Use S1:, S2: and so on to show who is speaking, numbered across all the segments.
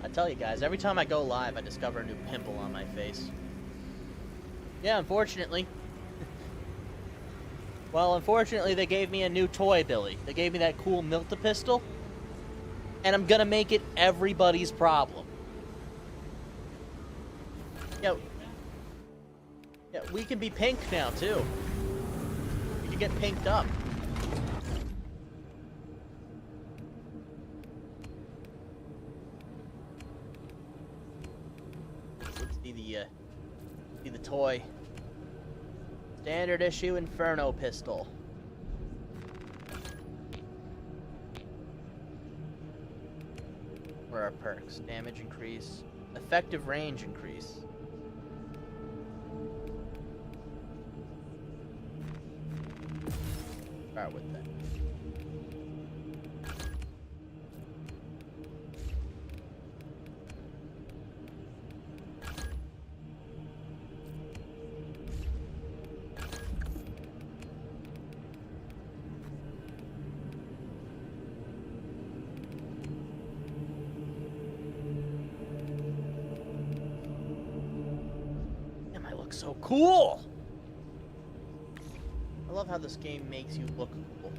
S1: I tell you guys, every time I go live, I discover a new pimple on my face. Yeah, unfortunately. Well, unfortunately, they gave me a new toy, Billy. They gave me that cool Milta-Pistol, and I'm gonna make it everybody's problem. Yeah, yeah, we can be pink now, too. We can get pinked up. Let's see the toy. Standard issue Inferno pistol. Where are perks? Damage increase. Effective range increase. Start with that. Damn, I look so cool! I love how this game makes you look cool.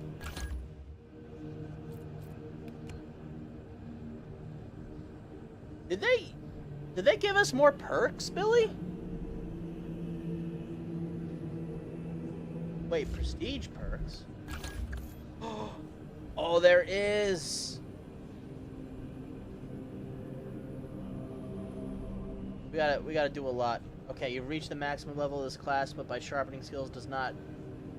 S1: Did they give us more perks, Billy? Wait, prestige perks? Oh, there is. We gotta do a lot. Okay, you've reached the maximum level of this class, but by sharpening skills does not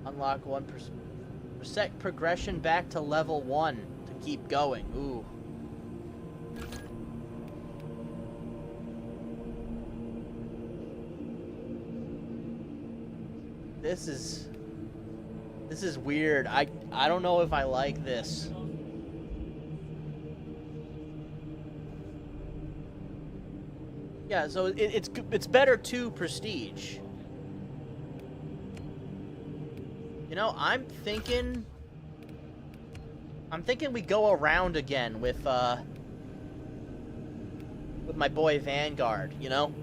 S1: unlock 1% progression back to level 1 to keep going. Ooh. This is weird. I don't know if I like this. Yeah, so it's better to prestige. You know, I'm thinking we go around again with my boy Vanguard, you know?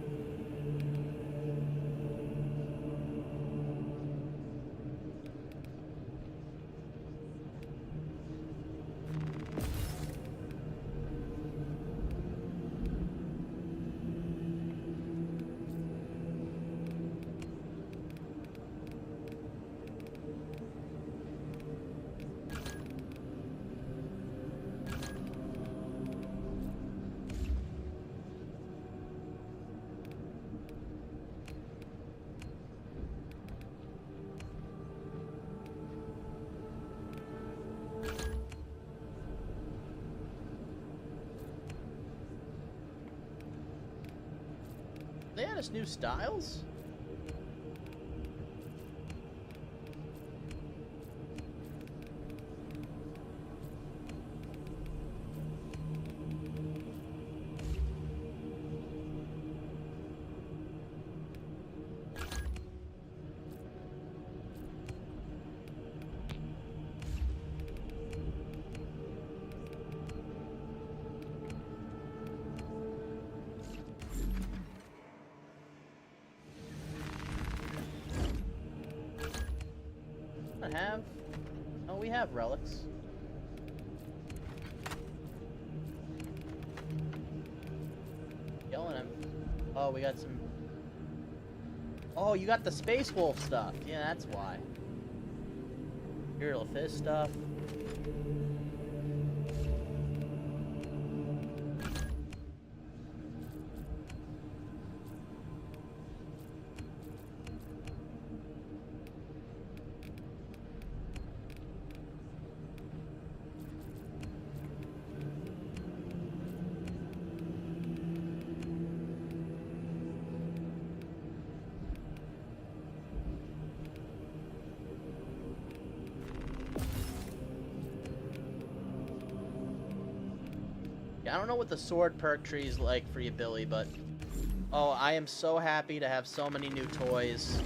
S1: They had us new styles? Have? Oh, we have relics. Yelling him. Oh, we got some. Oh, you got the Space Wolf stuff. Yeah, that's why. Imperial Fist stuff. I don't know what the sword perk tree is like for you, Billy, but oh, I am so happy to have so many new toys.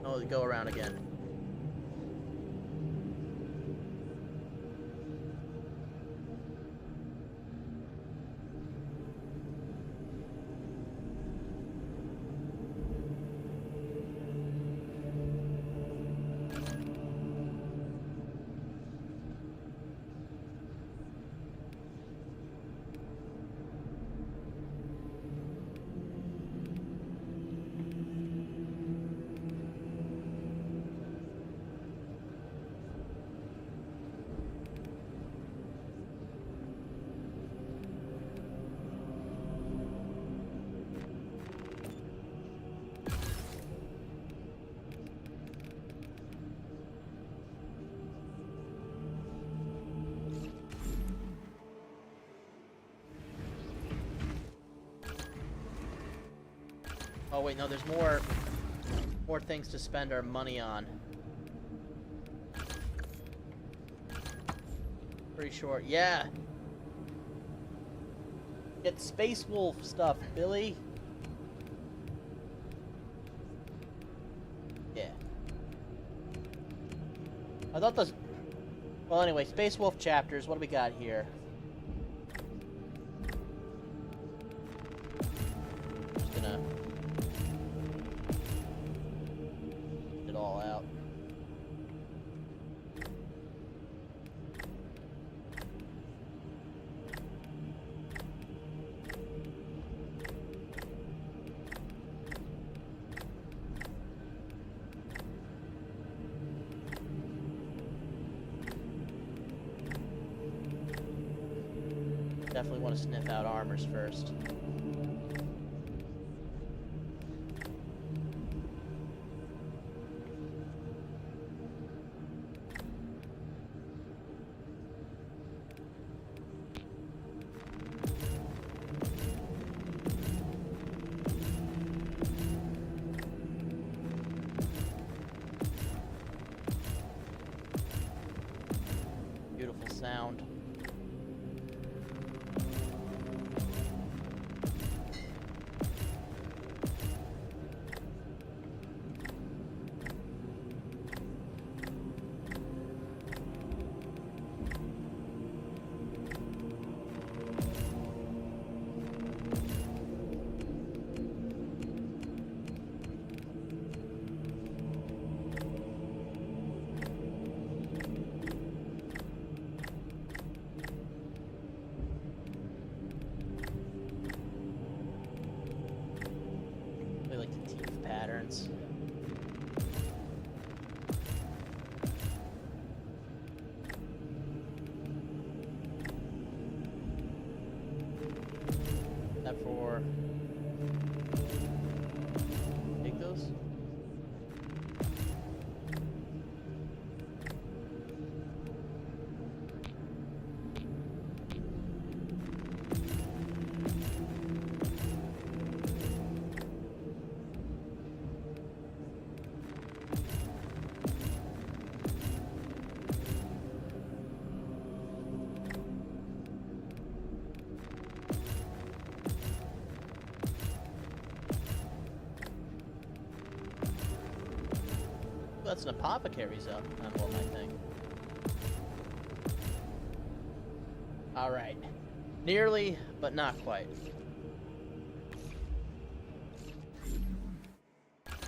S1: Oh, go around again. Oh wait, no, there's more things to spend our money on. Pretty sure. Yeah. Get Space Wolf stuff, Billy. Yeah. I thought those... Well, anyway, Space Wolf chapters. What do we got here? Just gonna... it all out. Definitely want to sniff out armors first. Beautiful sound. I like the teeth patterns. That for... take those? That's an apothecary's emblem, I think. Alright. Nearly, but not quite.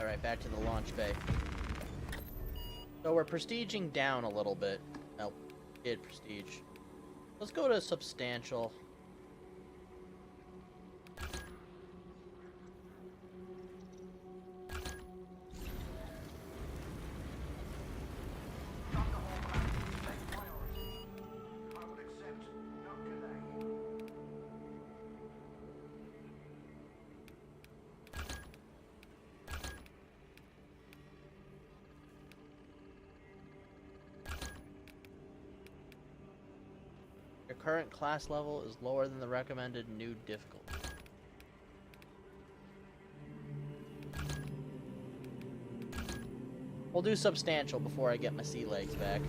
S1: Alright, back to the launch bay. So we're prestiging down a little bit. Nope, did prestige. Let's go to substantial. Your current class level is lower than the recommended new difficulty. We'll do substantial before I get my sea legs back.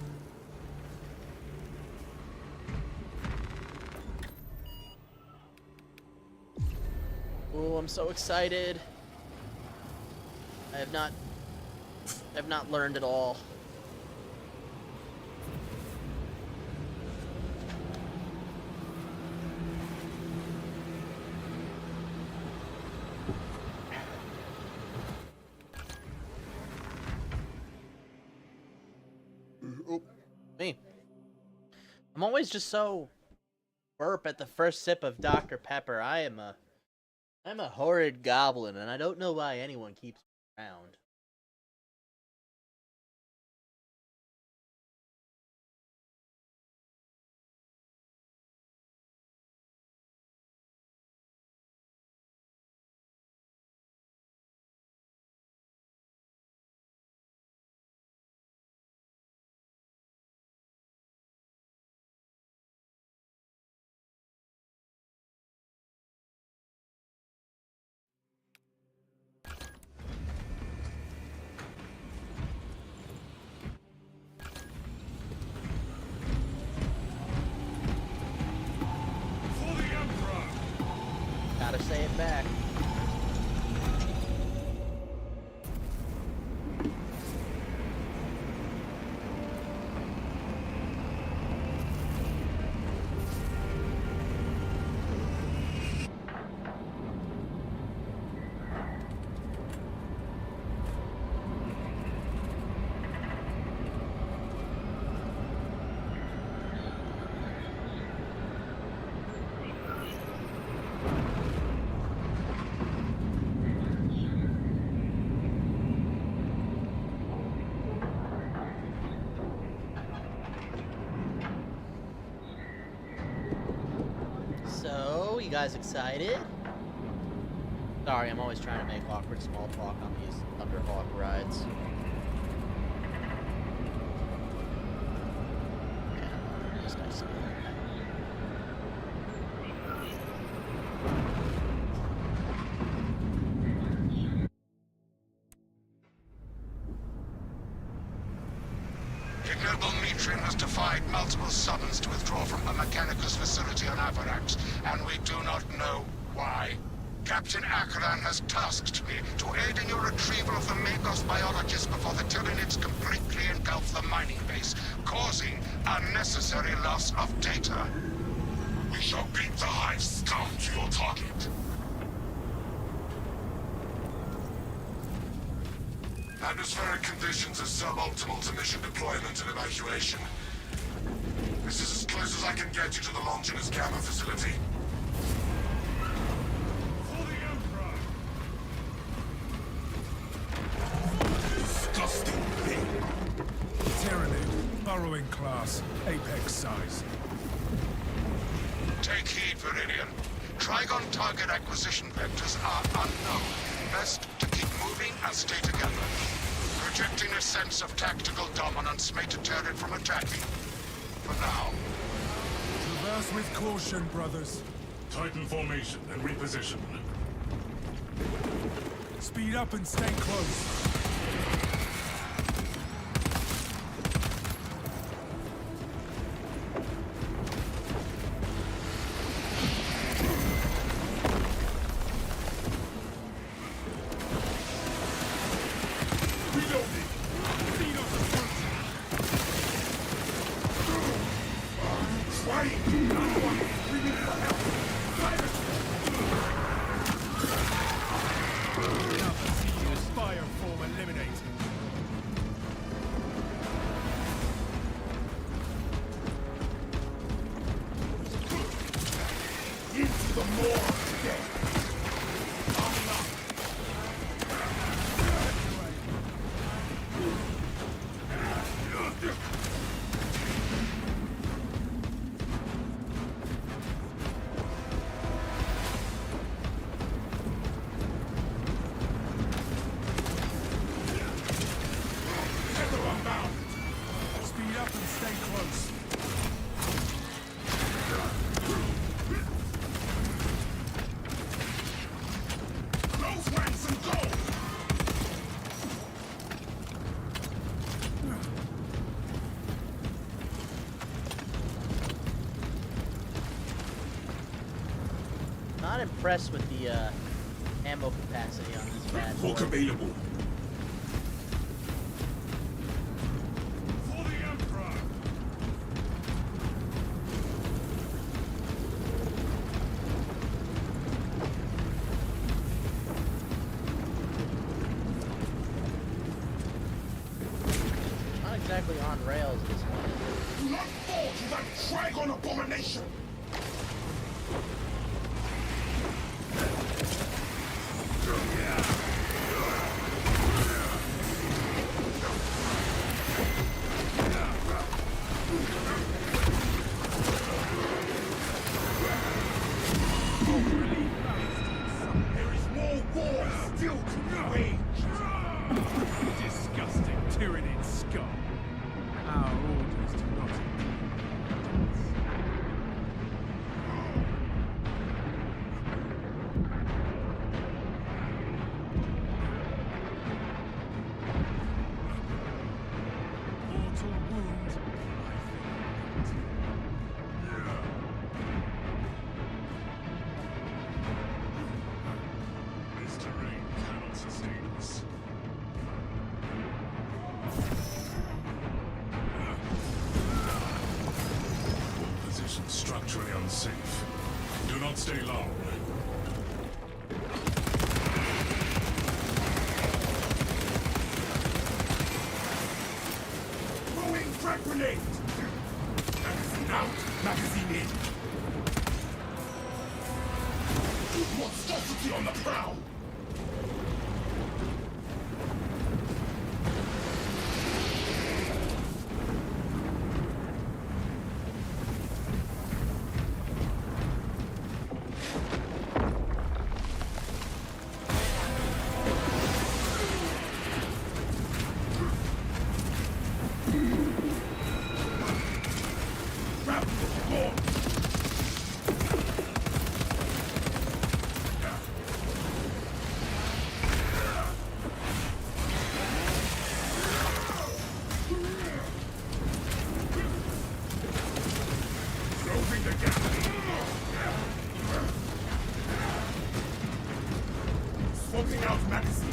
S1: Ooh, I'm so excited. I have not I've not learned it all. Me. I'm always just so burp at the first sip of Dr. Pepper. I'm a horrid goblin, and I don't know why anyone keeps me around. Gotta say it back. So, you guys excited? Sorry, I'm always trying to make awkward small talk on these Thunderhawk rides. Yeah, just nice.
S2: Ignoble Mitrin has defied multiple summons to withdraw from the Mechanicus facility on Avarax, and we do not know why. Captain Akran has tasked me to aid in your retrieval of the Magos biologists before the Tyranids completely engulf the mining base, causing unnecessary loss of data. We shall beat the Hive scum to your target. Atmospheric conditions are suboptimal to mission deployment and evacuation. This is as close as I can get you to the Longinus Gamma facility. For the Emperor! Disgusting thing!
S3: Tyranid, burrowing class, apex size.
S2: Take heed, Viridian. Trigon target acquisition vectors are unknown. Best to keep moving and stay together. Projecting a sense of tactical dominance may deter it from attacking. For now.
S3: Traverse with caution, brothers.
S4: Titan formation and reposition.
S3: Speed up and stay close. Fire form eliminated.
S2: Into the more dead.
S3: Speed up and stay close.
S2: Close ranks and go!
S1: Not impressed with the ammo capacity on this bad boy.
S4: Hook available.
S1: exactly on rails this one.
S2: Do not fall to that Trigon abomination! There is more war still to be waged!
S3: Disgusting Tyranid scum. Our orders do not mortal wound.
S4: This terrain cannot sustain us. Position structurally unsafe. Do not stay long.
S2: Throwing frag grenade! Magazine out, magazine in! Monstrosity on the prowl! Grab the launch! Closing the gap! Swapping out magazine!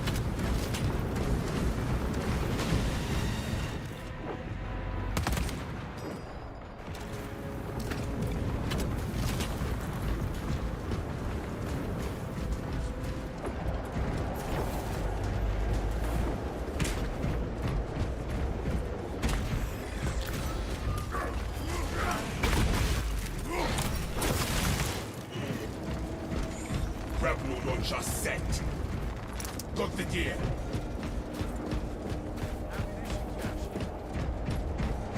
S2: Grapple launcher set! Got the gear!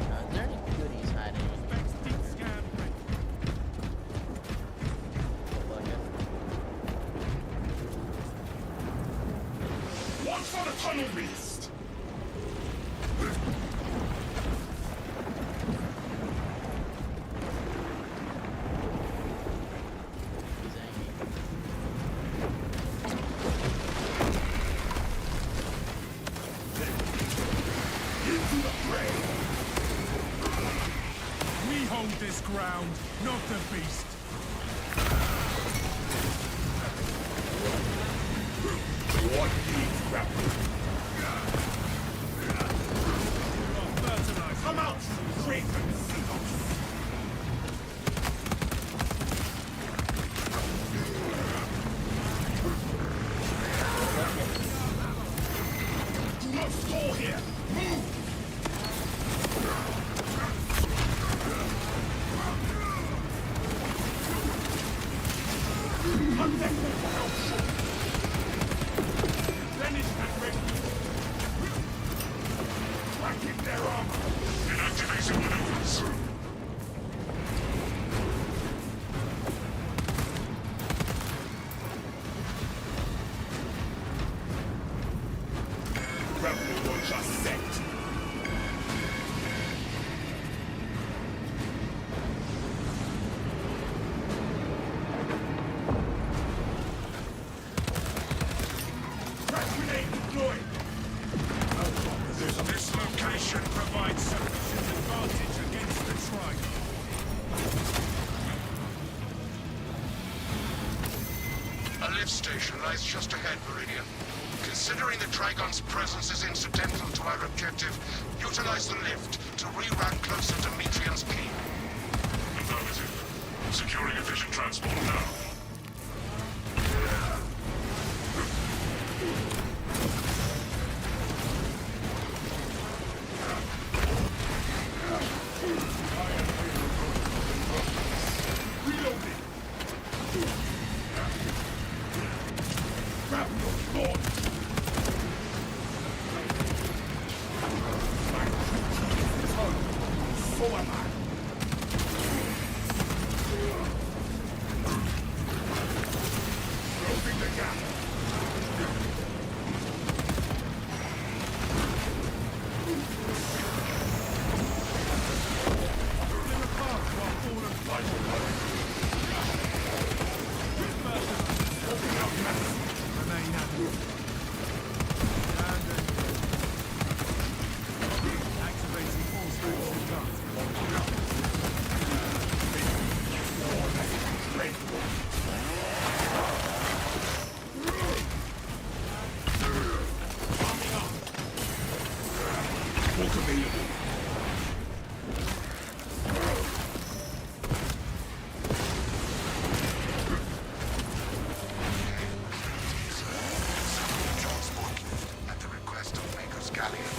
S1: Is there any goodies hiding?
S3: Deep scan ready.
S1: Look at
S2: Watch for the tunnel beast!
S1: he's angry.
S2: Into the fray!
S3: We hold this ground, not the beast.
S2: What needs grapple?
S3: Fertilizer.
S2: Come out, Kraken Seahawks! Do not stall here! Move! Undeck them for help! Finish that ready! Cracking their armor!
S4: Inactivation maneuvers.
S2: Grapple launcher set! Frag grenade deployed!
S3: This location provides sufficient advantage against the Trigon.
S2: A lift station lies just ahead, Meridian. Considering the Trigon's presence is incidental to our objective, utilize the lift to reroute closer to Metrian's Keep.
S4: Affirmative. Securing efficient transport now.
S3: Remain active. Activating force field start.
S4: Walk available.
S2: Transport lift at the request of Maker's Galleon.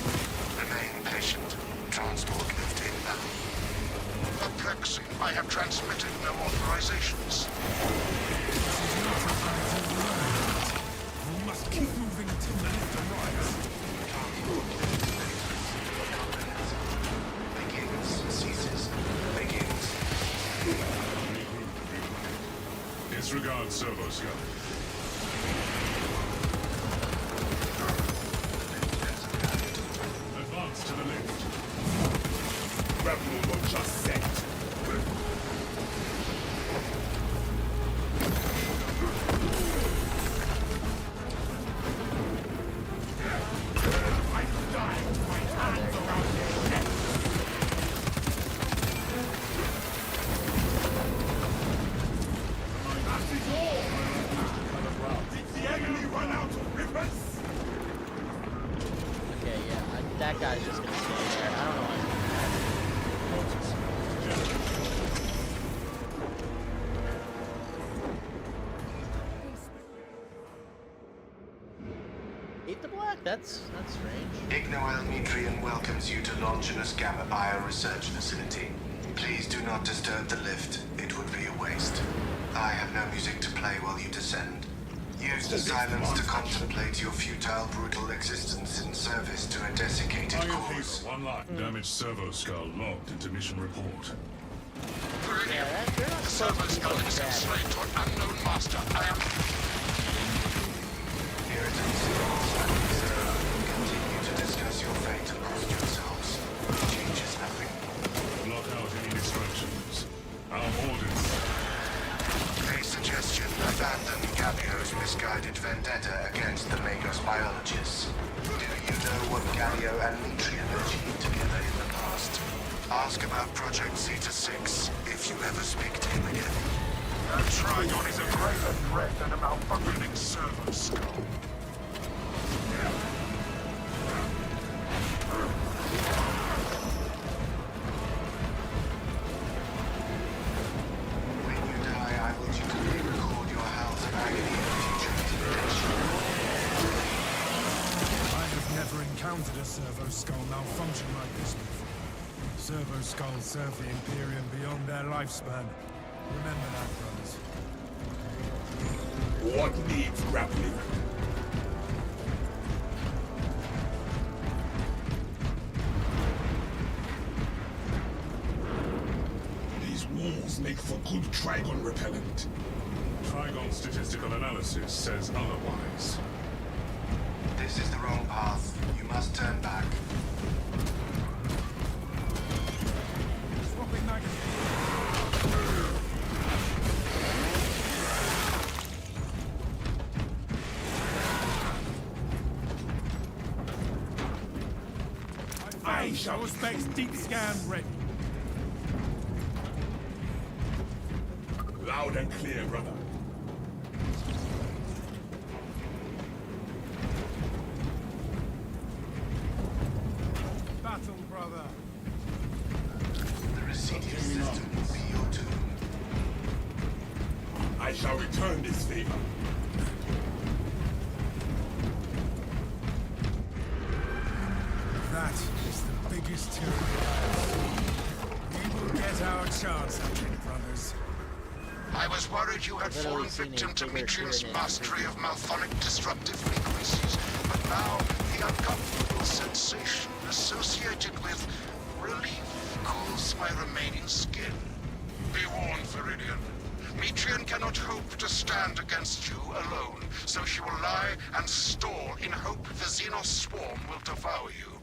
S2: Remain patient. Transport lift inbound. Perplexing. I have transmitted no authorizations.
S3: We must keep moving until the lift arrives.
S2: Begins, ceases, begins.
S4: Disregard servo scout. Advance to the lift.
S3: Rebel will just set.
S1: Okay, yeah, that guy's just gonna stay there. I don't know why. Eat the black? That's strange.
S2: Ignoel Metrian welcomes you to Longinus Gamma Bio Research Facility. Please do not disturb the lift. It would be a waste. I have no music to play while you descend. Use the silence to contemplate your futile, brutal existence in service to a desiccated
S4: Iron
S2: cause.
S4: Paper, one line. Damaged servo skull logged into mission report.
S1: Yeah, they're not
S2: The
S1: supposed
S2: servo
S1: to be
S2: skull is
S1: bad.
S2: enslaved to an unknown master. I am... Irritants, continue to discuss your fate amongst yourselves. It changes nothing.
S4: Block out any distractions. Our orders.
S2: A suggestion: abandon Gallio's misguided vendetta against the Magos biologists. Do you know what Gallio and Metrian achieved together in the past? Ask about Project Zeta-6 if you ever speak to him again. That Trigon is a greater threat than a malfunctioning servo skull. When you die, I want you to re-record your howls of agony in future intimidation.
S3: I have never encountered a servo skull malfunction like this before. Servo skulls serve the Imperium beyond their lifespan. Remember that, brothers.
S4: What needs grappling?
S3: These walls make for good Trigon repellent.
S4: Trigon statistical analysis says otherwise.
S2: This is the wrong path. You must turn back.
S3: Swapping magazine. I shall respect deep scan ready.
S4: Loud and clear, brother.
S3: Battle, brother.
S2: The Residious system will be your doom.
S3: I shall return this favor. That is the biggest tyranny I've seen. We will get our chance at it, brothers.
S2: I was worried you had
S1: Literally
S2: fallen
S1: seen a
S2: victim to
S1: bigger
S2: Metrian's
S1: tyranid.
S2: mastery of malphonic disruptive frequencies, but now the uncomfortable sensation associated with Relief cools my remaining skin. Be warned, Viridian. Metrian cannot hope to stand against you alone, so she will lie and stall in hope the Xenos swarm will devour you.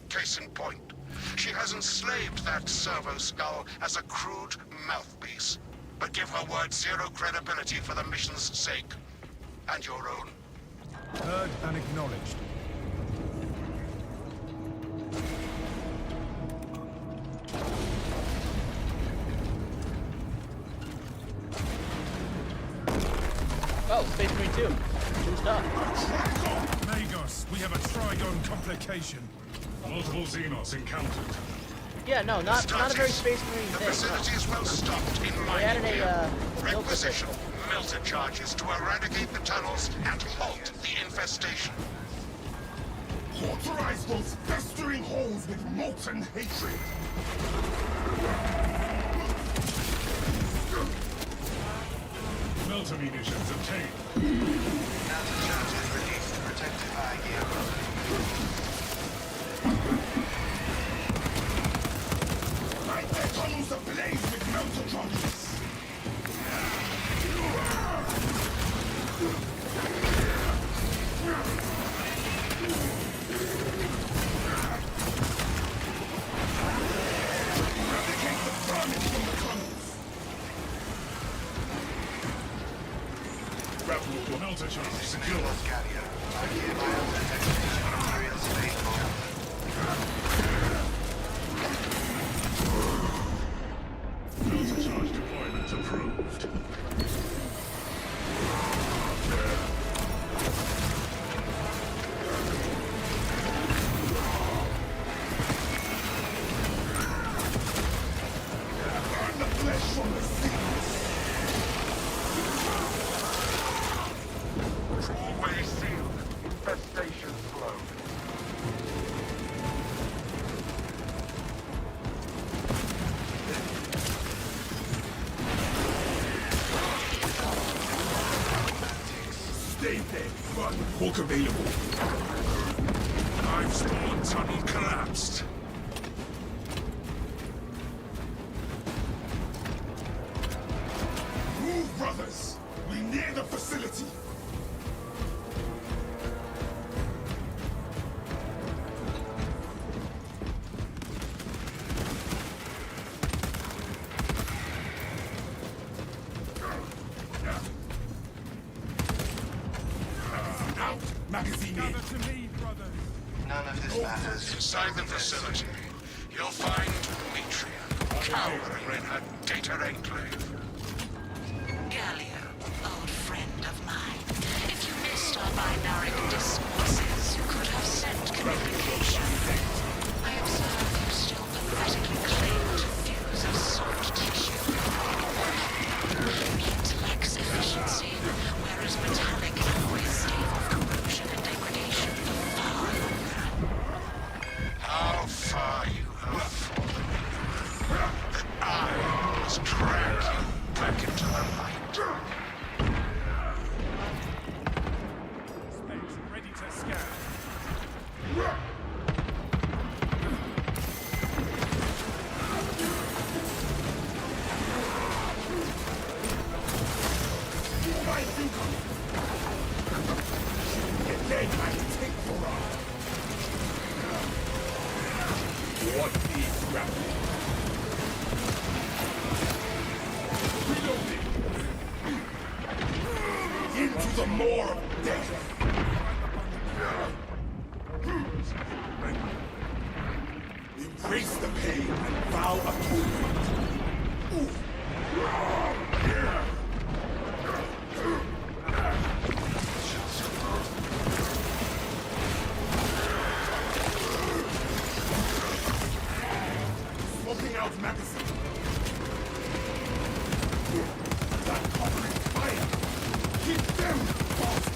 S2: Case in point, she has enslaved that servo skull as a crude mouthpiece. But give her word zero credibility for the mission's sake. And your own.
S3: Heard and acknowledged.
S1: Oh, Space Marine 2. New stuff.
S3: Magos, we have a Trigon complication.
S4: Multiple Xenos encountered.
S1: Yeah, no, not a very Space Marine
S2: The
S1: thing.
S2: facility is well stocked in
S1: They added
S2: mining.
S1: a filter
S2: Requisition
S1: pistol.
S2: melter charges to eradicate the tunnels and halt the infestation.
S5: Cauterize those festering holes with molten hatred.
S4: Melter munitions obtained.
S6: Melter charges released to protectify
S5: My tunnels ablaze with melter charges. Eradicate the vermin from the tunnels.
S4: Grapple melter charge secure.
S6: Los Galia. Biodetectation materials available.
S4: Melter charge deployment approved.
S5: Burn the flesh from the seeds.
S2: Always sealed. Infestation flow.
S5: Stay there, but hook available.
S2: I've spawned tunnel collapsed.
S5: Move, brothers. We near the facility. Out! Magazine in.
S3: Gather to me, brothers.
S6: None of this matters.
S2: Inside the facility, you'll find Metrian, cowering in her data enclave.
S7: Galia, old friend of mine. If you missed our binaric discourses, you could have sent communication. I observe you still pathetically claim to fuse a soft tissue. Meat lacks efficiency, whereas metallic alloys stave off corrosion and degradation for far longer.
S2: How far you have fallen. That I must drag you back into the light.
S3: Space ready to scan.
S5: My finger. Get laid by the take for us. What is grappling? Reloading. Into the maw of death. Embrace the pain and vow atonement. Smoking out magazine. That covering fire. Keep them fast.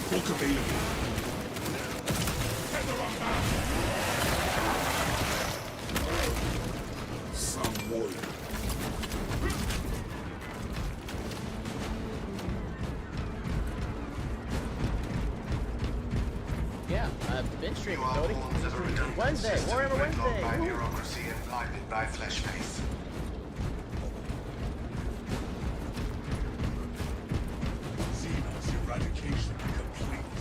S5: Hook available. Tether on back. Some wood.
S1: been
S6: You
S1: streaming,
S6: are
S1: Cody.
S6: pawns of a redundant
S1: Wednesday,
S6: system
S1: Warhammer
S6: gridlocked
S1: Wednesday.
S6: by
S1: Woo.
S6: bureaucracy and blinded by Fleshface.
S4: Xenos eradication complete.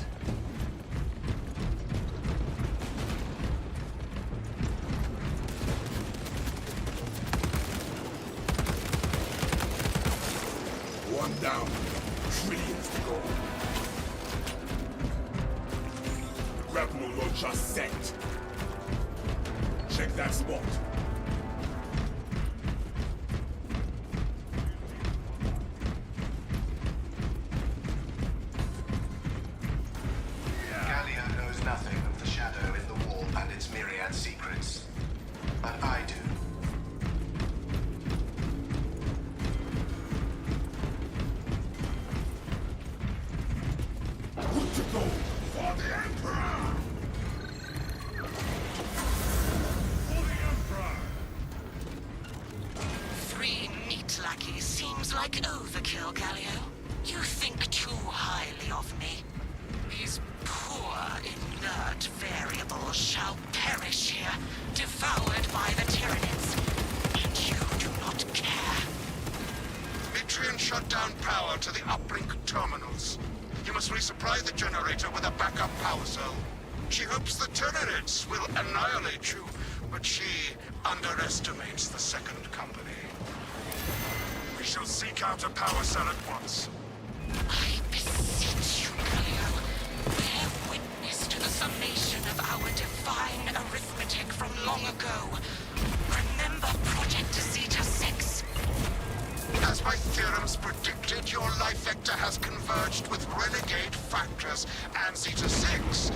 S5: One down. Trillions to go. Grapnel launcher set. Check that spot.
S6: Gallia knows nothing of the shadow in the wall and its myriad secrets. But I do.
S5: Good to go. For the Emperor!
S4: For the Emperor!
S7: 3 meat lackeys seems like overkill, Galio. You think too highly of me. These poor, inert variables shall perish here, devoured by the Tyranids. And you do not care.
S2: Mitrian shut down power to the uplink terminals. You must resupply the generator with a backup power cell. She hopes the Tyranids will annihilate you, but she underestimates the Second Company. We shall seek out a power cell at once.
S7: I beseech you, Galio, bear witness to the summation of our divine arithmetic from long ago. Remember Project Zeta 6?
S2: As my theorems predicted, your life vector has converged with renegade factors, and Zeta 6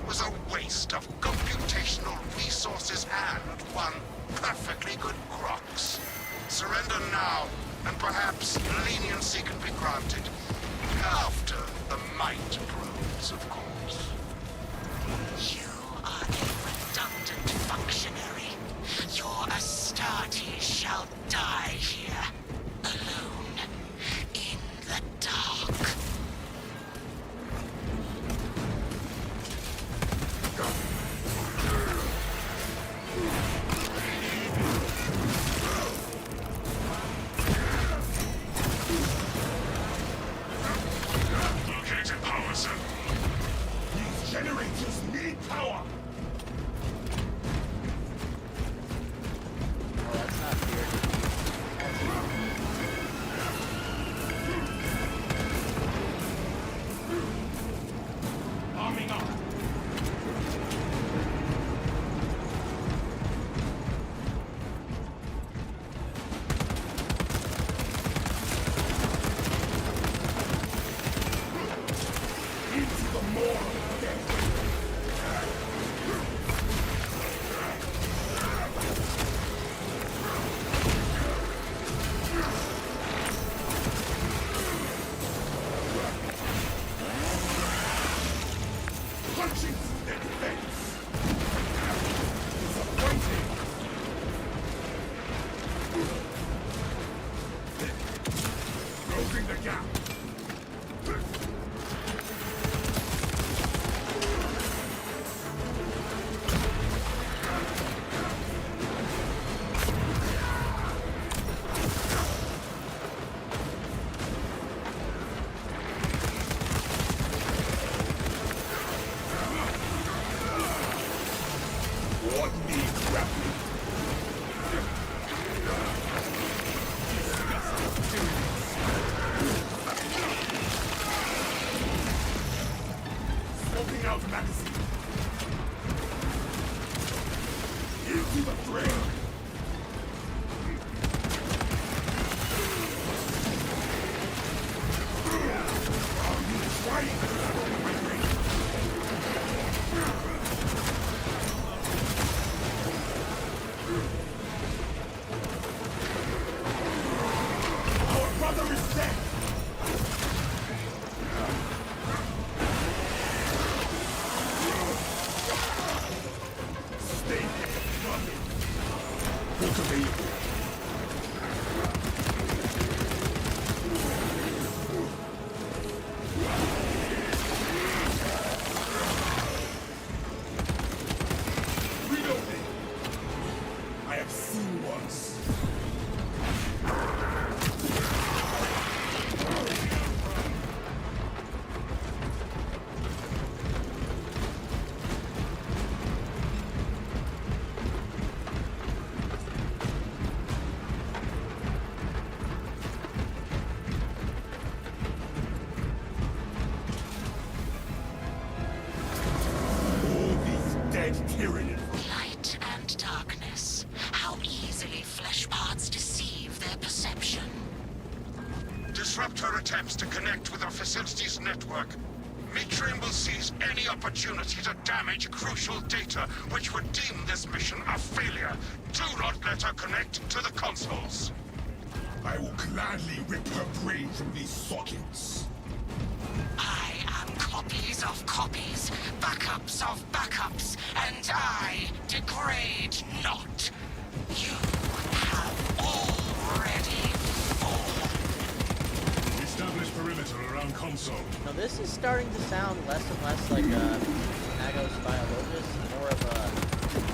S2: was a waste of computational resources and one perfectly good Crocs. Surrender now, and perhaps leniency can be granted. After the might grows, of course.
S7: You are a redundant functionary. Your Astartes shall die here, alone, in the dark.
S4: Located power cell.
S5: These generators need power.
S1: Oh, that's not fear.
S5: Arming up. Into the maw of death. Punching through their defense. Disappointing. Closing the gap. What needs grappling? Smoking out magazine. Into the fray. Are you trying? Our brother is dead! Stay there, running. Book available.
S2: disrupt her attempts to connect with our facility's network. Mitrian will seize any opportunity to damage crucial data, which would deem this mission a failure. Do not let her connect to the consoles.
S5: I will gladly rip her brain from these sockets.
S7: I am copies of copies, backups of backups, and I degrade not. You have already fallen.
S4: Establish perimeter around console.
S1: Now this is starting to sound less and less like a Magos Biologus, more of a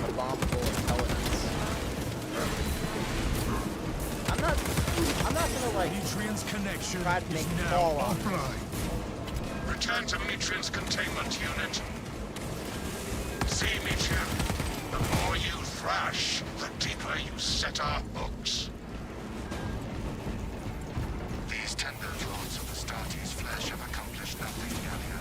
S1: abominable intelligence. I'm not gonna like
S3: Mitrian's connection
S1: try to
S3: is
S1: make it
S3: now
S1: fall on me.
S3: offline.
S2: Return to Mitrian's containment unit. See, Mitrian, the more you thrash, the deeper you set our hooks.
S6: These tender thoughts of Astartes' flesh have accomplished nothing, Gallia.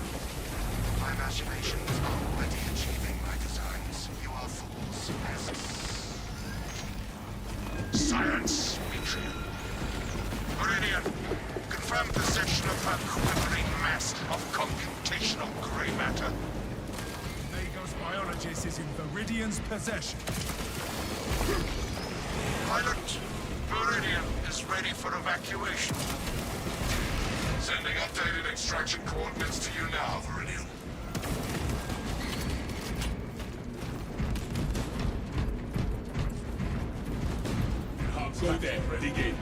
S6: My imagination is already achieving my designs. You are fools, pests.
S2: Silence, Mitrian. Meridian, confirm possession of her quivering mass of computational gray matter.
S3: Magos Biologist is in Viridian's possession.
S2: Pilot, Meridian is ready for evacuation. Sending updated extraction coordinates to you now, Meridian.
S5: Go there, dig in.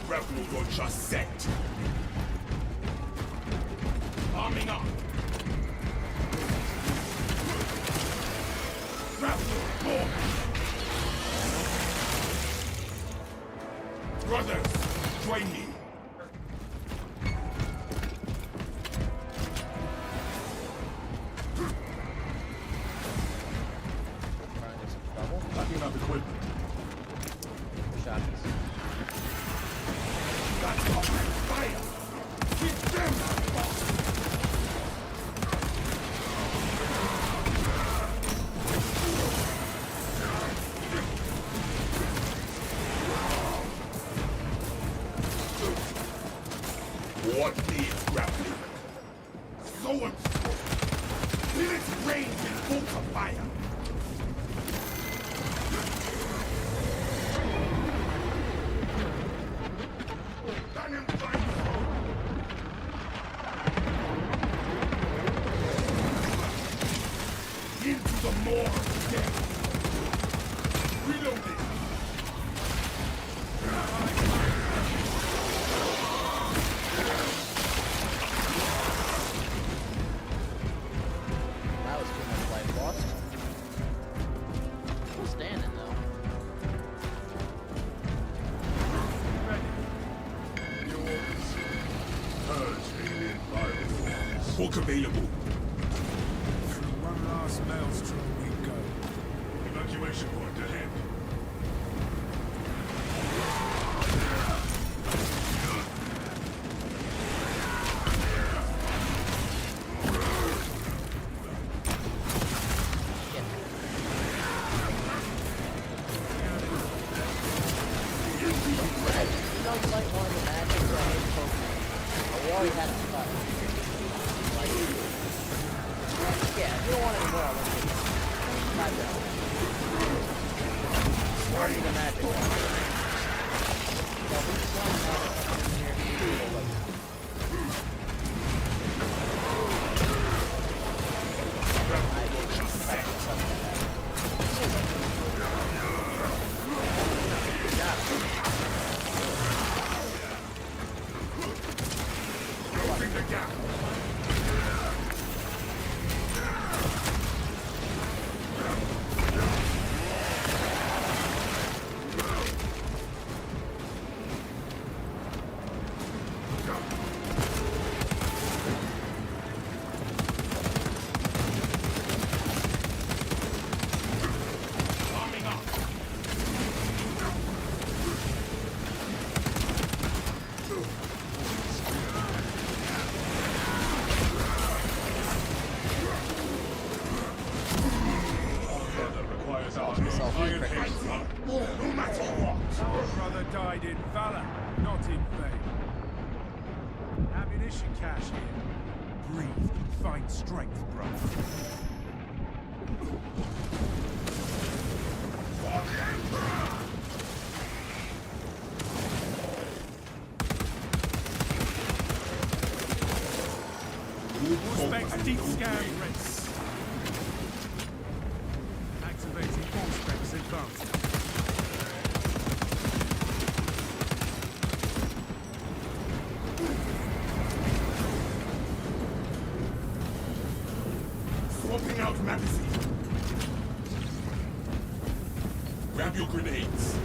S5: Grapple launcher set. Arming up. Grapple launch. Brothers, join me.
S1: Trying to get some trouble.
S5: Backing up equipment.
S1: Shotguns.
S5: That's all right. Fire. Keep them out. What needs grappling? So and so. Feel its range in full fire. Into the more death. Reloading.
S1: That was too much life lost. Still standing though.
S4: Purge alien bioforms.
S5: Book available.
S3: Through one last maelstrom we go.
S4: Evacuation point ahead.
S1: You know, you might want to imagine that I hate Pokemon. But we already had a cut. Like, yeah, if you don't want any more, let's get it. Not that. Already the magic one. So we just want to have it here to do it like I will just back this up to that. Got it.
S5: Closing the gap.
S3: in valor, not in vain. Ammunition cache here. Breathe, find strength, brother. Specs deep scan race. Activating all specs advanced.
S5: Swapping out magazine. Grab your grenades.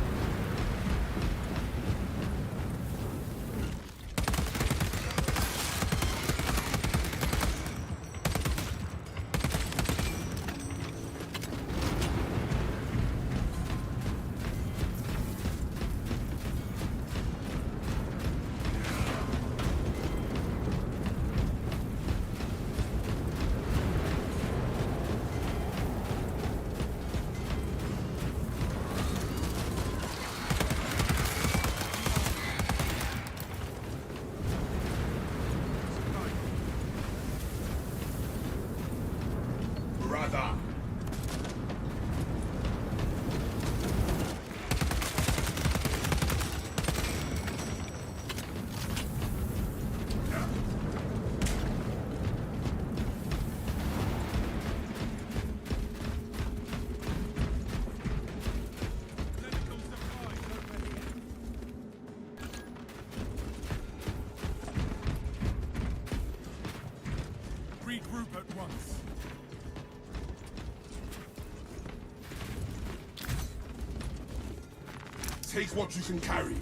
S5: Brother.
S3: Regroup at once.
S5: Take what you can carry.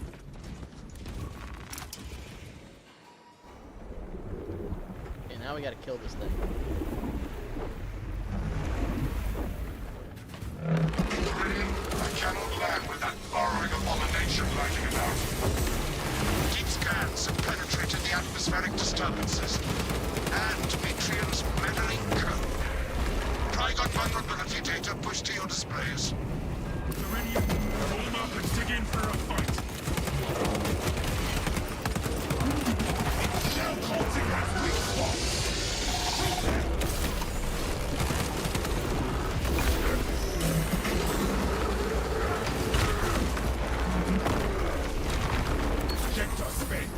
S1: Okay, now we gotta kill this thing.
S2: I cannot land with that burrowing abomination lighting about. Deep scans have penetrated the atmospheric disturbances and Matrium's meddling code. Trigon vulnerability data pushed to your displays.
S3: Meridian, form up and dig in for a fight.
S5: Shell culting has weak spots. Projector spent.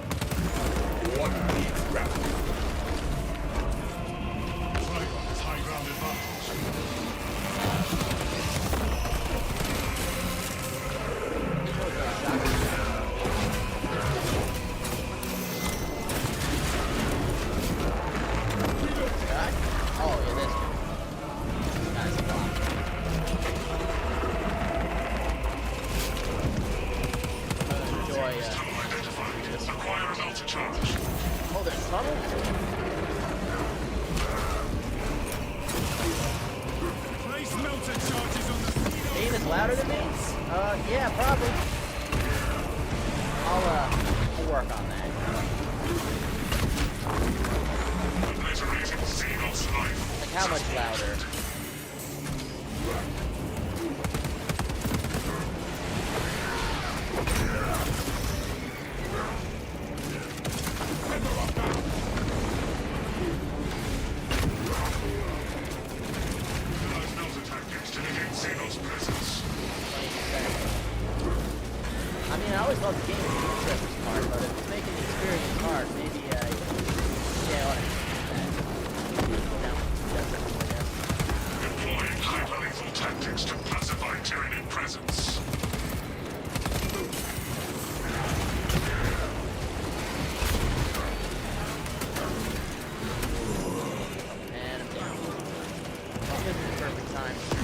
S5: What needs grappling?
S4: Trigon has high ground advantage.
S1: Guy? Oh, yeah, this guy's a bomb. Enjoy,
S4: Acquire a melter charge.
S1: oh, there's tunnels?
S3: Place melter charges on the
S1: Beam is louder than me? Yeah, probably. I'll work on that.
S4: Obliterating Xenos life.
S1: Like, how much louder?
S4: Utilize melter tactics to negate Xenos presence.
S1: 20 seconds. I mean, I always love the game with the interesting part, but if it's making the experience hard, maybe, yeah, I ought to do that. That's it, I guess.
S4: Employing hyper-lethal tactics to pacify Tyranid presence.
S1: And I'm down. Well, this is the perfect time to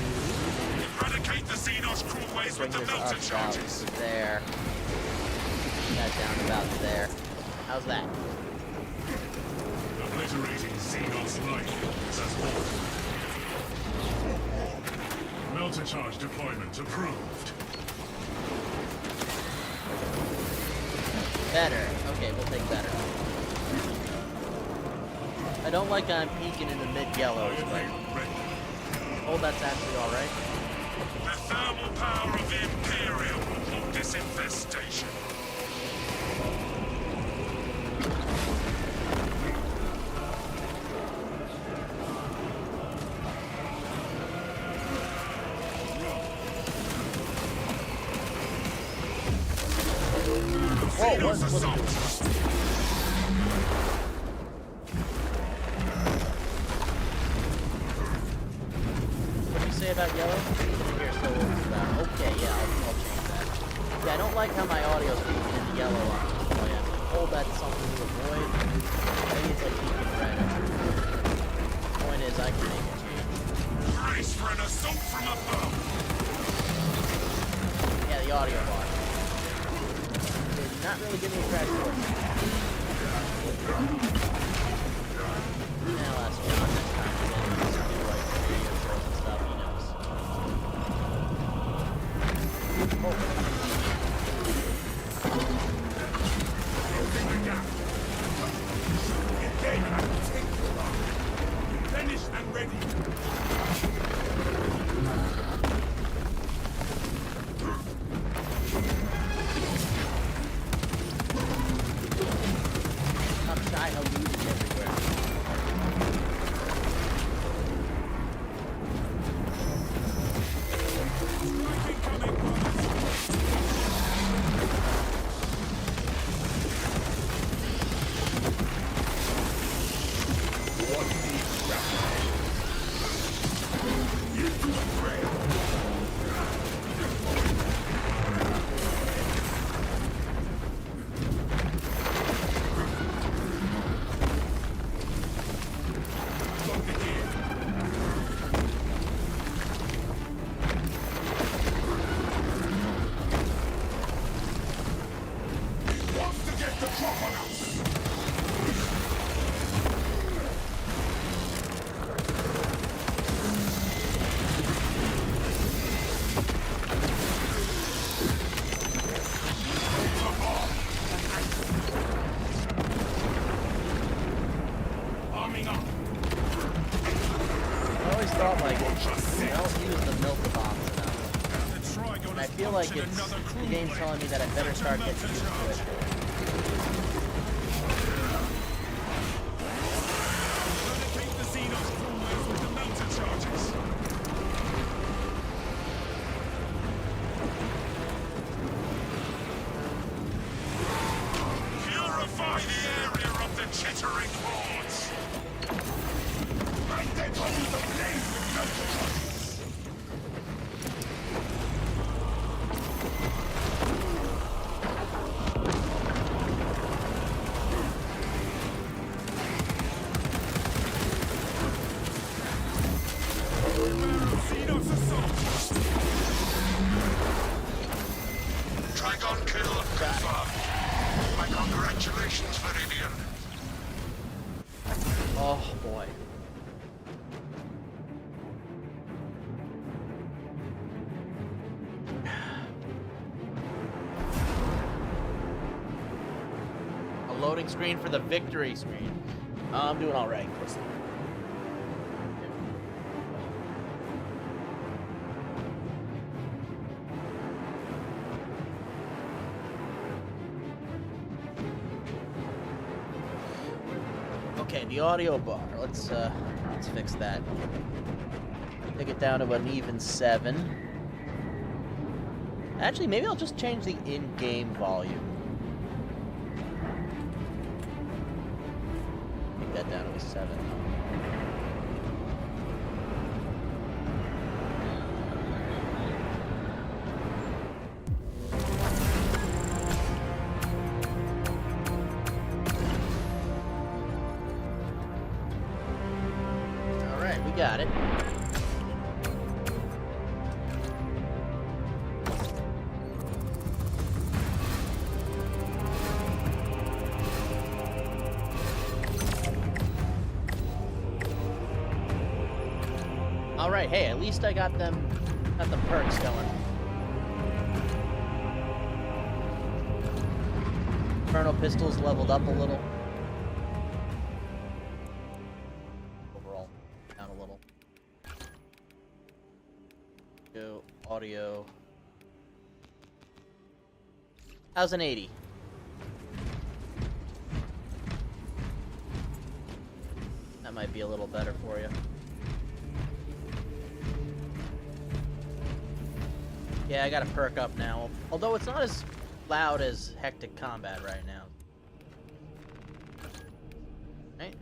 S4: Eradicate the Xenos crawlways
S1: bring
S4: with the
S1: this
S4: melter
S1: up about
S4: charges.
S1: to there. That down about to there. How's that?
S4: Obliterating Xenos life is as ordered. Melter charge deployment approved.
S1: Better. Okay, we'll take better. I don't like I'm peeking in the mid-yellows, but... Oh, that's actually alright.
S4: The thermal power of the Imperium will halt this infestation.
S1: Whoa, what's
S4: Xenos assault!
S1: What did you say about yellow? Here, so okay, yeah, I'll change that. Yeah, I don't like how my audio's peeking in the yellow on this plan. Oh, that's something to avoid. Maybe it's like peeking red. Point is, I can make a change.
S4: Brace for an assault from above!
S1: Yeah, the audio bar. Did not really give me a crash course. Now that's what I'm next time. Then it's gonna be like radio shows and stuff, he knows.
S5: Closing the gap. Get there and I will take you on. Finished and ready.
S1: I'm shy of losing everywhere.
S5: What needs grappling? Into the fray. Look again. Wants to get the drop on us. Arming up.
S1: I always thought like, don't use the milk bombs enough. And I feel like it's the game's telling me that I better start getting used to it.
S4: Keep the Xenos crewmates with the melter charges. Purify the area of the chittering hordes.
S5: Right there, Tommy, the blaze with melter charges.
S4: Xenos assault.
S2: Trigon kill confirmed. My congratulations, Viridian.
S1: Oh boy. A loading screen for the victory screen. I'm doing all right. Okay, the audio bar. Let's fix that. Take it down to an even 7. Actually, maybe I'll just change the in-game volume. Take that down to a 7. Alright, we got it. Alright, hey, at least I got them perks going. Inferno pistols leveled up a little. Overall, down a little. Go audio. How's an 80? That might be a little better for you. Yeah, I gotta perk up now. Although it's not as loud as Hectic Combat right now. Right?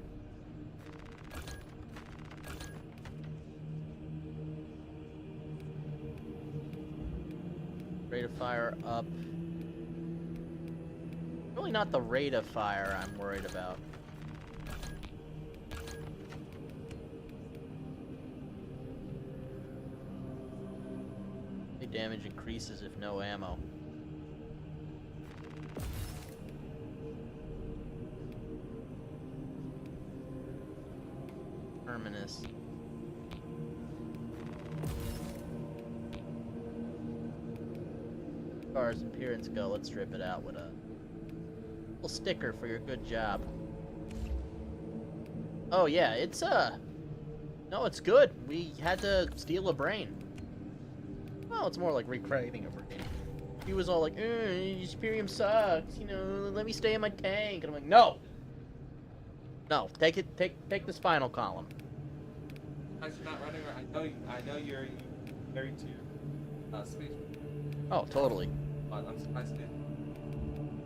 S1: Rate of fire up. Really not the rate of fire I'm worried about. The damage increases if no ammo. Terminus. As far as appearance go, let's strip it out with a little sticker for your good job. Oh yeah, it's no, it's good. We had to steal a brain. Well, it's more like recreating a brain. He was all like, Imperium sucks, you know, let me stay in my tank. And I'm like, no! No, take the spinal column.
S8: I'm not running around. I know you're married to your space.
S1: Oh, totally.
S8: I'm surprised you didn't.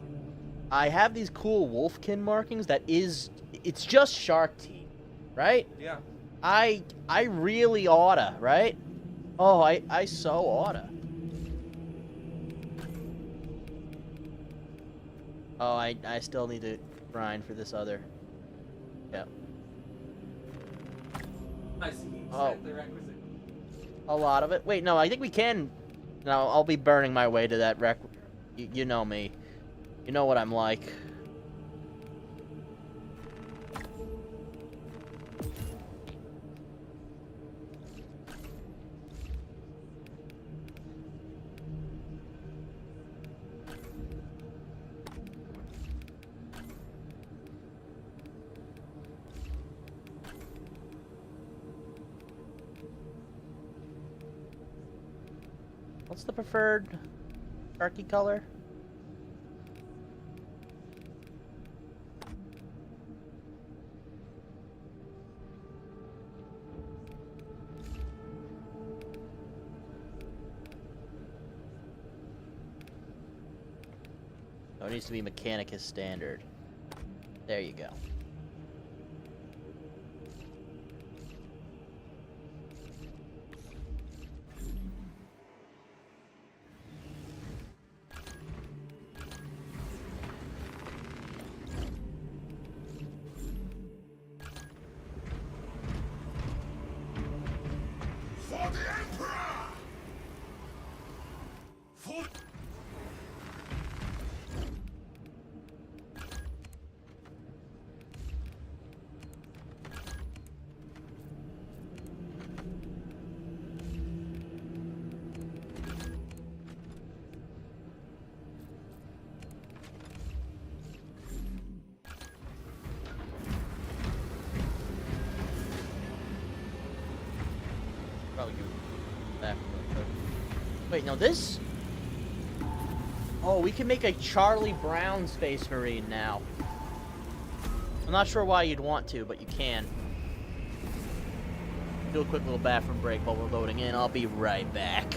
S1: I have these cool Wolfkin markings it's just shark teeth, right?
S8: Yeah.
S1: I really oughta, right? Oh, I so oughta. Oh, I still need to grind for this other. Yeah.
S8: I see.
S1: Oh.
S8: The requisite.
S1: A lot of it. Wait, no, I think we can. No, I'll be burning my way to that you know me. You know what I'm like. What's the preferred Sharky color? Oh, it needs to be Mechanicus standard. There you go.
S2: For the Emperor! For...
S1: Probably give it back. Wait, no, this? Oh, we can make a Charlie Brown Space Marine now. I'm not sure why you'd want to, but you can. Do a quick little bathroom break while we're loading in. I'll be right back.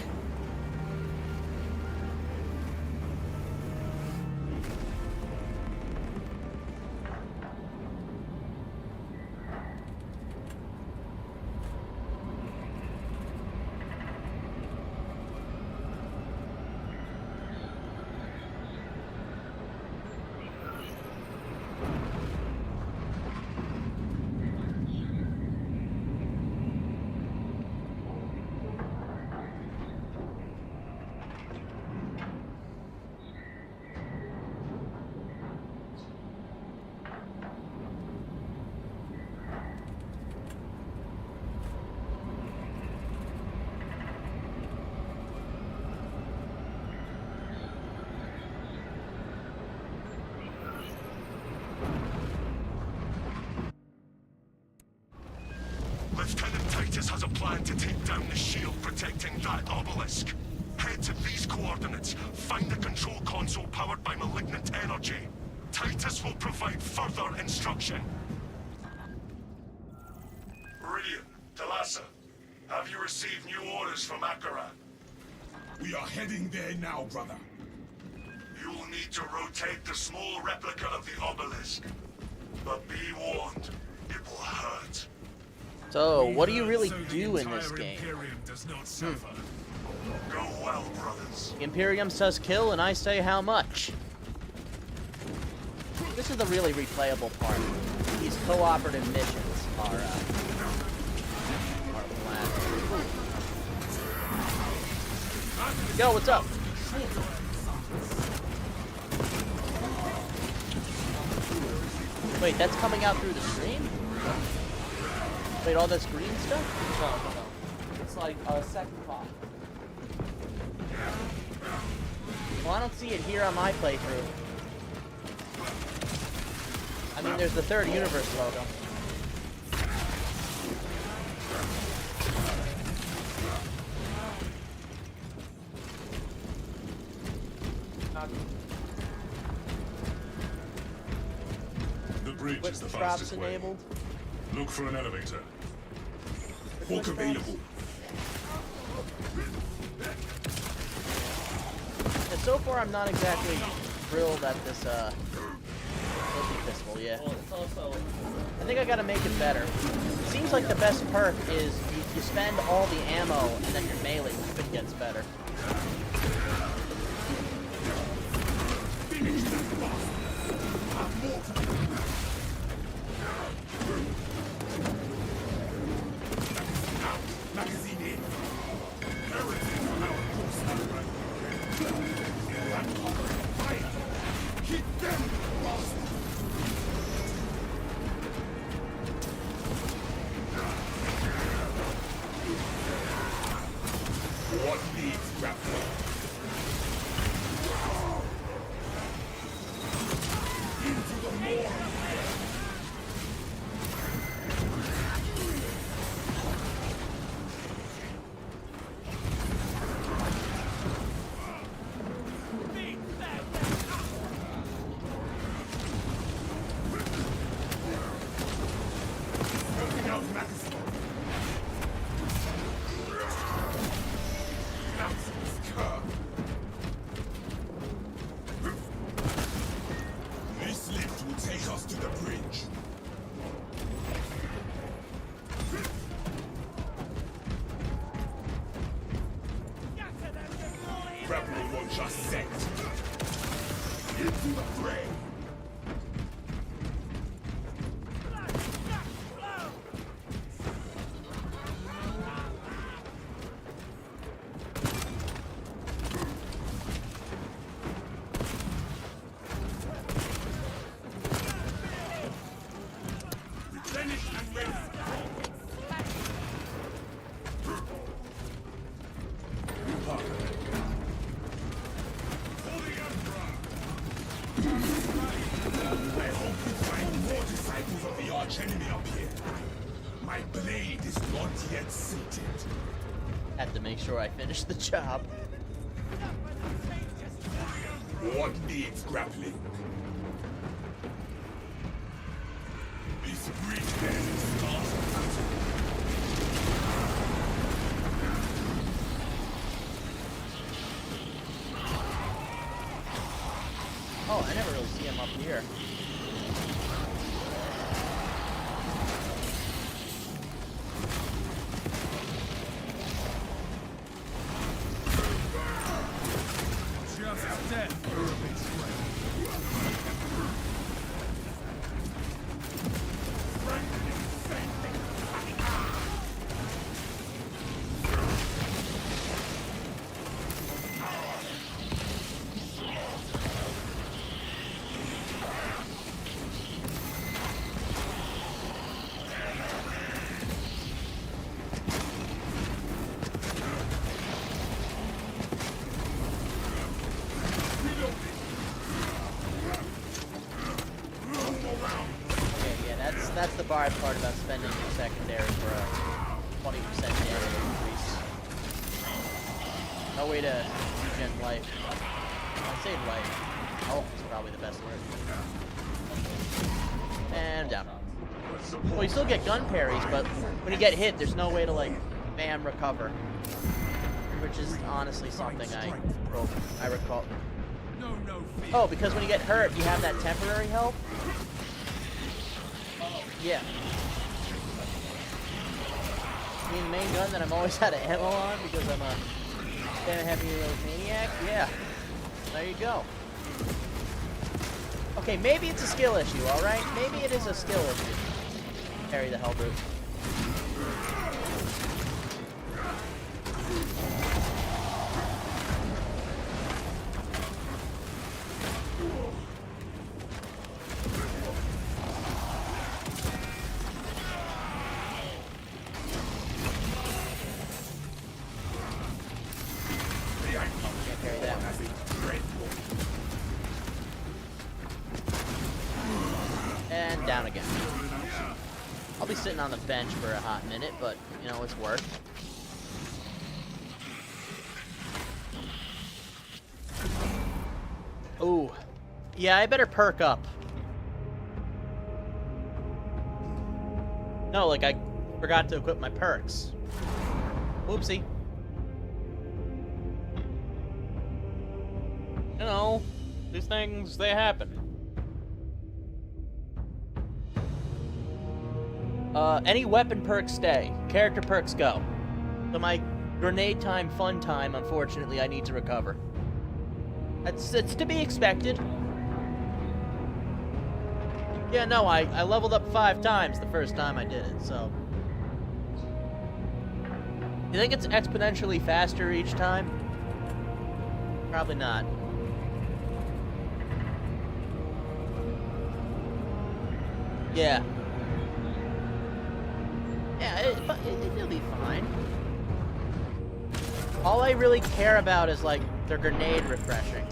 S6: Titus has a plan to take down the shield protecting that obelisk. Head to these coordinates. Find the control console powered by malignant energy. Titus will provide further instruction. Meridian, Talassa, have you received new orders from Akaran?
S5: We are heading there now, brother.
S6: You will need to rotate the small replica of the obelisk. But be warned, it will hurt.
S1: So, what do you
S3: We
S1: really
S3: heard so
S1: do
S3: the
S1: in this
S3: entire
S1: game?
S3: Imperium does not suffer.
S6: Go well, brothers.
S1: Imperium says kill, and I say how much. This is the really replayable part. These cooperative missions are flat. Yo, what's up? Wait, that's coming out through the stream? Wait, all this green stuff?
S8: No. It's like a second pop.
S1: Well, I don't see it here on my playthrough. I mean, there's the third universe logo.
S4: The bridge
S1: Quick
S4: is the
S1: drops
S4: fastest way.
S1: enabled.
S4: Look for an elevator.
S5: Walk available.
S1: And so far, I'm not exactly thrilled at this, Flippy Pistol, yeah.
S8: Well, it's also
S1: I think I gotta make it better. It seems like the best perk is you spend all the ammo and then your melee weapon gets better.
S5: Magazine in. Heritage on our course. Fire. Hit them, bastard. What needs grappling? Into the morgue. Open out magazine. Nonsense, cur. This lift will take us to the bridge. Grappling won't just set. Into the fray. Replenish and ready. I hope you find more disciples of the archenemy up here. My blade is not yet sated.
S1: Had to make sure I finished the job.
S5: What needs grappling? This bridge then starts a battle.
S1: Oh, I never really see him up here.
S3: Just death for a betrayal.
S1: Okay, yeah, that's the bad part about spending your secondary for 20% damage increase. No way to regen life. I say life. Health is probably the best word. And down. Well, you still get gun parries, but when you get hit, there's no way to, like, bam, recover. Which is honestly something I recall. Oh, because when you get hurt, you have that temporary health? Yeah. I mean, main gun that I'm always out of ammo on because I'm a damn heavy maniac? Yeah. There you go. Okay, maybe it's a skill issue, alright? Maybe it is a skill issue. Carry the hell brute. And down again. I'll be sitting on the bench for a hot minute, but, you know, it's worth. Ooh. Yeah, I better perk up. No, like, I forgot to equip my perks. Oopsie. You know, these things, they happen. Any weapon perks stay. Character perks go. So my grenade time, fun time, unfortunately, I need to recover. It's to be expected. Yeah, no, I leveled up 5 times the first time I did it, so... You think it's exponentially faster each time? Probably not. Yeah. Yeah, it'll be fine. All I really care about is, like, their grenade refreshing.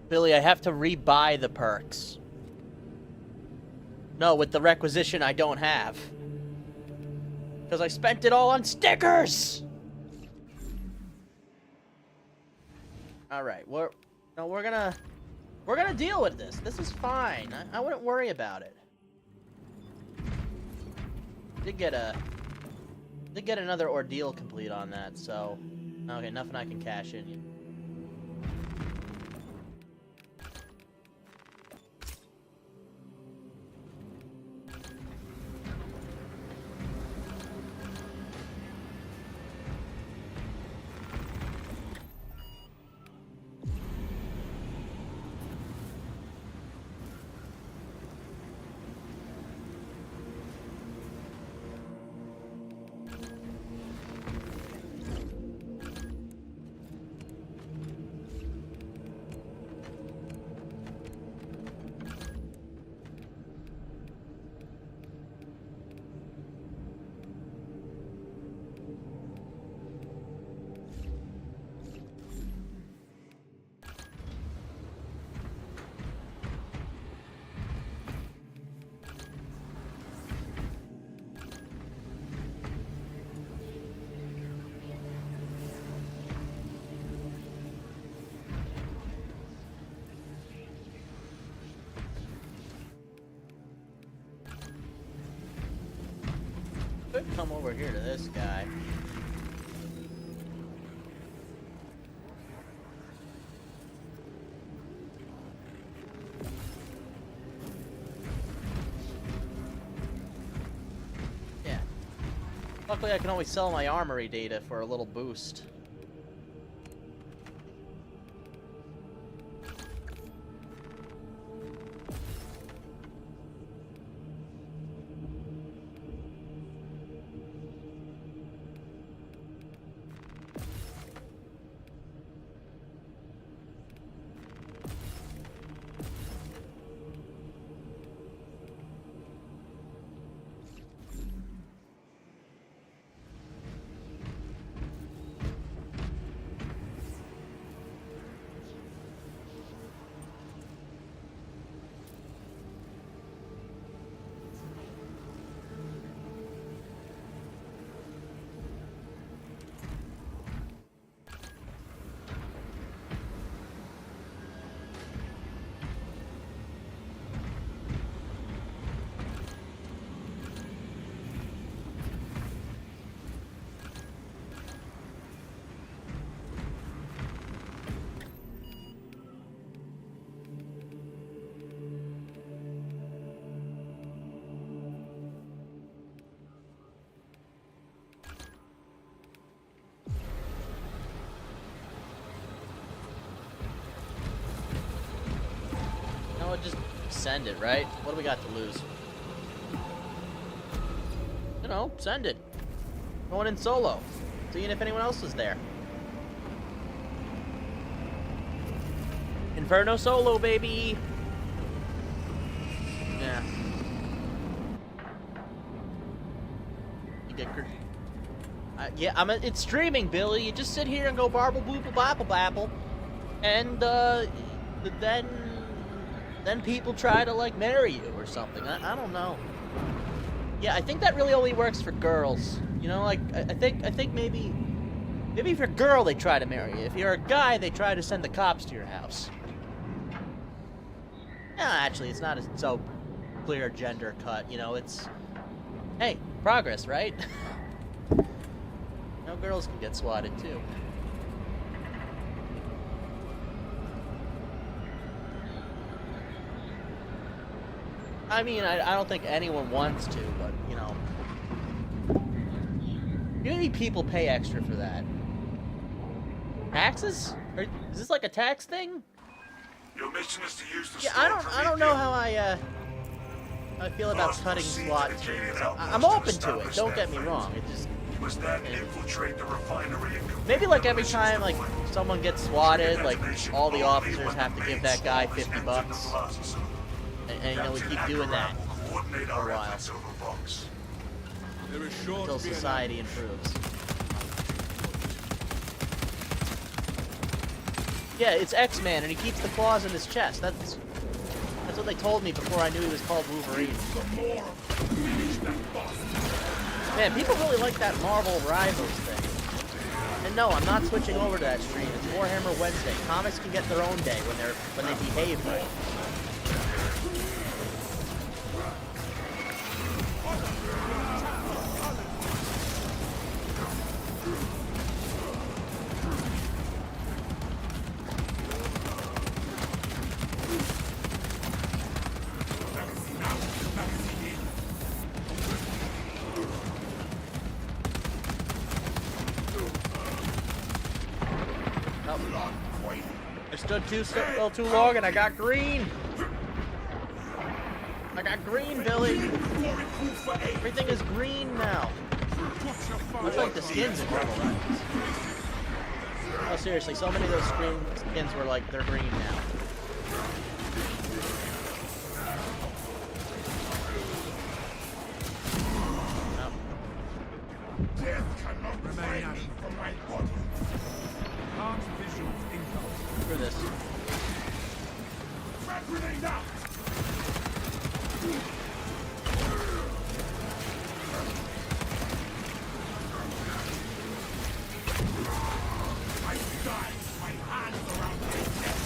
S1: Billy, I have to rebuy the perks. No, with the requisition I don't have. Because I spent it all on stickers! Alright, we're gonna deal with this. This is fine. I wouldn't worry about it. Did get another ordeal complete on that, so... Okay, nothing I can cash in yet. Could come over here to this guy. Yeah. Luckily I can always sell my armory data for a little boost. just send it, right? What do we got to lose? You know, send it. Going in solo. Seeing if anyone else is there. Inferno solo, baby! Yeah. You get yeah, it's streaming, Billy. You just sit here and go barble boople babble babble. And, then people try to, like, marry you or something. I don't know. Yeah, I think that really only works for girls. You know, like, I think maybe if you're a girl, they try to marry you. If you're a guy, they try to send the cops to your house. No, actually, it's not so clear gender cut, you know, it's... Hey, progress, right? No, girls can get swatted, too. I mean, I don't think anyone wants to, but, you know... Maybe people pay extra for that. Taxes? Or is this like a tax thing?
S6: Your mission is to use the
S1: Yeah, I don't know how I feel about cutting SWAT teams. I'm open to it, don't get me wrong. It just...
S6: Was that infiltrate the refinery and
S1: Maybe like every time like someone gets swatted, like all the officers have to give that guy $50. And you know, we keep doing that for a while. Until society improves. Yeah, it's X-Man, and he keeps the claws in his chest. That's what they told me before I knew he was called Wolverine. Man, people really like that Marvel Rivals thing. And no, I'm not switching over to that stream. It's Warhammer Wednesday. Comics can get their own day when they behave right. Stood too long and I got green. I got green, Billy. Everything is green now. Much like the skins in Marvel Rivals. Oh, seriously, so many of those skins were like, they're green now.
S3: Remain out from my body. Arms visuals incoming.
S1: Screw this.
S5: Grenade out! I died, my hands around my chest.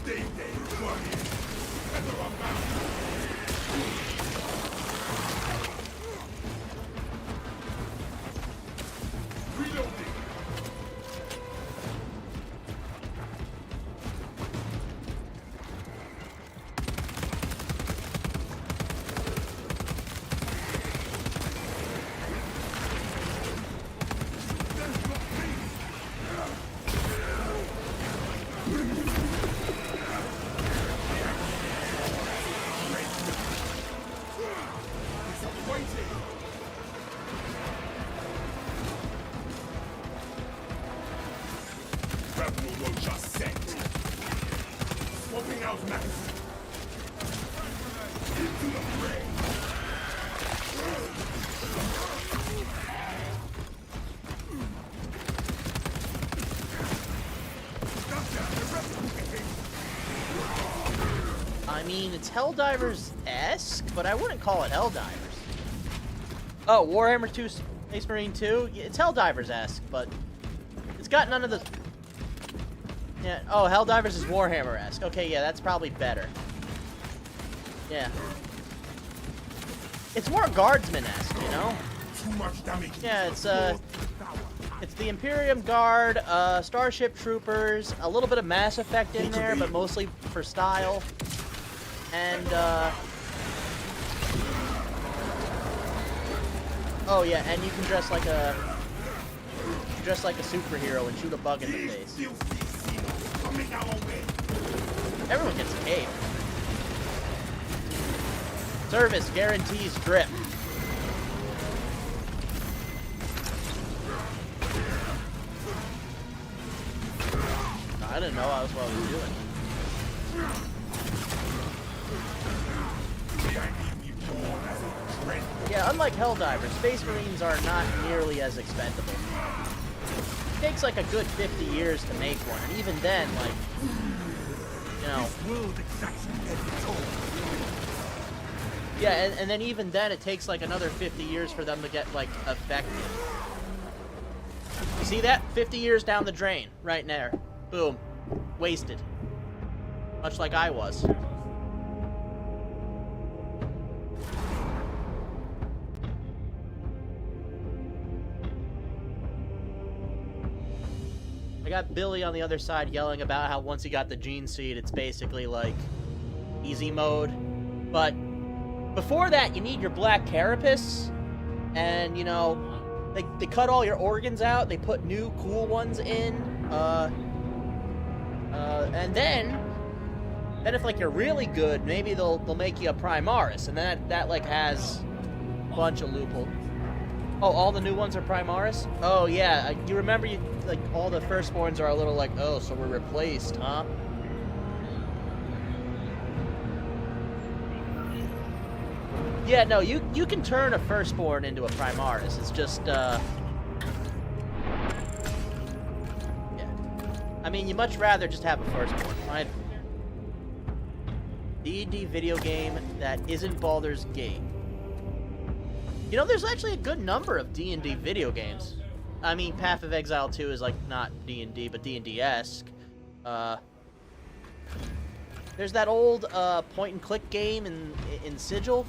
S5: Stay there, buddy. Feather about. Reloading. Rebel Roger set. Swapping out magazine. Into the fray.
S1: I mean, it's Helldivers-esque, but I wouldn't call it Helldivers. Oh, Warhammer 2 Space Marine 2? Yeah, it's Helldivers-esque, but it's got none of the... Yeah, oh, Helldivers is Warhammer-esque. Okay, yeah, that's probably better. Yeah. It's more Guardsman-esque, you know?
S5: Too much damage.
S1: Yeah, it's the Imperium Guard, Starship Troopers, a little bit of Mass Effect in there, but mostly for style. And, oh yeah, and you can dress like a superhero and shoot a bug in the face. Everyone gets a cape. Service guarantees drip. I didn't know that was what I was doing. Yeah, unlike Helldivers, Space Marines are not nearly as expendable. It takes like a good 50 years to make one, and even then, like, you know... Yeah, and then even then, it takes like another 50 years for them to get, like, effective. You see that? 50 years down the drain, right there. Boom. Wasted. Much like I was. I got Billy on the other side yelling about how once he got the gene seed, it's basically like easy mode. But before that, you need your black carapace, and you know, they cut all your organs out. They put new cool ones in, and then if like you're really good, maybe they'll make you a Primaris, and that like has a bunch of loopholes. Oh, all the new ones are Primaris? Oh yeah, you remember like all the firstborns are a little like, oh, so we're replaced, huh? Yeah, no, you can turn a firstborn into a Primaris. It's just yeah. I mean, you much rather just have a firstborn. D&D video game that isn't Baldur's Gate. You know, there's actually a good number of D&D video games. I mean, Path of Exile 2 is like not D&D, but D&D-esque. There's that old point-and-click game in Sigil.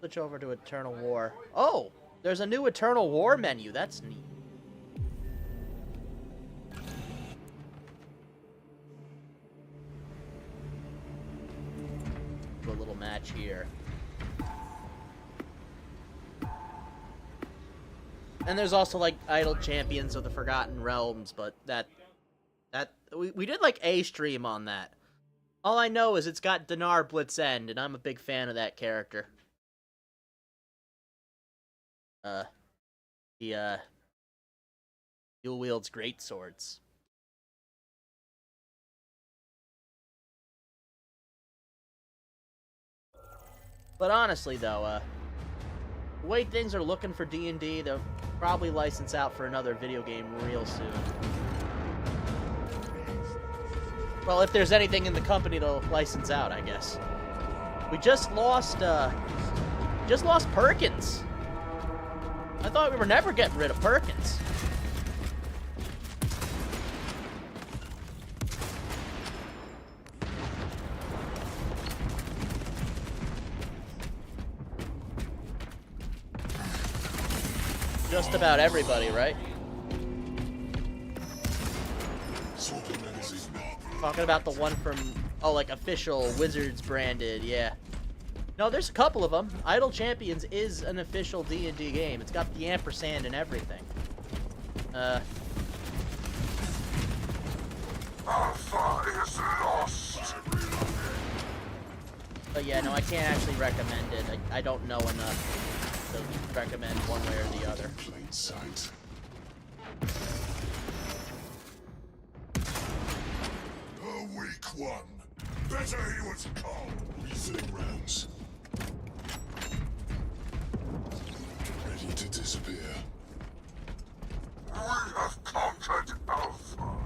S1: Switch over to Eternal War. Oh, there's a new Eternal War menu. That's neat. Do a little match here. And there's also like Idle Champions of the Forgotten Realms, but we did like a stream on that. All I know is it's got Dinar Blitzend, and I'm a big fan of that character. He dual wields great swords. But honestly, though, the way things are looking for D&D, they'll probably license out for another video game real soon. Well, if there's anything in the company to license out, I guess. We just lost Perkins. I thought we were never getting rid of Perkins. Just about everybody, right? Talking about the one from, oh, like official Wizards branded, yeah. No, there's a couple of them. Idle Champions is an official D&D game. It's got the ampersand and everything.
S2: Alpha is lost.
S1: But yeah, no, I can't actually recommend it. I don't know enough to recommend one way or the other.
S4: Plain sight.
S2: A weak one. Better he was called.
S4: Refilling rounds. Ready to disappear.
S2: We have conquered Alpha.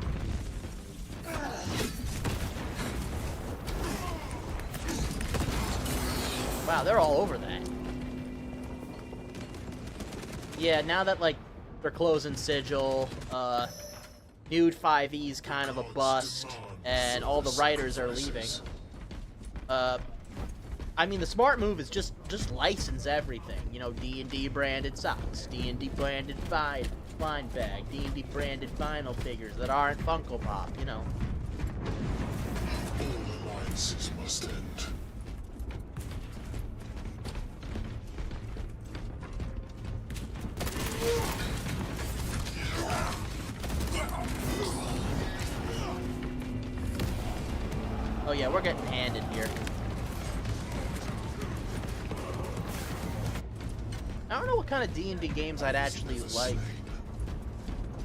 S1: Wow, they're all over that. Yeah, now that, like, they're closing Sigil, Nude 5e's kind of a bust, and all the writers are leaving. I mean, the smart move is just license everything. You know, D&D branded socks, D&D branded blind bag, D&D branded vinyl figures that aren't Funko Pop, you know.
S4: Consequences must end.
S1: Oh yeah, we're getting handed here. I don't know what kind of D&D games I'd actually like.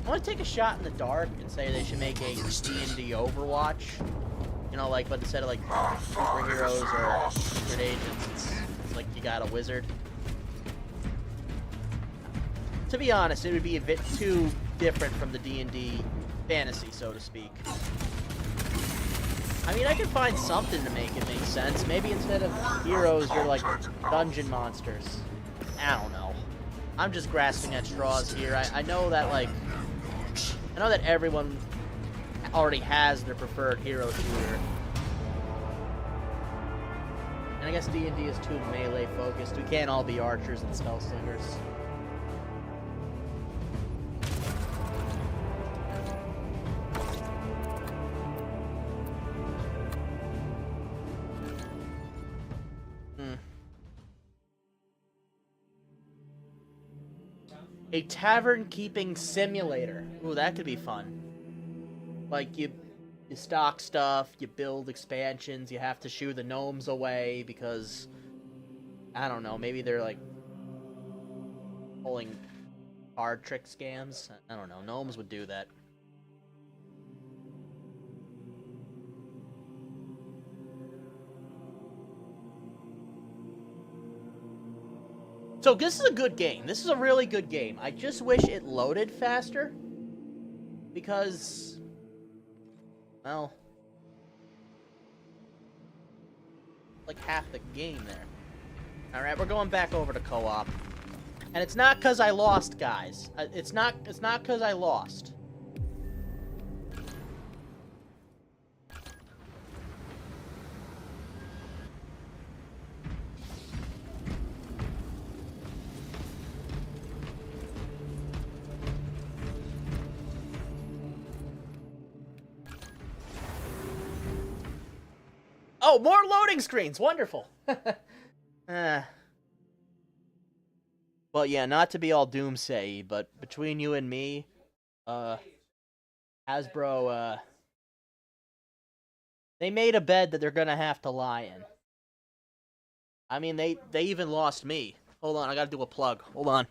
S1: I want to take a shot in the dark and say they should make a D&D Overwatch. You know, like, but instead of like superheroes or secret agents, it's like you got a wizard. To be honest, it would be a bit too different from the D&D fantasy, so to speak. I mean, I can find something to make it make sense. Maybe instead of heroes, you're like dungeon monsters. I don't know. I'm just grasping at straws here. I know that, like, I know that everyone already has their preferred hero shooter. And I guess D&D is too melee focused. We can't all be archers and spell slingers. A tavern keeping simulator. Ooh, that could be fun. Like, you stock stuff, you build expansions, you have to shoo the gnomes away because, I don't know, maybe they're like pulling card trick scams. I don't know, gnomes would do that. So this is a good game. This is a really good game. I just wish it loaded faster. Because, well, like half the game there. Alright, we're going back over to co-op. And it's not because I lost, guys. It's not because I lost. Oh, more loading screens! Wonderful! Well, yeah, not to be all doomsay, but between you and me, Hasbro, they made a bed that they're gonna have to lie in. I mean, they even lost me. Hold on, I gotta do a plug. Hold on.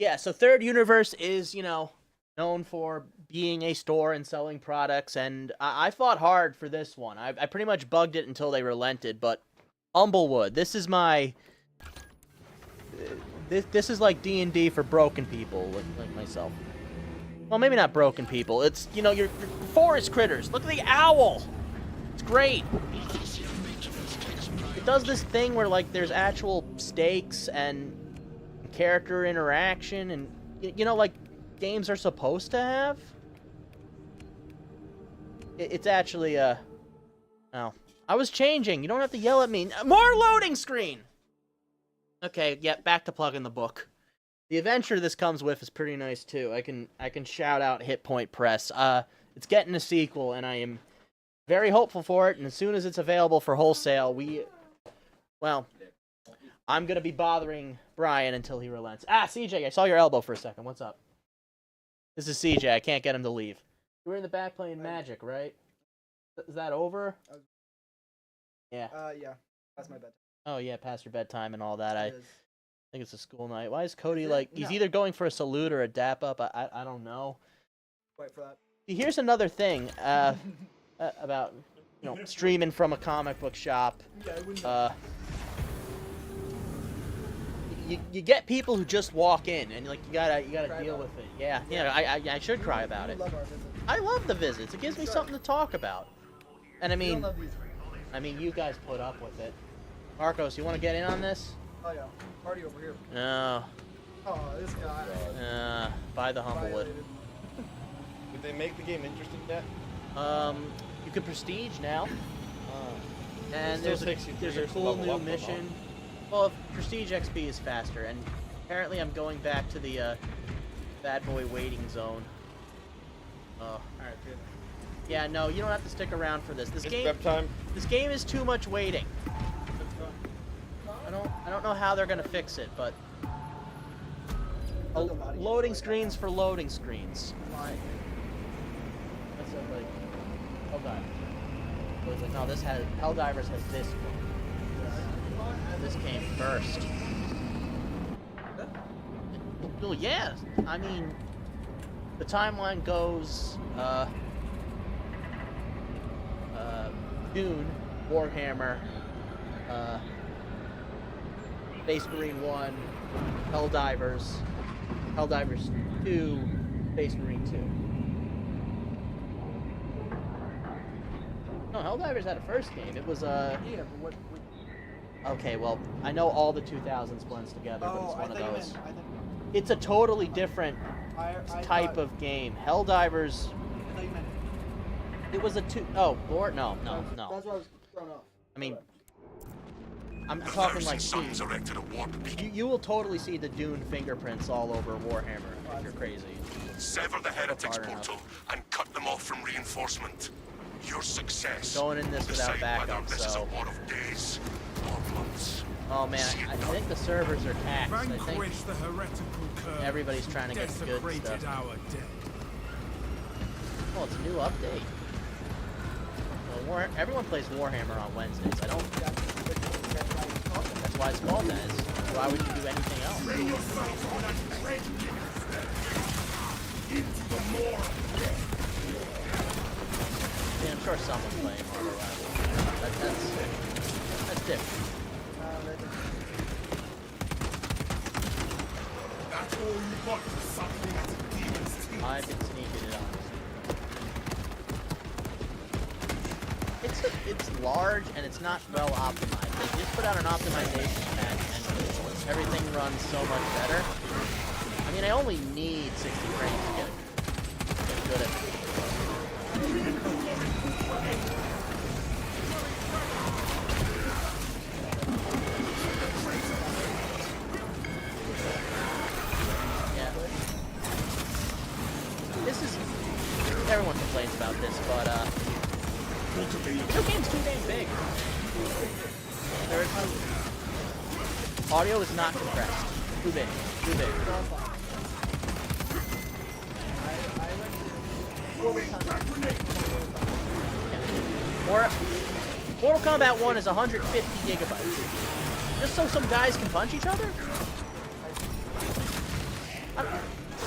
S1: Yeah, so Third Universe is, you know, known for being a store and selling products, and I fought hard for this one. I pretty much bugged it until they relented, but Humblewood, this is my... This is like D&D for broken people, like myself. Well, maybe not broken people. It's, you know, your forest critters. Look at the owl! It's great! It does this thing where, like, there's actual stakes and character interaction, and you know, like games are supposed to have. It's actually oh, I was changing. You don't have to yell at me. More loading screen. Okay, yeah, back to plugging the book. The adventure this comes with is pretty nice too. I can shout out Hit Point Press. It's getting a sequel, and I am very hopeful for it. And as soon as it's available for wholesale, I'm gonna be bothering Brian until he relents. Ah, CJ, I saw your elbow for a second. What's up? This is CJ. I can't get him to leave. You were in the back playing Magic, right? Is that over? Yeah.
S9: Yeah. That's my bedtime.
S1: Oh, yeah, past your bedtime and all that. I
S9: It is.
S1: think it's a school night. Why is Cody
S9: Is it?
S1: like... He's
S9: No.
S1: either going for a salute or a dap up. I don't know.
S9: Wait for that.
S1: See, here's another thing about, you know, streaming from a comic book shop.
S9: Yeah, I wouldn't.
S1: You get people who just walk in, and like you gotta
S9: Cry
S1: deal
S9: about
S1: with it. Yeah, I should cry about it.
S9: Love our visits.
S1: I love the visits. It gives me something to talk about. And I
S9: We don't
S1: mean,
S9: love these.
S1: you guys put up with it. Marcos, you want to get in on this?
S9: Oh yeah. Party over here.
S1: No.
S9: Oh, this guy.
S1: Buy the Humblewood.
S9: Violated.
S10: Did they make the game interesting yet?
S1: You can prestige now, and
S10: It still takes you 3
S1: there's a
S10: years to
S1: cool
S10: level
S1: new
S10: up, though,
S1: mission. Well, prestige XP is faster, and Apparently, I'm going back to the bad boy waiting zone. Oh.
S9: Alright, good.
S1: Yeah, no, you don't have to stick around for this.
S10: It's prep time.
S1: This game is too much waiting. I don't know how they're gonna fix it, but loading screens for loading screens. That's what, like, Helldivers. So it's like, no, this has Helldivers has this one. This came first. Well, yeah. I mean, the timeline goes. Dune, Warhammer, Space Marine 1, Helldivers, Helldivers 2, Space Marine 2. No, Helldivers had a first game. It was
S9: Yeah, but what
S1: Okay, well, I know all the 2000s blends together, but it's one of
S9: I
S1: those.
S9: think
S1: It's a totally different
S9: I
S1: type
S9: thought,
S1: of game. Helldivers.
S9: I thought you meant.
S1: It was a no, no.
S9: That's why I was thrown off.
S1: I mean, I'm talking like
S6: suns erected a warp beacon.
S1: you will totally see the Dune fingerprints all over Warhammer if you're crazy.
S6: Sever the heretics
S1: Far enough.
S6: portal and cut them off from reinforcement. Your success.
S1: Going in this
S6: will
S1: without
S6: decide whether
S1: backup,
S6: this is
S1: so-
S6: a war of days or months.
S1: Oh man, I think the servers are taxed. I think
S3: Vanquish the heretical curse.
S1: everybody's trying to get the good
S3: Desecrated
S1: stuff.
S3: our dead.
S1: Oh, it's a new update. Well, everyone plays Warhammer on Wednesdays. I don't. That's why it's called that. Why would you do anything else?
S5: Bring yourself on that tread into the more.
S1: I mean, I'm sure someone's playing Marvel Rivals. That's different.
S5: That's all you got for something that's a demon's teeth.
S1: I've been sneaking it on. It's large and it's not well optimized. They just put out an optimization patch and everything runs so much better. I mean, I only need 60 frames to get good at it. Yeah. This is everyone complains about this, but the game's too dang big. Audio is not compressed. Too big. Too big. Yeah. Mortal Kombat 1 is 150 gigabytes. Just so some guys can punch each other? I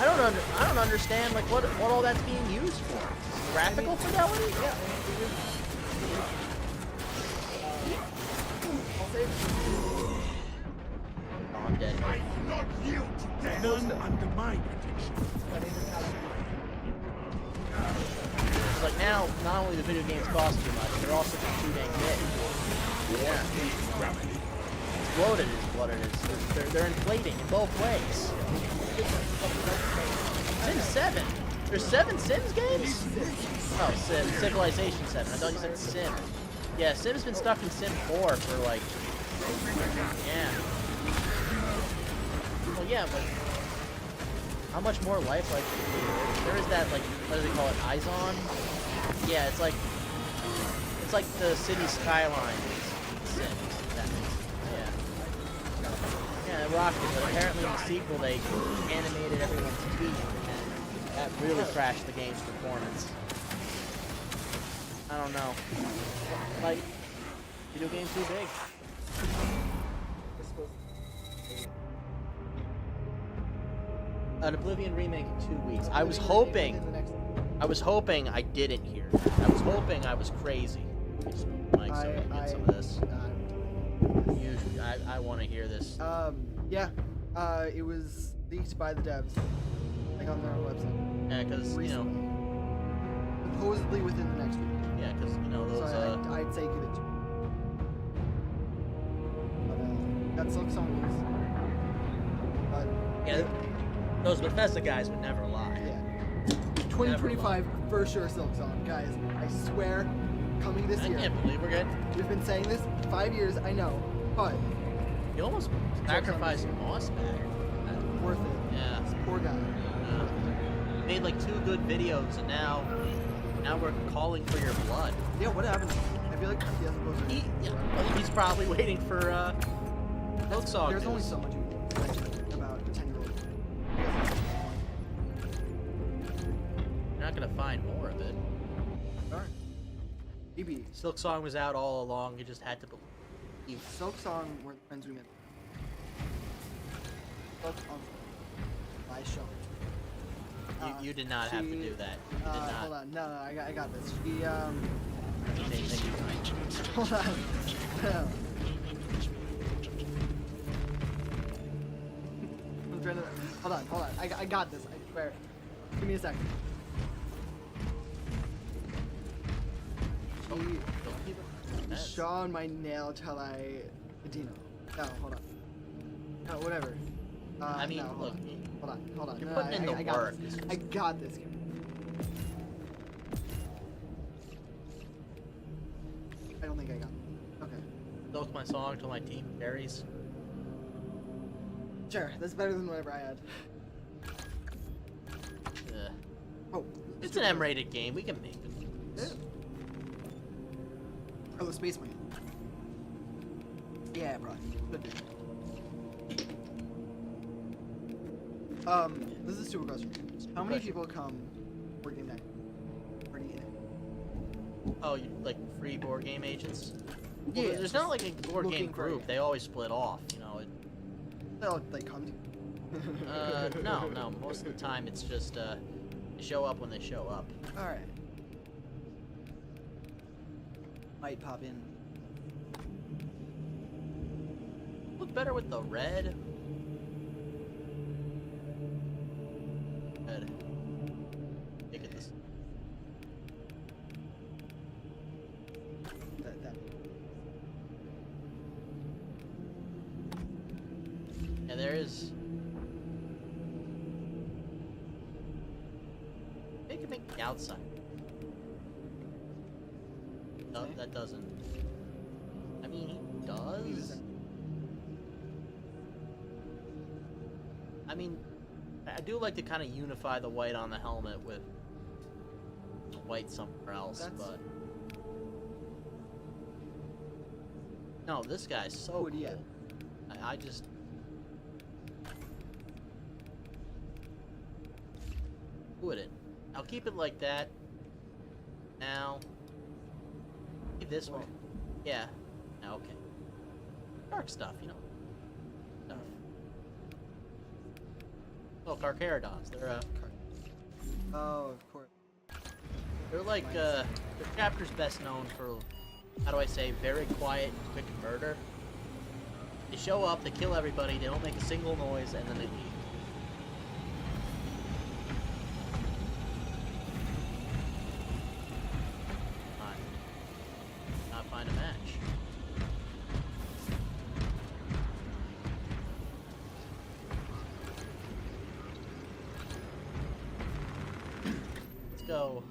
S1: don't understand like what all that's being used for. Graphical fidelity? Yeah. Oh, I'm dead.
S5: Not yield to death. None under my protection.
S1: It's like now, not only do video games cost too much, they're also too dang big. Yeah. Exploded is what it is. They're inflating in both ways. Sims 7. There's 7 Sims games? Oh, Civilization 7. I thought you said Sim. Yeah, Sim's been stuck in Sim 4 for like... Yeah. Well, yeah, but... How much more lifelike there is that, like, what do they call it, Izon? Yeah, it's like the city skyline is Sims. That makes, yeah, it rocked it, but apparently in the sequel they animated everyone's teeth, and that really crashed the game's performance. I don't know. Like, video game's too big. An Oblivion remake in 2 weeks. I was hoping I didn't hear that. I was hoping I was crazy. Mike, so we can get some of this. I want to hear this.
S9: Yeah. It was leaked by the devs. Like on their own website.
S1: Yeah, because, you know...
S9: Supposedly within the next week.
S1: Yeah, because, you know, those,
S9: So I'd say give it 2. But, that Silk Song is... But...
S1: Yeah, those Bethesda guys would never lie.
S9: Yeah. 2025 for sure Silk Song. Guys, I swear, coming this year.
S1: I can't believe we're getting...
S9: We've been saying this 5 years, I know, but...
S1: You almost sacrificed Moss back.
S9: worth it.
S1: Yeah.
S9: This poor guy.
S1: Made like 2 good videos, and now we're calling for your blood.
S9: Yeah, what happened? I feel like he hasn't posted.
S1: He's probably waiting for Silksong.
S9: There's only so much you can say about a 10-year-old.
S1: You're not gonna find more of it.
S9: Darn. BB.
S1: Silksong was out all along. You just had to believe.
S9: Silksong were the friends we met. Silksong. My show.
S1: You did not have to do that. You did not.
S9: Hold on. No, I got this. She,
S1: Thank you.
S9: hold on. I'm trying to, hold on. I got this. I swear. Give me a second. She shone my nail till I... Dino. No, hold on. No, whatever.
S1: I mean,
S9: no,
S1: look.
S9: Hold on.
S1: You're
S9: No,
S1: putting in the
S9: I got
S1: work.
S9: this. I got this. I don't think I got it. Okay.
S1: Silk my song till my team carries.
S9: Sure, that's better than whatever I had. Oh,
S1: It's an M-rated game. We can make it.
S9: Yeah. Oh, the Space Marine. Yeah, bro. Good dude. This is a super question. How many people come board game night? Party in?
S1: Oh, you like free board game agents? Well,
S9: Yeah,
S1: there's not like a board
S9: looking
S1: game
S9: for
S1: group.
S9: it.
S1: they always split off. You know.
S9: They'll like come to.
S1: No. Most of the time, it's just they show up when they show up.
S9: All right. Might pop in.
S1: Look better with the red. Red. Look at this.
S9: That.
S1: Yeah, there is. They can make the outside. No,
S9: Okay.
S1: that doesn't. I mean, he does. I mean, I do like to kind of unify the white on the helmet with the white somewhere else, but no, this guy's so
S9: Who would he
S1: cool.
S9: have?
S1: I just put it. I'll keep it like that. Now, leave this one. Yeah. Now, okay. Dark stuff, you know. Stuff. Oh, Carcharodons. They're
S9: Oh, of course.
S1: they're like the chapter's best known for, how do I say, very quiet, quick murder. They show up, they kill everybody, they don't make a single noise, and then they leave. Not find a match. Let's go.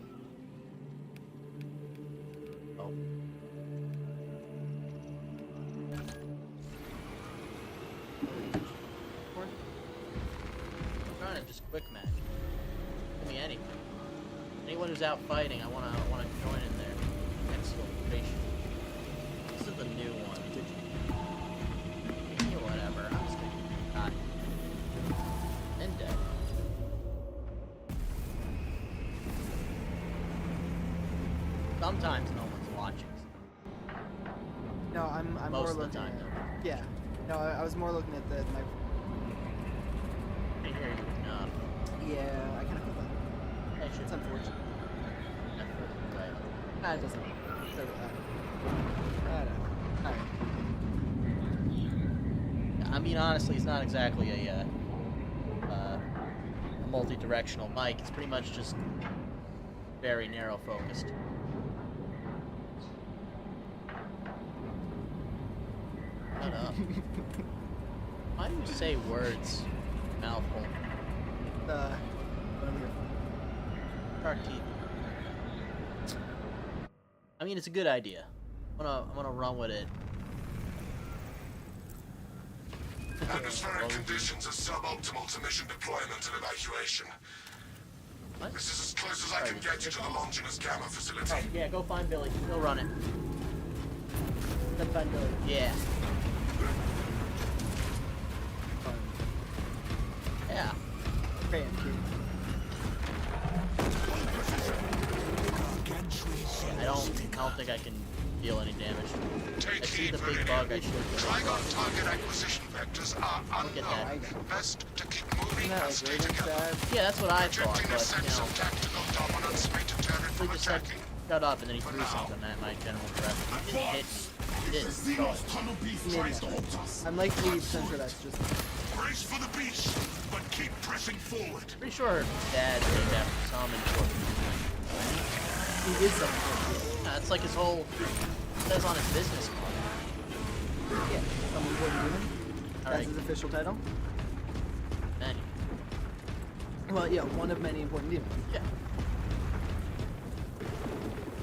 S1: Oh. I'm trying to just quick match. Give me anything. Anyone who's out fighting, I wanna join in there. Exclamation. This is the new one. Yeah, whatever. I'm just gonna not and dead. Sometimes no one's watching.
S9: No, I'm
S1: Most
S9: more
S1: of the
S9: looking
S1: time,
S9: at. Yeah. No, I was more looking at the my.
S1: I hear you enough.
S9: Yeah, I kind of feel that.
S1: I should
S9: It's unfortunate.
S1: Right.
S9: It doesn't. So, I don't know. Alright.
S1: I mean, honestly, it's not exactly a multi-directional mic. It's pretty much just very narrow focused. Shut up. Why do you say words, mouthful?
S9: What I'm here
S1: Shark teeth. I mean, it's a good idea. I'm gonna run with it.
S2: Atmospheric conditions are suboptimal to mission deployment and evacuation.
S1: What?
S2: This is as close as I can get you to the Longinus Gamma facility.
S1: Oh, yeah, go find Billy. He'll run it.
S9: Then find Billy.
S1: Yeah. Yeah.
S9: Okay, I'm curious.
S1: I don't think I can deal any damage. I
S2: Take
S1: see
S2: heed,
S1: the big
S2: Viridian.
S1: bug I should.
S2: Trigon target acquisition vectors are
S1: Look at that.
S2: unknown. Best to keep moving
S9: Isn't that
S2: and
S9: like
S2: stay
S9: Raven's
S2: together.
S9: dad?
S1: Yeah, that's what I thought,
S2: Projecting a
S1: but
S2: sense of tactical dominance may deter it
S1: he
S2: from
S1: just said,
S2: attacking.
S1: shut up, and then he threw something at my general direction. He didn't hit me. He did.
S5: Xenos tunnel beast tries to halt us.
S9: I'm like 80% sure that's just.
S6: Brace for the beast, but keep pressing forward.
S1: Pretty sure Dad named after some important.
S9: He is something.
S1: Yeah, it's like his whole. It says on his business card.
S9: Yeah, some important demon. That's
S1: Alright.
S9: his official title.
S1: Many.
S9: Well, yeah, one of many important demons.
S1: Yeah.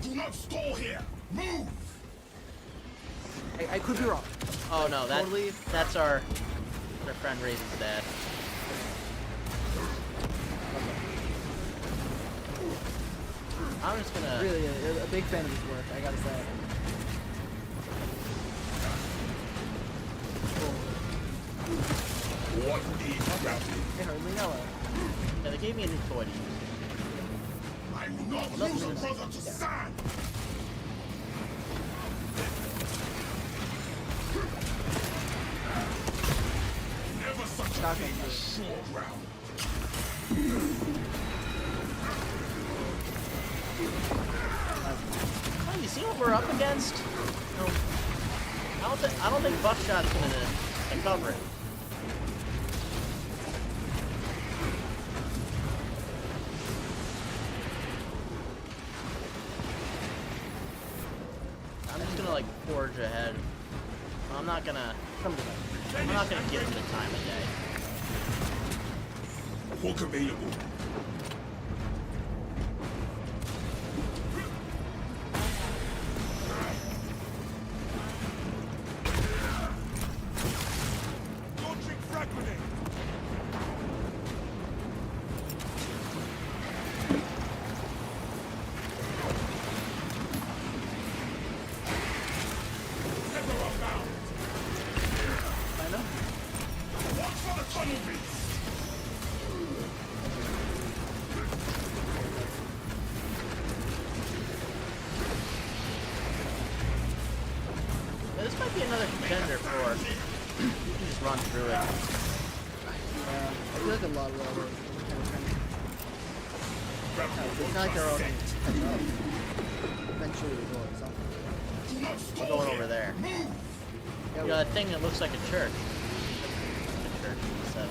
S5: Do not stall here. Move.
S9: I could be wrong.
S1: Oh no,
S9: Totally.
S1: that's our friend Raven's dad. I'm just gonna.
S9: Really, a big fan of his work, I gotta say.
S5: What needs gravity?
S9: Hey, hardly know it.
S1: Yeah, they gave me a new toy to use.
S5: I will not lose a brother to sand. Never such a
S9: Shotgun
S5: thing as
S9: first.
S5: short round.
S1: Oh, you see what we're up against? No. I don't think Buckshot's gonna cover it. I'm just gonna like forge ahead. I'm not gonna.
S9: Come to that.
S1: I'm not gonna give him the time of day.
S5: Hook available. Launching frag grenade. Never abound.
S9: I know.
S5: Watch for the tunnel beast.
S1: Yeah, this might be another contender for. You can just run through it.
S9: I feel like a lot of railroads it's not like they're all gonna catch up. Eventually they will at some point.
S1: We're going over there.
S9: Yeah,
S1: You know, that thing that looks like a church. A church, 7.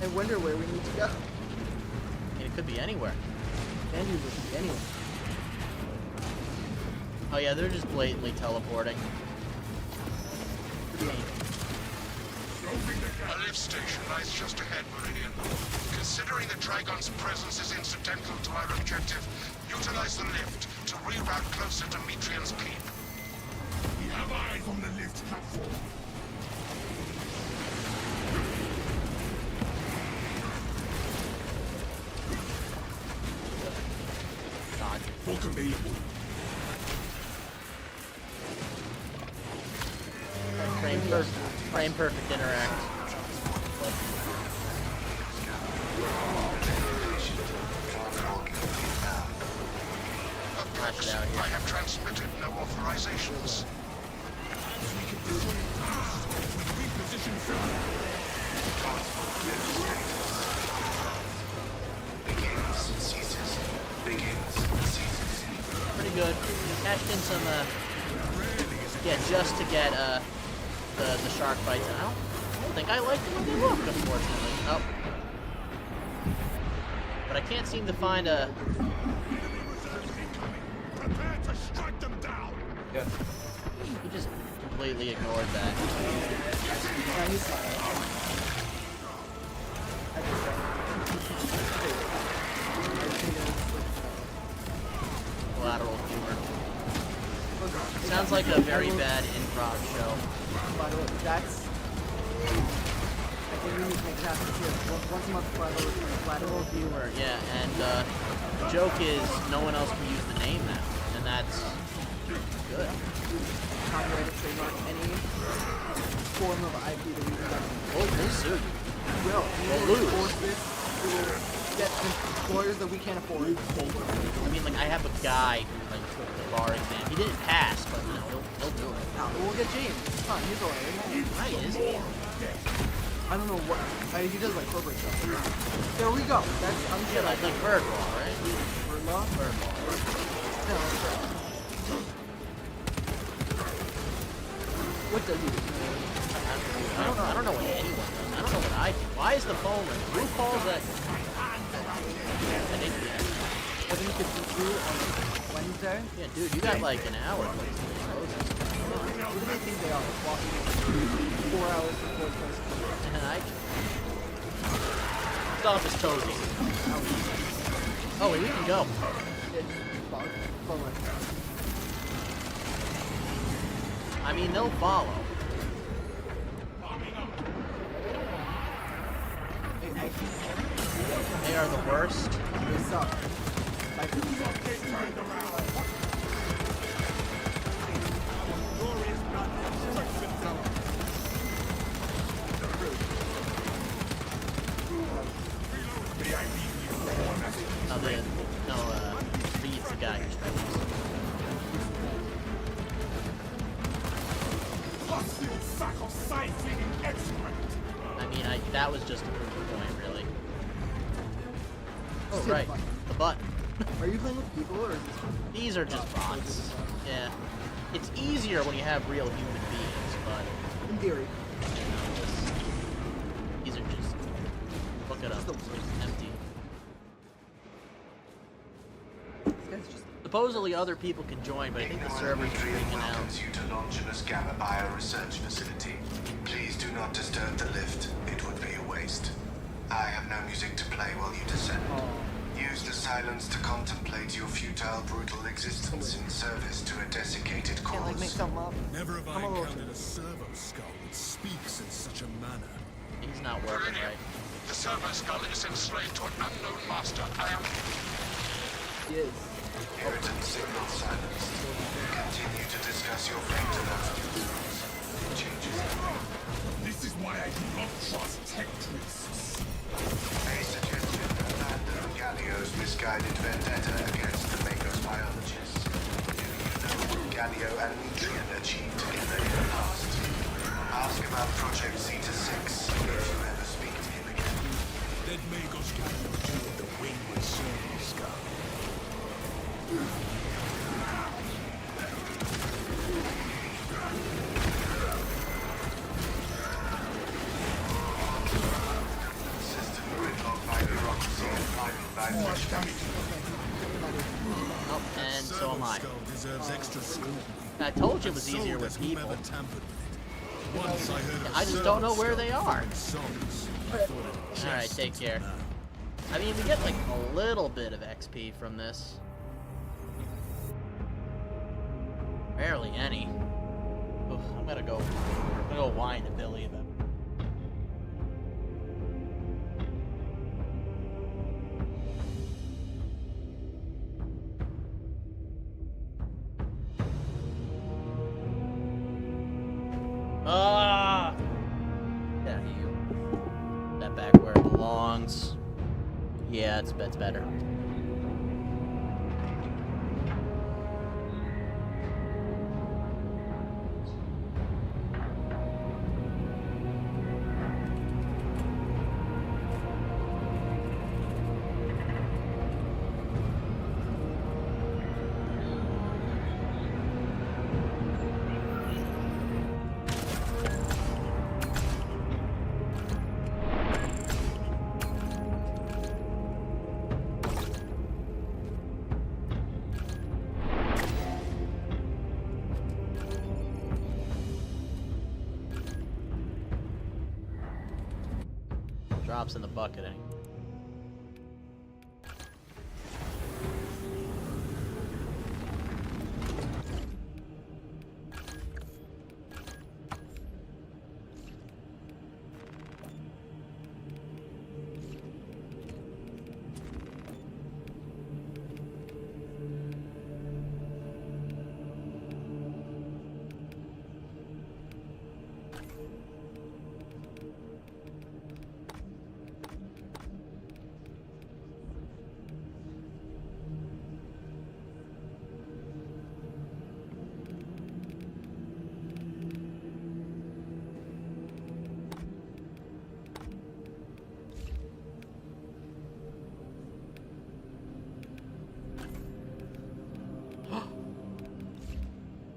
S9: I wonder where we need to go.
S1: I mean, it could be anywhere.
S9: Can you just be anywhere?
S1: Oh yeah, they're just blatantly teleporting.
S2: A lift station lies just ahead, Meridian. Considering the Trigon's presence is incidental to our objective, utilize the lift to reroute closer to Metrian's Keep.
S5: We have eyes on the lift platform.
S1: God.
S5: Hook available.
S1: Frame perfect interact. Smash it out
S2: I
S1: here.
S2: have transmitted no authorizations.
S5: Reposition film.
S1: Pretty good. Cashed in some, yeah, just to get, the shark bites. And I don't think I like the way they look, unfortunately. Oh. But I can't seem to find a...
S5: Prepare to strike them down.
S8: Yes.
S1: He just completely ignored that.
S9: Yeah, he's fine.
S1: Collateral humor. Sounds like a very bad improv show.
S9: By the way, that's I think we need to make it happen too. Once a month,
S1: Little humor, yeah, and the joke is no one else can use the name now, and that's good.
S9: Copyright, trademark, any form of IP that we can.
S1: We'll sue you.
S9: We will. We
S1: Well,
S9: will
S1: lose.
S9: enforce this. We will get employers that we can't afford.
S1: I mean, like, I have a guy who, like, took the bar exam. He didn't pass, but, you know, he'll do it.
S9: Now, we'll get James. It's fine. He's alright.
S1: Right, is he?
S9: I don't know what. He does like corporate stuff. There we go. That's I'm
S1: Yeah,
S9: sure.
S1: like Birdball, right?
S9: Birdlaw?
S1: Birdball.
S9: No, that's right. What does he do?
S1: I don't know what anyone does. I don't know what I do. Why is the phone ringing? Who calls that? I think
S9: I think it's due on Wednesday.
S1: yeah, dude, you got like an hour.
S9: What do they think they are? Walking 4 hours before the place.
S1: And I stop his toesy. Oh, wait, we can go.
S9: It's fun.
S1: I mean, they'll follow. They are the worst.
S9: They suck.
S1: Reed's the guy who's trying I mean, that was just a proof point, really. Oh, right. The button.
S9: Are you playing with people or is this
S1: These are just bots. Yeah. It's easier when you have real human beings, but
S9: in theory?
S1: you know, these are just look it up. It's empty.
S9: This guy's just
S1: Supposedly other people can join, but I think the server's freaking out.
S2: welcomes you to Longinus Gamma Bio Research Facility. Please do not disturb the lift. It would be a waste. I have no music to play while you descend. Use the silence to contemplate your futile, brutal existence in service to a desiccated
S9: can't like make
S2: cause.
S9: something up.
S3: Never have I
S9: I'm a little-
S3: encountered a servo skull that speaks in such a manner.
S1: He's not working right.
S2: The servo skull is enslaved to an unknown master. I am...
S9: He is.
S2: Irritant signal silence. Continue to discuss your fate amongst yourselves. Changes.
S5: This is why I do not trust tech priests.
S2: A suggestion abandon Gallio's misguided vendetta against the Makos biologists. Do you know what Gallio and Nutrient achieved together in the past? Ask about Project Zeta-6 if you ever speak to him again.
S3: Dead Magos can do the winged servo skull.
S2: System gridlocked by bureaucracy and blinded by fresh
S1: Oh, and so am I.
S3: Skull deserves extra scrutiny.
S1: I told you it was
S3: So
S1: easier
S3: does
S1: with people.
S3: whomever tampered with it. Once I heard of
S1: I just don't know where they are.
S3: songs. I thought it
S1: Alright,
S3: just
S1: take care.
S3: now.
S1: I mean, we get like a little bit of XP from this. Barely any. Oof, I'm gonna go whine to Billy about it. Ah! Yeah, you. That back where it belongs. Yeah, it's better. Drops in the bucket, eh?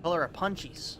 S1: Color of punchies.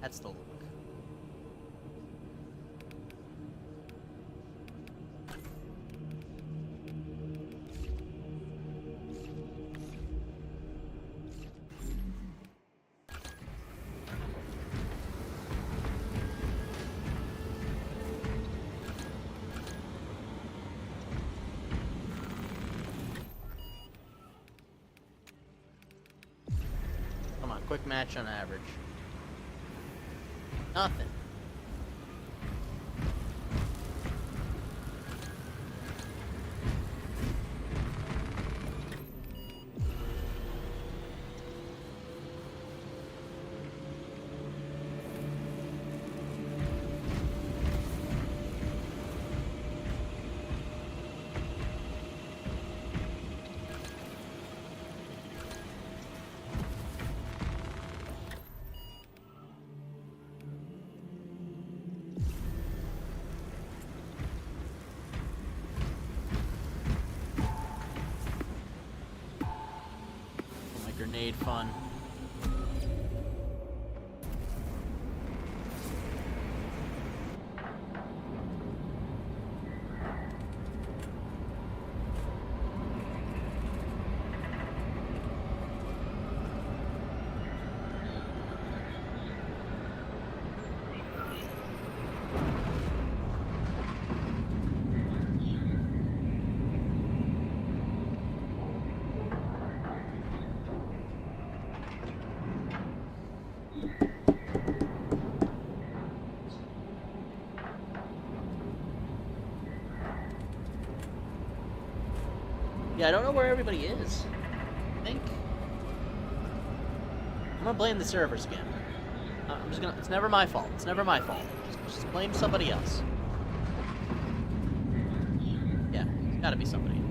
S1: That's the look. Come on, quick match on average. Nothing. Grenade fun. Yeah, I don't know where everybody is. I think I'm gonna blame the servers again. I'm just gonna. It's never my fault. It's never my fault. Just blame somebody else. Yeah, it's gotta be somebody.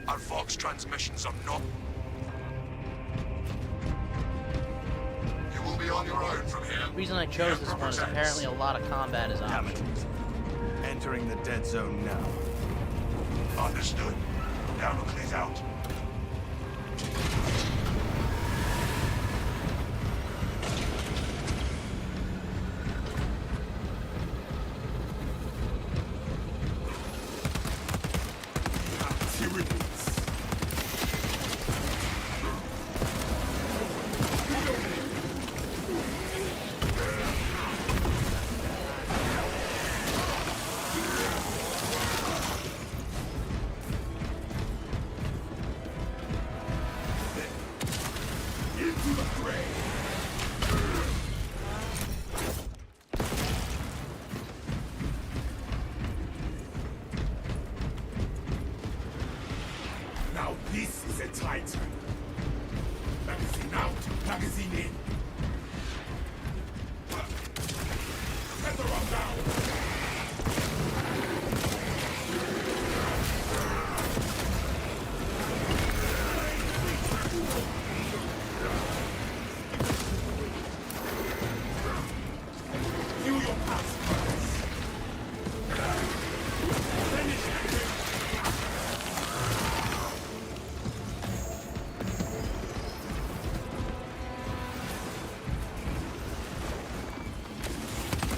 S6: Our Vox transmissions are not...
S2: You will be on your own from here.
S1: The reason I chose this one is apparently a lot of combat is
S5: Damn
S1: optional.
S5: it. Entering the dead zone now.
S6: Understood. Now look these out.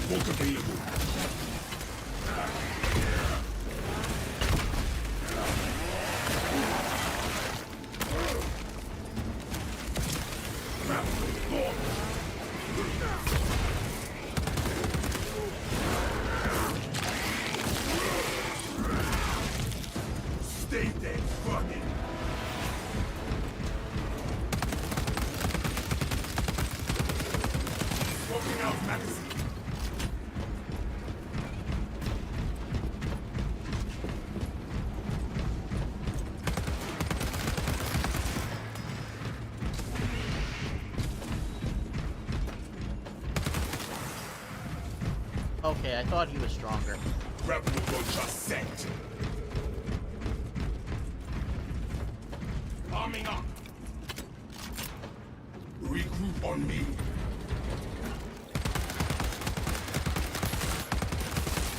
S5: Walk available. Stay dead, fuck it. Swapping out magazine.
S1: Okay, I thought he was stronger.
S5: Grapple launcher set. Arming up. Regroup on me.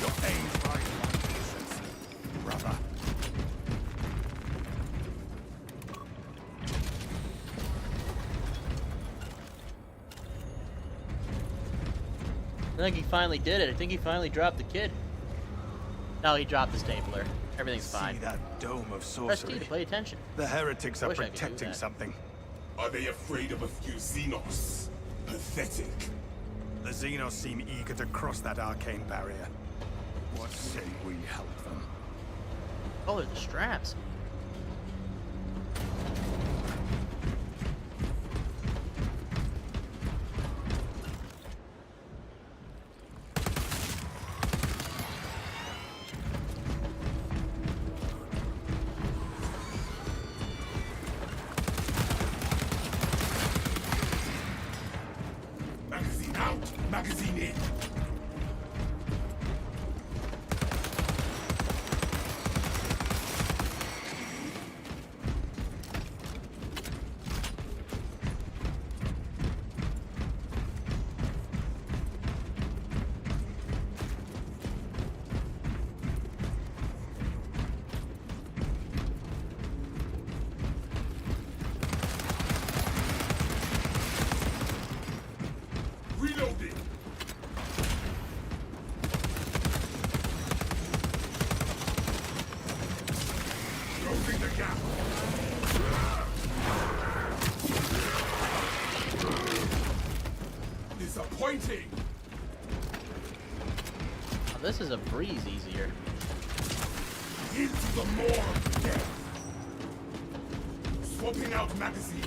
S5: Your aim's right on pieces, brother.
S1: I think he finally did it. I think he finally dropped the kid. No, he dropped the stapler. Everything's fine.
S11: See that dome of
S1: Press T
S11: sorcery?
S1: to pay attention.
S11: The heretics are
S1: Wish I could do
S11: protecting
S1: that.
S11: something.
S5: Are they afraid of a few Xenos? Pathetic.
S11: The Xenos seem eager to cross that arcane barrier. What say we help them?
S1: Oh, they're the straps.
S5: Magazine out, magazine in. Reloading. Closing the gap. Disappointing.
S1: Oh, this is a breeze easier.
S5: Into the more of death. Swapping out magazine.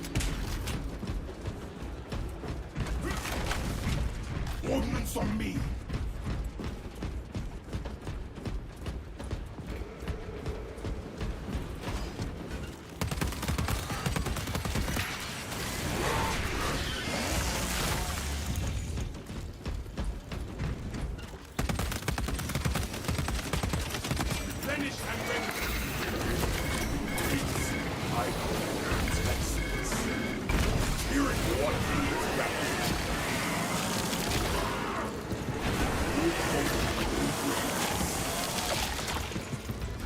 S5: Ordnance on me. Replenish and ready. Peace. I call Texas. Spirit war needs rapid.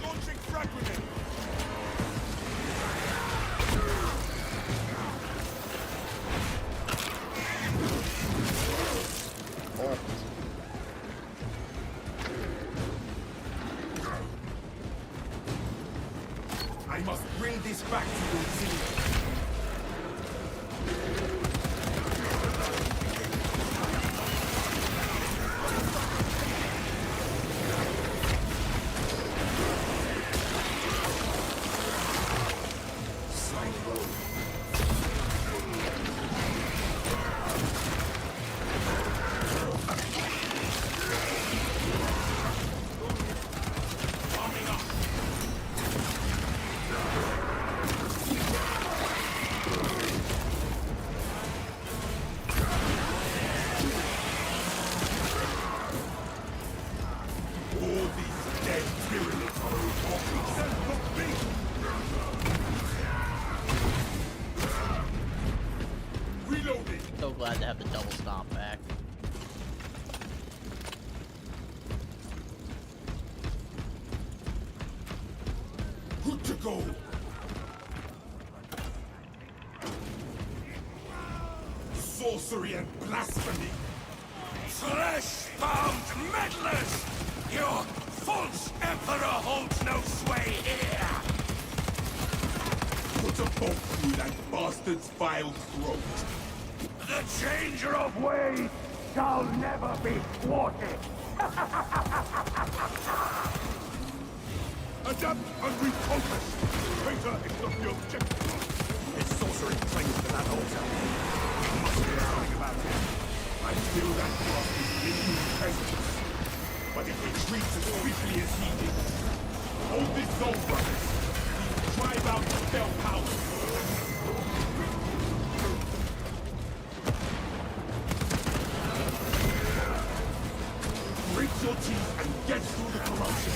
S5: Launching frag grenade. I must bring this back to the city. Arming up. All these dead pyramids are walking self of me. Reloading.
S1: So glad to have the double stomp back.
S5: Good to go. Sorcery and blasphemy. Flesh-bound meddlers! Your false emperor holds no sway here! Put a bolt through that bastard's vile throat. The changer of ways shall never be thwarted! Adapt and refocus! Traitor is not the objective!
S11: His sorcery clings to that altar. You must do something about it.
S5: I feel that bastard's living presence. But it retreats as quickly as he did. Hold this zone, brothers. We drive out the spell power. Grit your teeth and get through the corruption.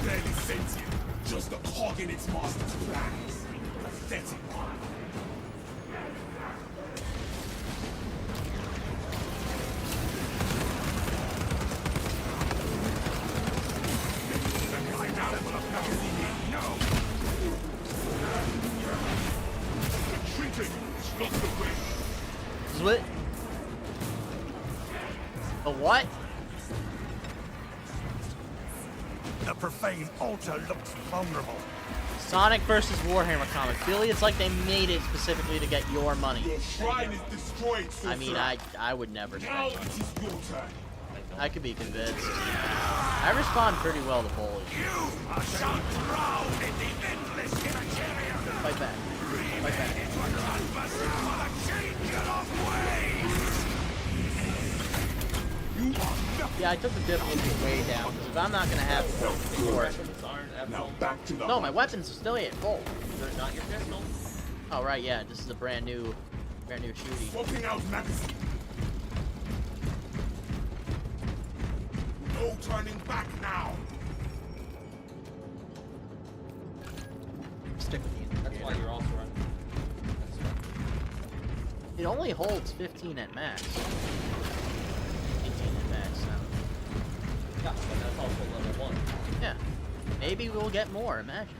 S5: Barely sentient, just a cog in its master's plans. Pathetic.
S1: What? A what?
S11: The profane altar looks vulnerable.
S1: Sonic versus Warhammer comic. Billy, it's like they made it specifically to get your money.
S5: Your shrine is destroyed,
S1: I mean, I would never
S5: now
S1: spend
S5: it is your turn.
S1: I could be convinced. I respond pretty well to bullies.
S5: You shall drown in the endless immaterial.
S1: Fight back. Fight back. Yeah, I took the difficulty way down, because if I'm not gonna have support.
S5: Now back to the
S1: No, my weapons are still at full.
S8: They're not your pistol.
S1: Oh right, yeah, this is a brand new shooty.
S5: Swapping out magazine. No turning back now.
S1: Stick with you.
S8: That's why you're also running.
S1: It only holds 15 at max. 18 at max now.
S8: Yeah, but that's also level 1.
S1: Yeah. Maybe we'll get more, imagine.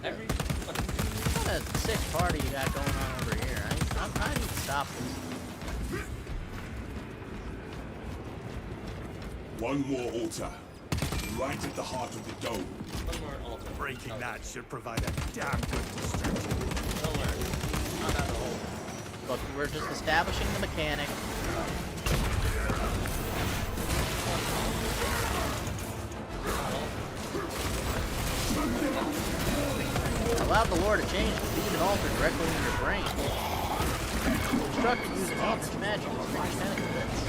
S8: Every
S1: What a sick party you got going on over here. I need to stop this.
S5: One more altar. Right at the heart of the dome.
S8: one more altar.
S11: Breaking that should provide a damn good distraction.
S8: Don't worry. Not out of hole.
S1: Look, we're just establishing the mechanic. Allowed the lore to change to leave an altar directly in your brain. Constructed using Eldritch magic with strange tentacle bits.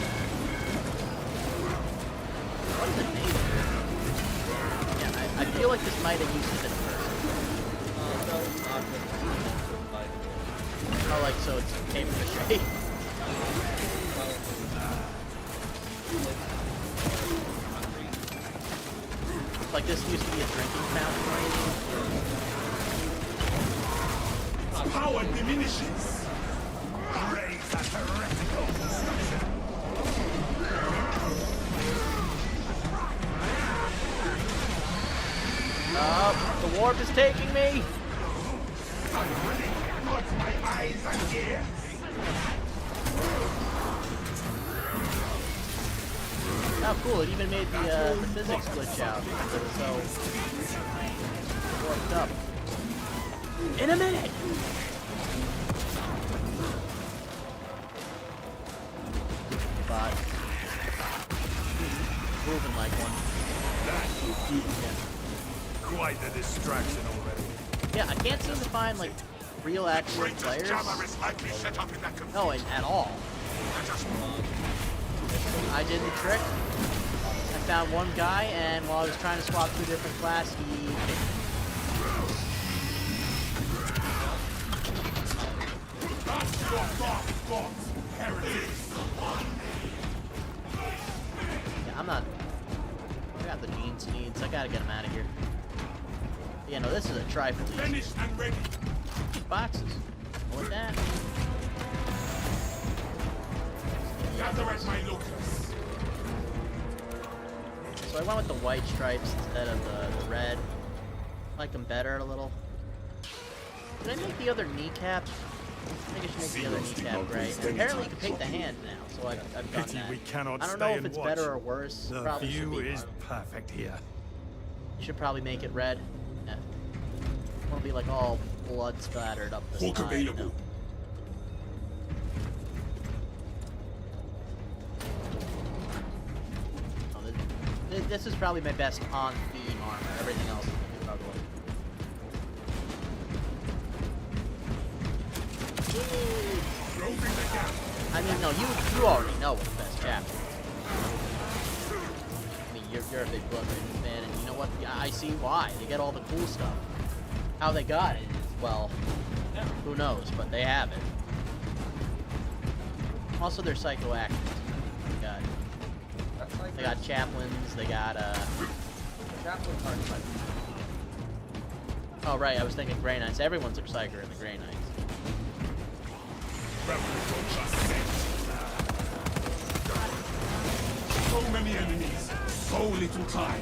S1: What is it made of? Yeah, I feel like this might have used it at first.
S8: No, it's not.
S1: Oh, like, so it's came from the shade. Like, this used to be a drinking fountain.
S5: Power diminishes.
S11: Raise that heretical destruction.
S1: The warp is taking me!
S5: My eyes and ears.
S1: Oh, cool, it even made the physics glitch out because it was so warped up. In a minute! But moving like one.
S5: That will do.
S11: Quite the distraction already.
S1: Yeah, I can't seem to find like real actual players.
S5: Jammer is likely set up in that
S1: No, at all.
S5: Let us
S1: I did the trick. I found one guy, and while I was trying to swap to a different class, he kicked me.
S5: That's your dark thoughts, heretics.
S1: Yeah, I'm not. I got the jeans needs. I gotta get him out of here. Yeah, no, this is a trifle.
S5: Finished and ready.
S1: Boxes. What that?
S5: Gather at my locus.
S1: So I went with the white stripes instead of the red. like them better a little. Did I make the other kneecap? I think I should make the other kneecap gray. And apparently you can pick the hand now, so I've done
S11: Pity
S1: that.
S11: we cannot
S1: I don't
S11: stay
S1: know if
S11: and
S1: it's
S11: watch.
S1: better or worse.
S11: The
S1: Probably should
S11: view
S1: be
S11: is
S1: one.
S11: perfect here.
S1: You should probably make it red. Yeah. It won't be like all blood splattered up the
S5: Hawk
S1: side, you know?
S5: available.
S1: Oh, this is probably my best on-theme armor. Everything else is ugly. I mean, no, you already know what the best chapter is. I mean, you're a big Bloodbraid fan, and you know what? Yeah, I see why. They get all the cool stuff. How they got it is, well, who knows, but they have it. Also, they're psychoactive. They got chaplains, they got,
S8: Chaplains aren't like.
S1: Oh, right, I was thinking Grey Knights. Everyone's a psyker in the Grey Knights.
S5: So many enemies, so little time.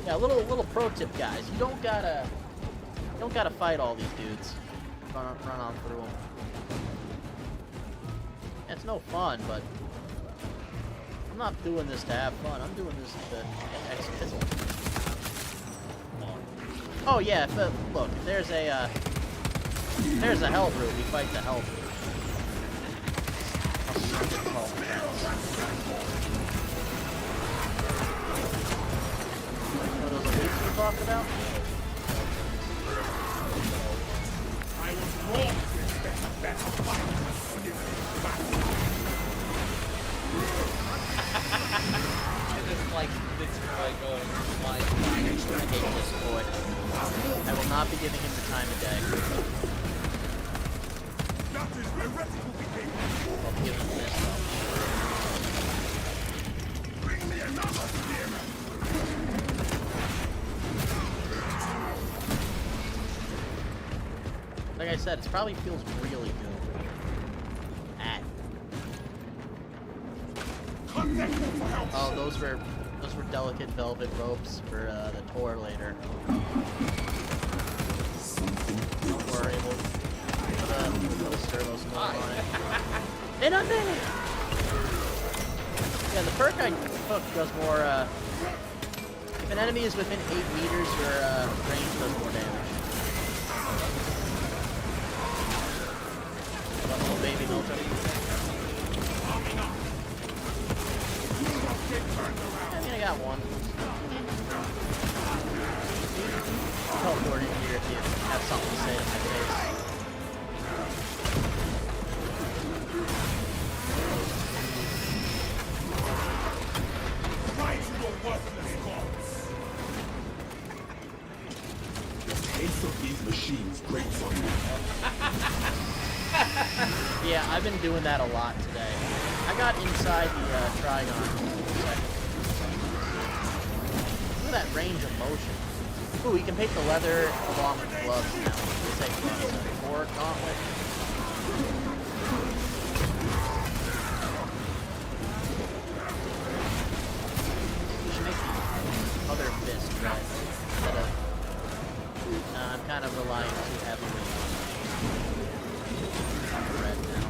S1: Yeah, little pro tip, guys. You don't gotta fight all these dudes. Run on through them. It's no fun, but I'm not doing this to have fun. I'm doing this to get XP. Oh yeah, but look, if there's a hell brute, we fight the hell brute. What are those elites we talked about?
S5: I was wrong to expect a better fight.
S8: It is like this guy going, my
S1: I hate this boy. I will not be giving him the time of day.
S5: That is heretical behavior.
S1: I'll give him this though.
S5: Bring me another spear.
S1: Like I said, it probably feels really good. Oh, those were delicate velvet ropes for the tour later. We're able to put a servo smoke on it. And I'm in! Yeah, the perk I took does more, if an enemy is within 8 meters, your range does more damage. That little baby military. I mean, I got one. Teleport in here if you have something to say to my face.
S5: Right to your worthless gods. The taste of these machines grates on you.
S1: Yeah, I've been doing that a lot today. I got inside the Trigon for a second. Look at that range of motion. Ooh, you can paint the leather along with gloves now. Let's say gloves. Or gauntlet. You should make the other fist red instead of... I'm kind of relying too heavily on red now.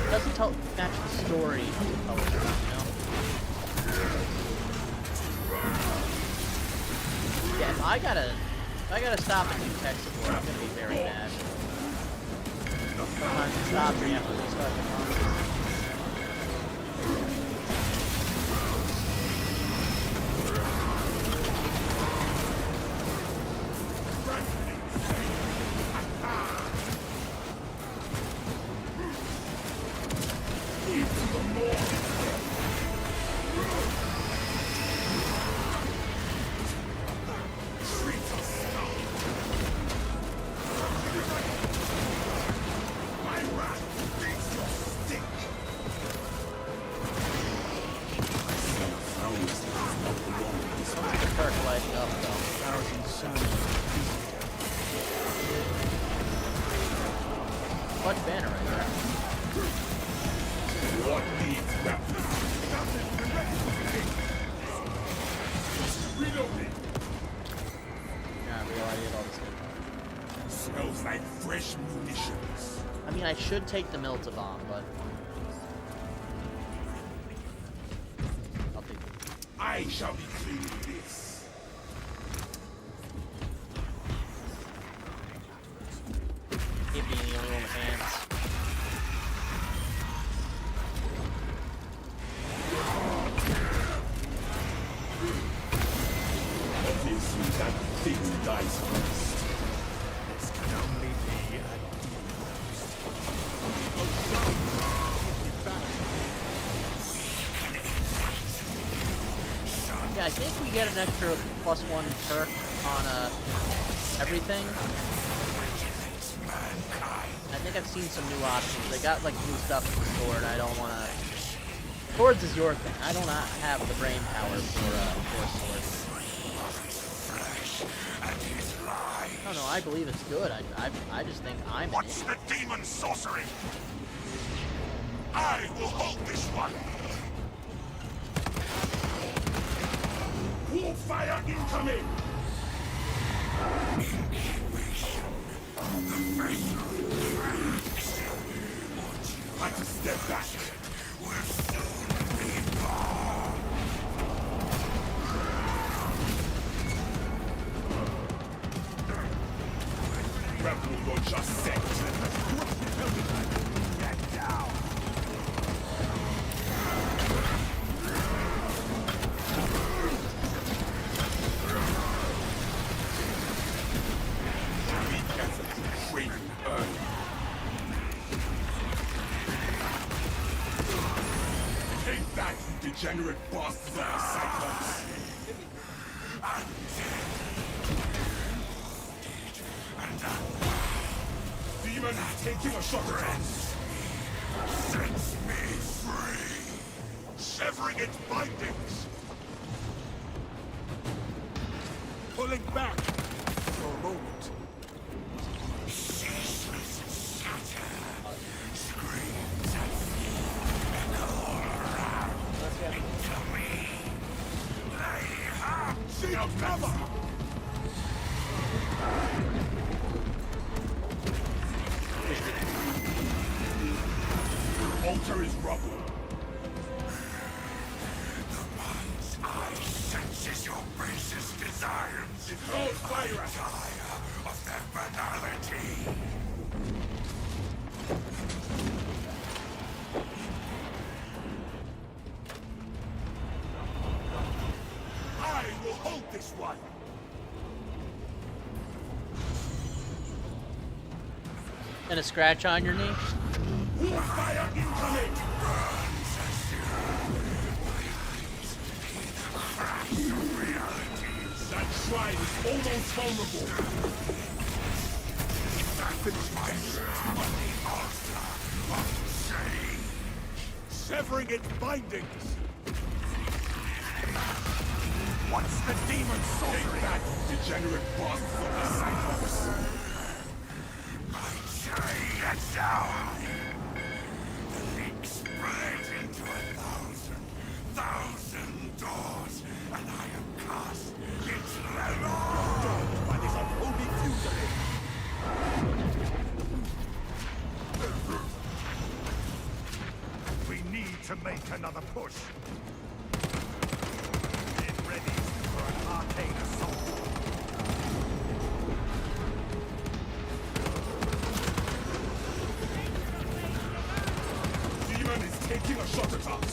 S1: It doesn't match the story of the colors, you know? Yeah, if I gotta stop and do tech support, I'm gonna be very mad. Sometimes it stops or you have to restart the monster. Clutch banner right there.
S5: What needs grappling? Reloading. smells like fresh munitions.
S1: I mean, I should take the Milta Bomb, but I'll take it.
S5: I shall be cleaning this.
S1: Keep being the only one with hands.
S5: Obviously, that thing dies first.
S11: This can only be a
S1: Yeah, I think we get an extra +1 perk on everything. I think I've seen some new options. They got like new stuff in the store, and I don't want to. Swords is your thing. I do not have the brain power for swords. No, no, I believe it's good. I just think I'm an
S6: What's
S1: idiot.
S6: the demon sorcery? I will hold this one.
S5: Pool fire incoming! I can step back. Rebel launcher set. Get down. Take that, you degenerate bastards of the Cyclops! Demon is taking a shot at us!
S6: Sets me free. Severing its bindings.
S11: pulling back for a moment.
S6: Ceaseless chatter. Screams and fear and all around. Into me. They have
S5: Shield cover! Altar is rubble.
S6: the mind's eye senses your basest desires.
S5: It calls fire at us.
S6: Tire of their banality. I will hold this one.
S1: And a scratch on your knee?
S5: Fire incoming! That shrine is almost vulnerable.
S11: Severing its bindings.
S5: What's the demon sorcery? Take that, degenerate bastards of the Cyclops.
S6: It's out. The link spreads into 1,000 doors, and I am cast into the Lord.
S11: By this unholy fury. We need to make another push. Get ready for an arcane assault.
S5: Demon is taking a shot at us.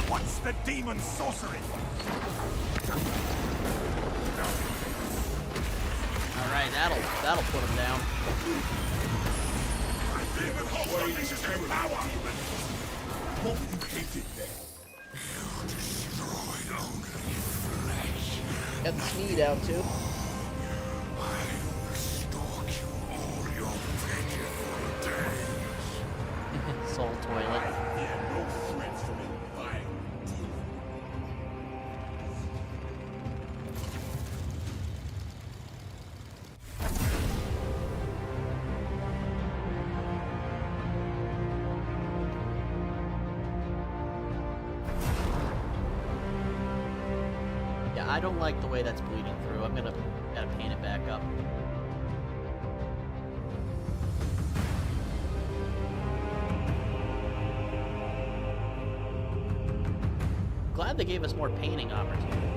S11: What's the demon sorcery?
S1: Alright, that'll put him down.
S6: Demon host unleashes their power.
S5: Hope you hate it there.
S6: Destroyed only flesh.
S1: Got the Sneed out too.
S6: I will stalk you all your pitiful days.
S1: Soul toilet.
S5: Fear no threats from a vile demon.
S1: I don't like the way that's bleeding through. I'm gonna gotta paint it back up. Glad they gave us more painting opportunity.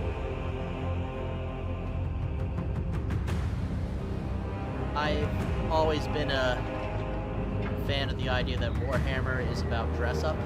S1: I've always been a fan of the idea that Warhammer is about dress up.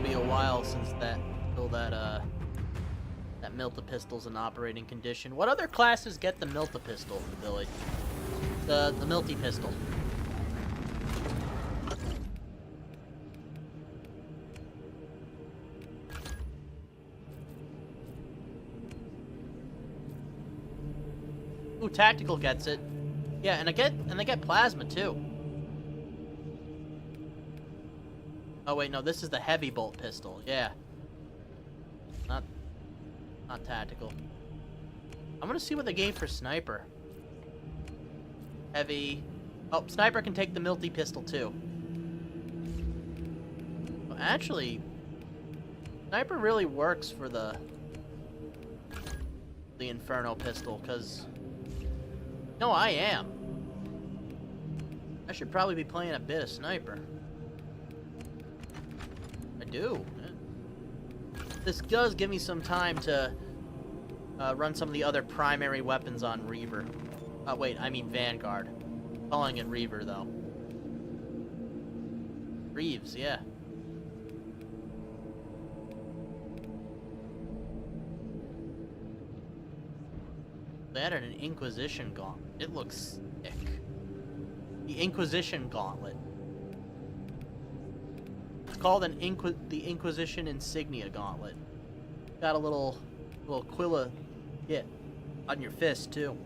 S1: Be a while since that Milta-pistol's in operating condition. What other classes get the Milta-pistol, Billy? The Milty-pistol. Ooh, Tactical gets it. Yeah, and they get Plasma too. Oh wait, no, this is the heavy bolt pistol. Yeah. Not Tactical. I'm gonna see what they gave for Sniper. Heavy. Oh, Sniper can take the Milty pistol too. Well, actually, Sniper really works for the Inferno pistol, because... No, I am. I should probably be playing a bit of Sniper. I do. This does give me some time to run some of the other primary weapons on Reaver. Wait, I mean Vanguard. Calling it Reaver, though. Reeves, yeah. They added an Inquisition gauntlet. It looks sick. The Inquisition gauntlet. It's called the Inquisition Insignia Gauntlet. Got a little Quilla, yeah, on your fist too.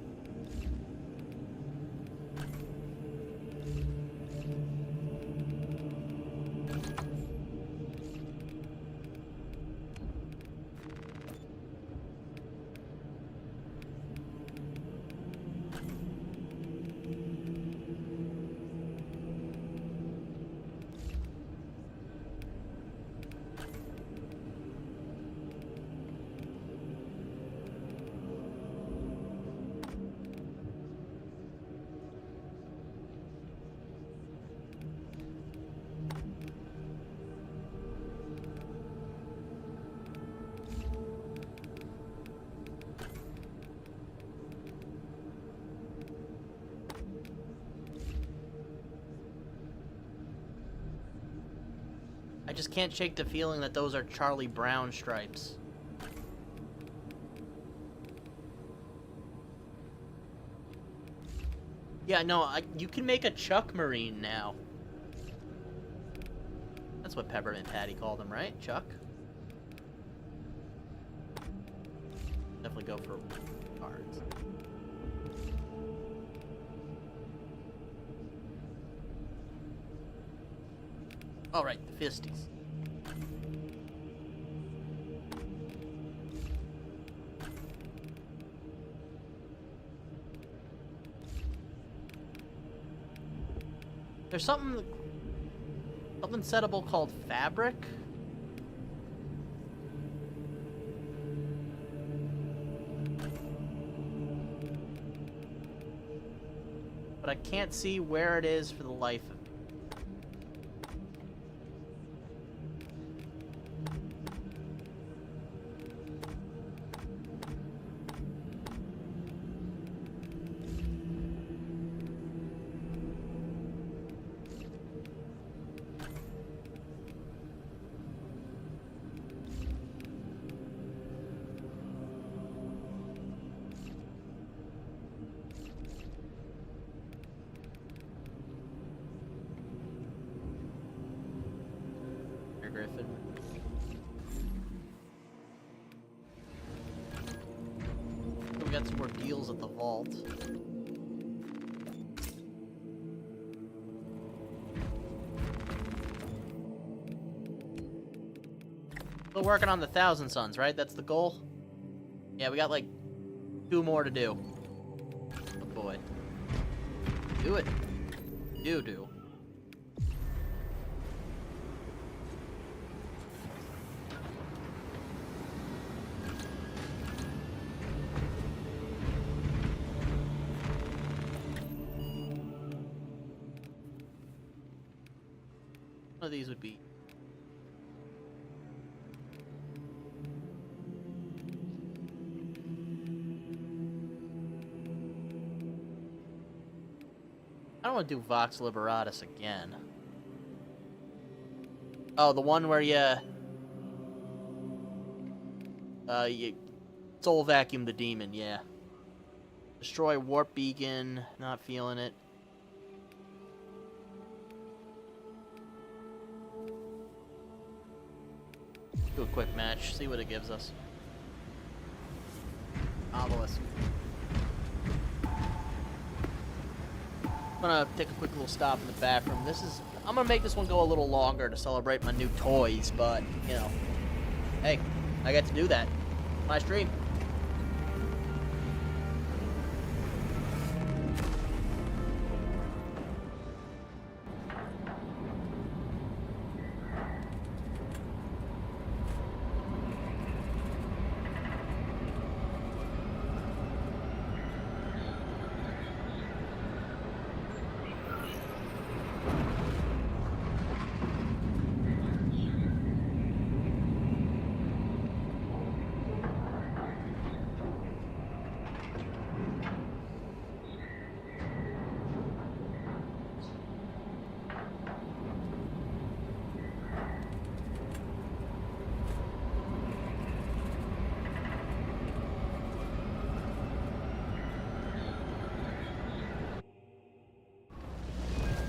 S1: I just can't shake the feeling that those are Charlie Brown stripes. Yeah, no, you can make a Chuck Marine now. That's what Peppermint Patty called him, right? Chuck? Definitely go for cards. All right, the Fisties. There's something settable called Fabric. But I can't see where it is for the life of me. Dr. Griffin. We got some more deals at the vault. Still working on the 1,000 Suns, right? That's the goal? Yeah, we got like 2 more to do. Oh boy. Do it. You do. One of these would be I don't want to do Vox Liberatus again. Oh, the one where you soul vacuum the demon, yeah. Destroy warp beacon, not feeling it. Do a quick match, see what it gives us. Obelisk. I'm gonna take a quick little stop in the bathroom. I'm gonna make this one go a little longer to celebrate my new toys, but, you know, hey, I get to do that. My stream.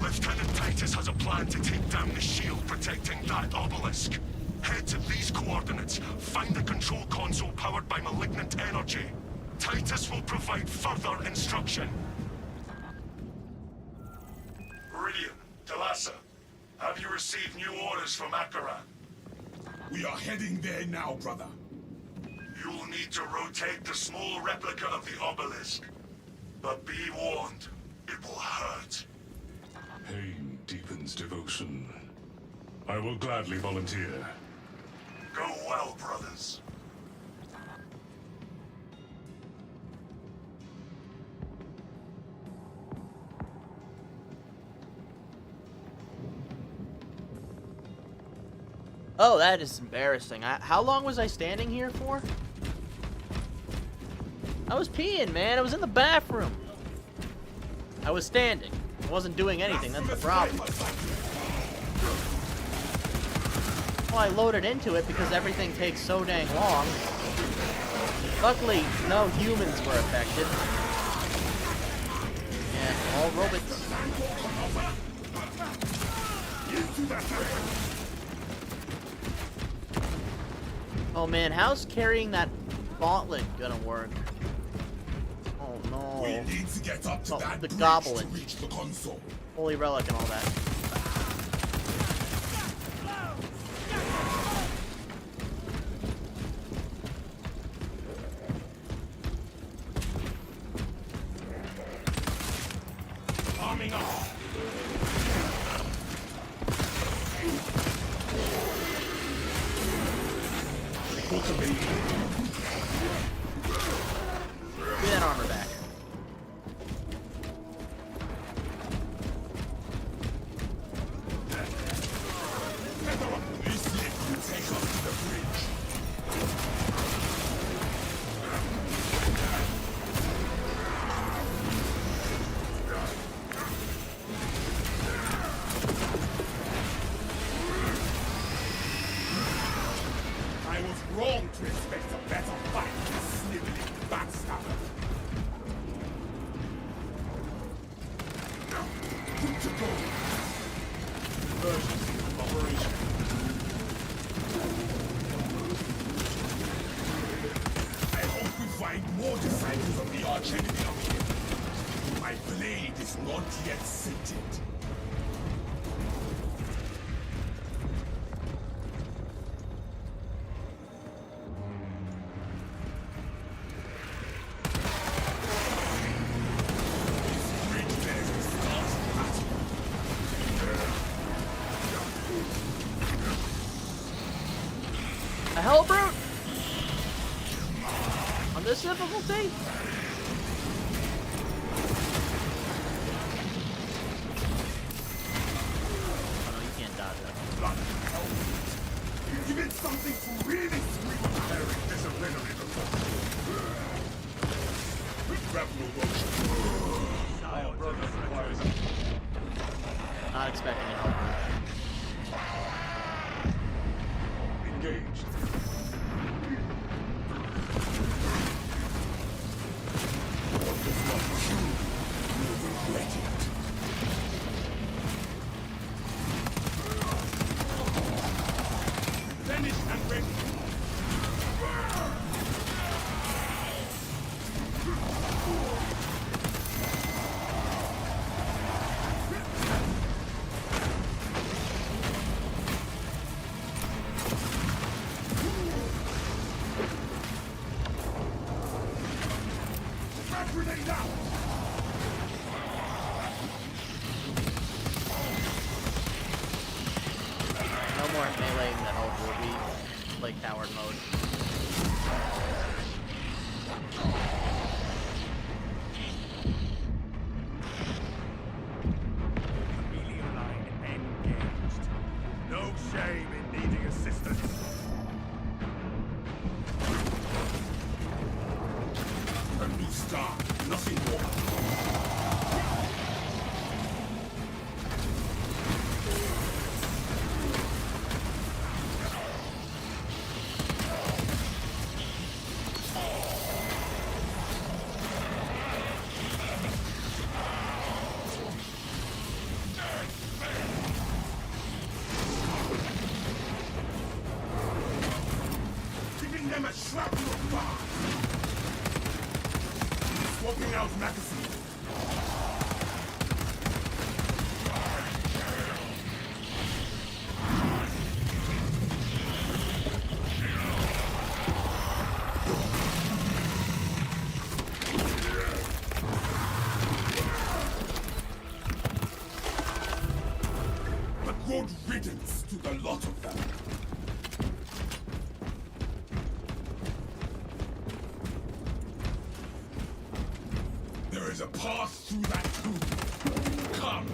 S6: Lieutenant Titus has a plan to take down the shield protecting that obelisk. Head to these coordinates. Find the control console powered by malignant energy. Titus will provide further instruction. Iridium, Talassa, have you received new orders from Akaran?
S5: We are heading there now, brother.
S6: You'll need to rotate the small replica of the obelisk. But be warned, it will hurt.
S4: Pain deepens devotion. I will gladly volunteer.
S6: Go well, brothers.
S1: Oh, that is embarrassing. How long was I standing here for? I was peeing, man. I was in the bathroom. I was standing. I wasn't doing anything. That's the problem. Well, I loaded into it because everything takes so dang long. Luckily, no humans were affected. Yeah, all robots. Oh man, how's carrying that gauntlet gonna work? Oh no.
S5: We need to get up to that
S1: the
S5: bridge
S1: goblin.
S5: to reach the console.
S1: Holy relic and all that.
S5: Arming up.
S1: Give me that armor back.
S5: This lift will take us to the bridge. I was wrong to expect a better fight from this sniveling backstabber. Good to go. Emergency operation. arch enemy up here. My blade is not yet sated.
S1: A hell brute! On this difficulty? Oh no, you can't dodge that.
S5: Give it something to really sweet. Very disciplinary before.
S1: Not expecting a hell brute.
S5: Engaged. Finished and ready. Grenade out!
S1: No more meleeing the health will be like coward mode.
S11: Chameleon line engaged. No shame in needing assistance.
S5: A new start, nothing more. Giving them a shrapnel bar. Swapping out magazine. A good riddance to the lot of them. There is a path through that tomb. Come.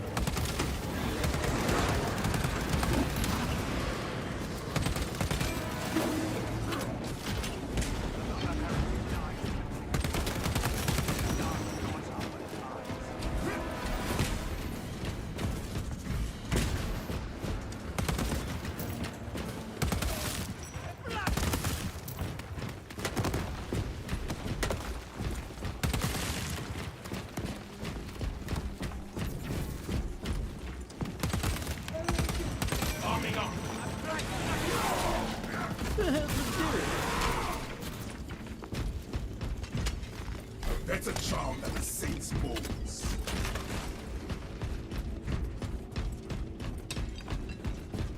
S5: Arming up. A better charm than a saint's bones.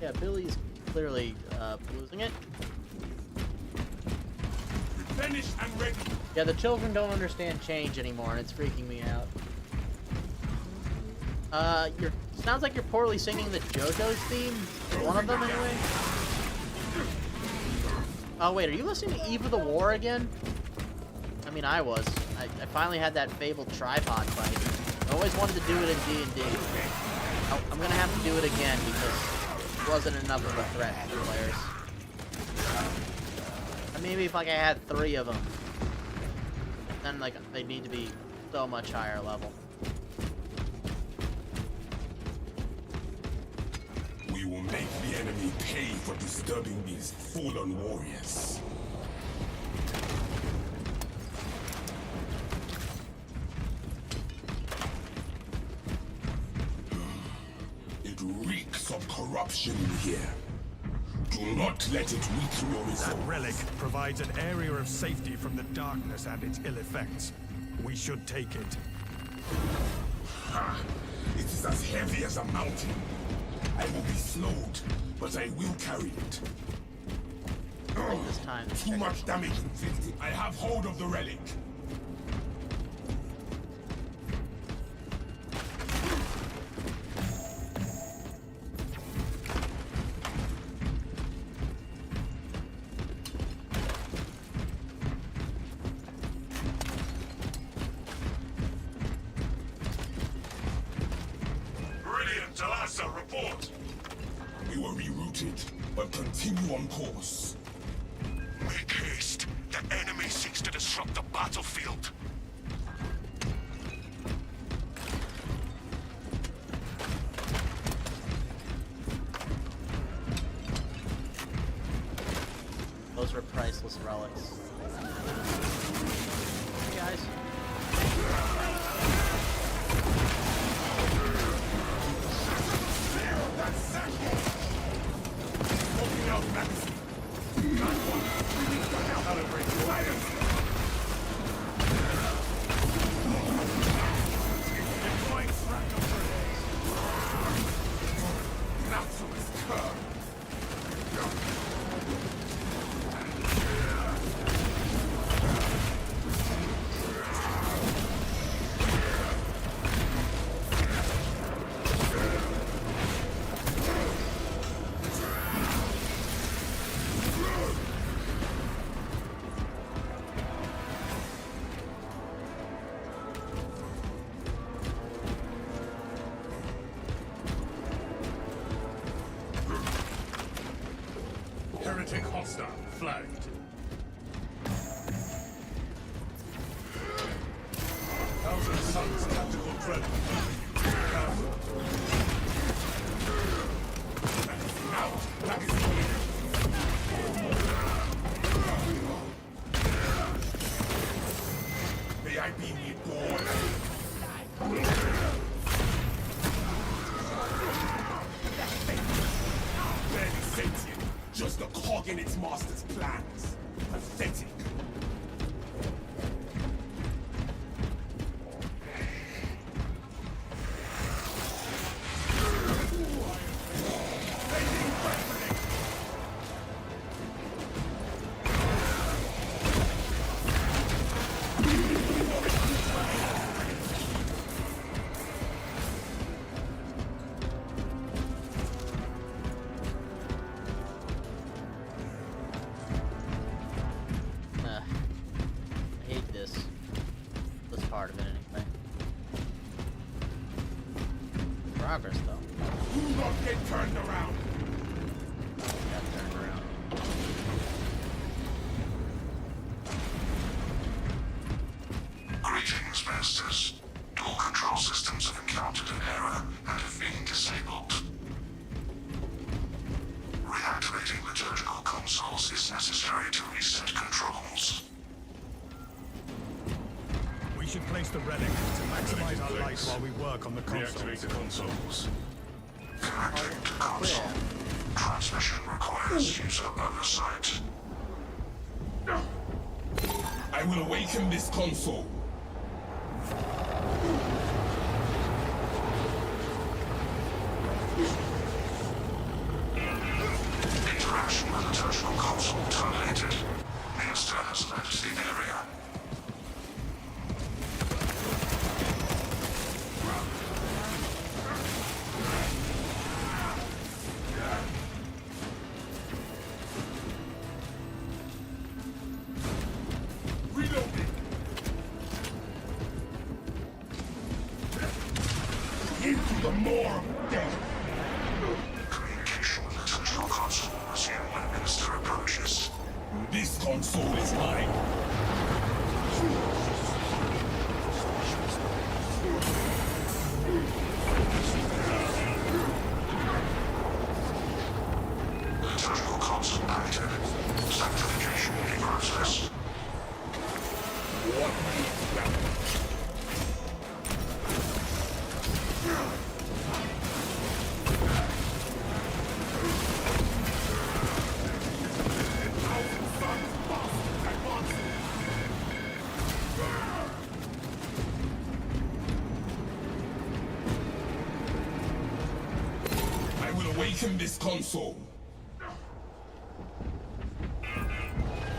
S1: Yeah, Billy's clearly losing it.
S5: Finished and ready.
S1: Yeah, the children don't understand change anymore, and it's freaking me out. Sounds like you're poorly singing the JoJo's theme. One of them, anyway. Oh wait, are you listening to Eve of the War again? I mean, I was. I finally had that fabled tripod fight. I always wanted to do it in D&D. I'm gonna have to do it again because it wasn't enough of a threat to the players. And maybe if like I had 3 of them, then like they need to be so much higher level.
S5: We will make the enemy pay for disturbing these fallen warriors. It reeks of corruption in here. Do not let it weaken your
S11: That
S5: resolve.
S11: relic provides an area of safety from the darkness and its ill effects.
S3: We should take it.
S5: Ha! It is as heavy as a mountain. I will be slowed, but I will carry it.
S1: This time.
S5: Too much damage inflicted. I have hold of the relic.
S6: Brilliant, Talassa, report.
S5: We were rerouted, but continue on course.
S6: Make haste. The enemy seeks to disrupt the battlefield.
S1: Those were priceless relics. Hey guys.
S5: Smoking out magazine. Not one. Calibrate your items. Deploying shrapnel grenades. Nautilus curve.
S4: Heretic hostile flagged. Thousand Suns tactical dread.
S5: Out. Magazine. May I be reborn. Barely sentient. Just a cog in its master's plans. Pathetic.
S1: I hate this. This part of it anyway. Progress though.
S5: Do not get turned around.
S1: Got turned around.
S2: Greetings, Masters. All control systems have encountered an error and have been disabled. Reactivating liturgical consoles is necessary to reset controls.
S3: We should place the relic to maximize our life while we work on the console.
S4: Reactivate the consoles.
S2: Connecting to console. Transmission requires user oversight.
S5: I will awaken this console.
S2: Interaction with liturgical console terminated. Minister has left the area.
S5: Reloading. Into the more death.
S2: Communication with liturgical console resume when Minister approaches.
S5: This console is mine.
S2: Liturgical console active. Sanctification in process.
S5: awaken this console.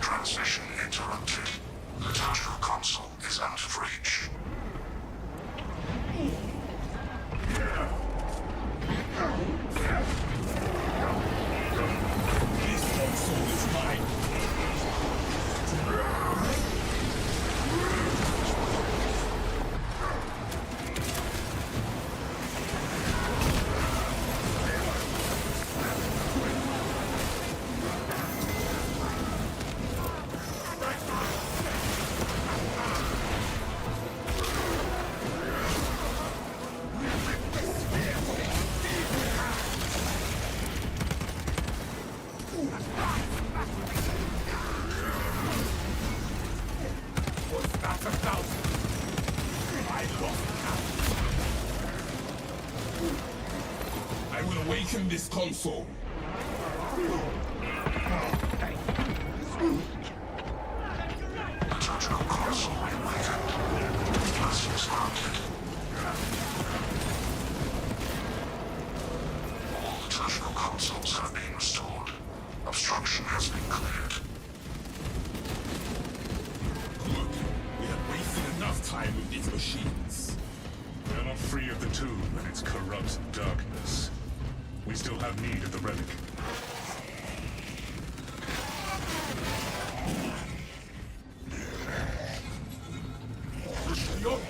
S2: Transmission interrupted. The terminal console is out of reach.
S5: This console is mine. I will awaken this console.
S2: The terminal console reawakened. Blessings granted. All the terminal consoles have been restored. Obstruction has been cleared.
S5: Good. We have wasted enough time with these machines.
S4: We are not free of the tomb and its corrupt darkness. We still have need of the relic.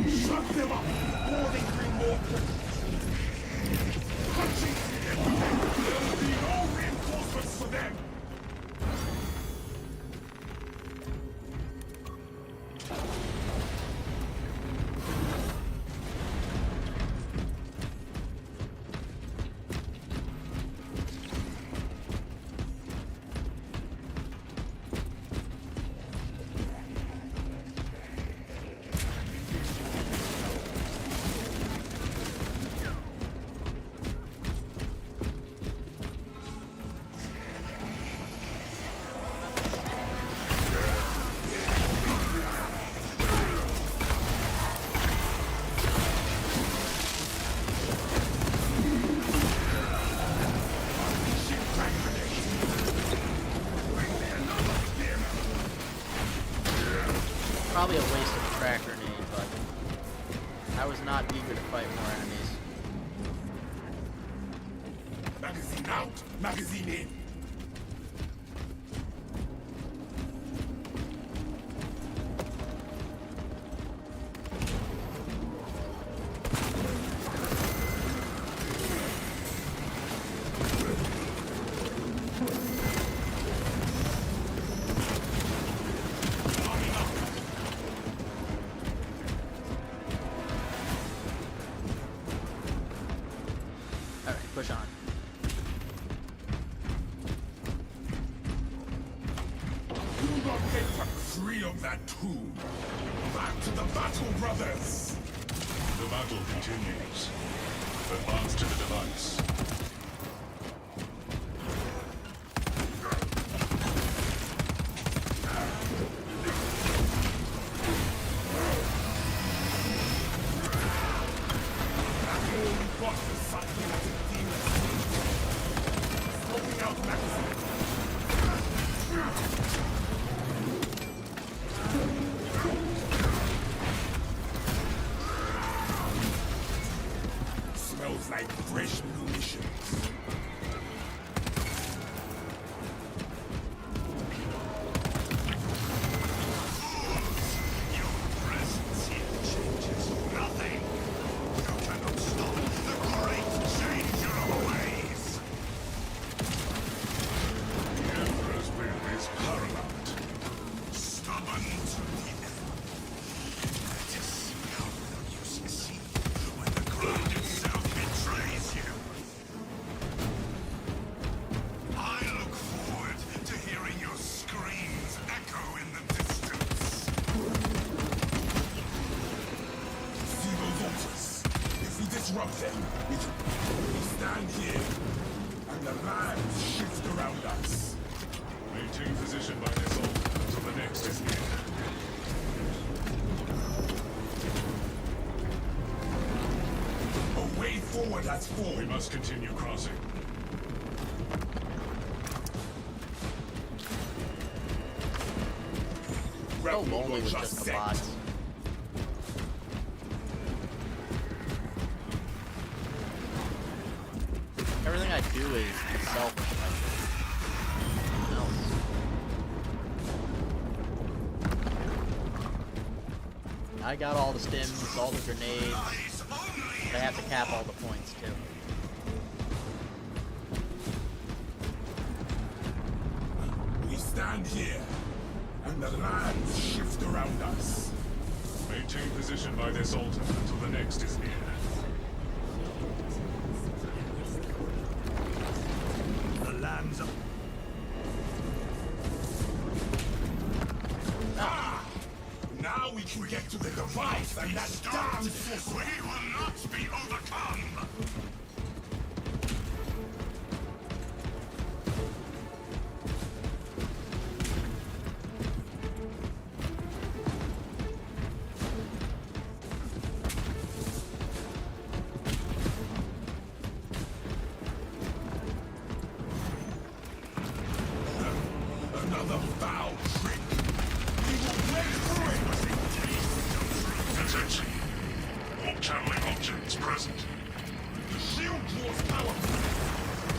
S5: Shut them up! Or they bring more punching! There will be no reinforcements for them!
S1: Probably a waste of a crack grenade, but I was not eager to fight more enemies.
S5: Magazine out! Magazine in!
S1: Alright, push on.
S5: Do not get free of that tomb! Back to the battle, brothers!
S4: The battle continues. Advance to the device.
S5: What the psychotic demons? Smoking out magazine! Smells like fresh munitions.
S6: Your presence here changes nothing. You cannot stop the great changer of ways.
S4: The Emperor's will is paramount.
S6: Stubborn to the end. Let us see how well you succeed when the ground itself betrays you. I look forward to hearing your screams echo in the distance.
S5: See those altars? If we disrupt them, we stand here, and the lands shift around us.
S4: Maintain position by this altar until the next is near.
S5: A way forward has
S4: We
S5: formed.
S4: must continue crossing.
S1: So lonely with just the bots. Everything I do is selfish. Nothing else. I got all the stims, all the grenades. But I have to cap all the points too.
S5: We stand here, and the lands shift around us.
S4: Maintain position by this altar until the next is near.
S5: The lands are... Now we can get to the device and that damn sorcerer.
S6: We will not be overcome!
S5: Another foul trick. We will break through it.
S6: Attention! All channeling objects present.
S5: The shield draws power.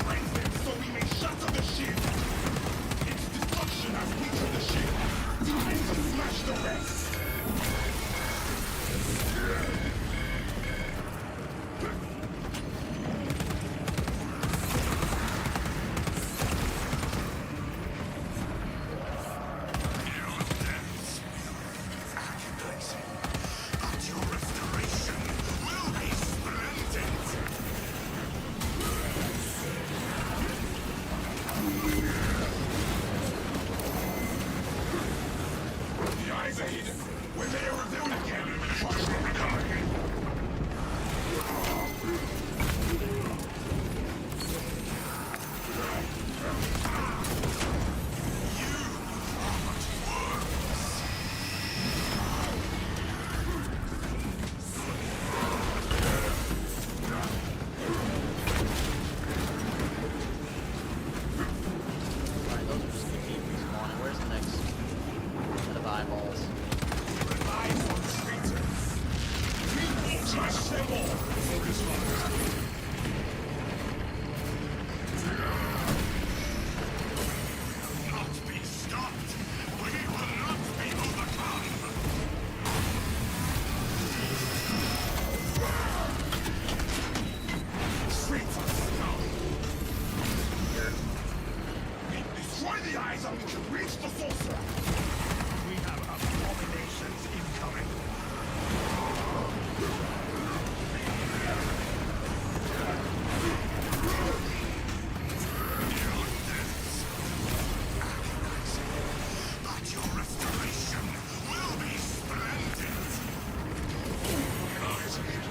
S5: Break them so we may shatter the shield. Its destruction has weakened the shield. Time to smash the rest. The eyes are hidden. When they are revealed again, watch them become.
S1: Alright, those are just the keep spawning. Where's the next set of eyeballs?
S5: Eyes on traitors. We will smash them all. Focus fire.
S6: Not be stopped! We will not be overcome!
S5: Traitors now. Destroy the eyes and we can reach the sorcerer. We have abominations incoming.
S6: But your restoration will be splendid! Eyes ahead.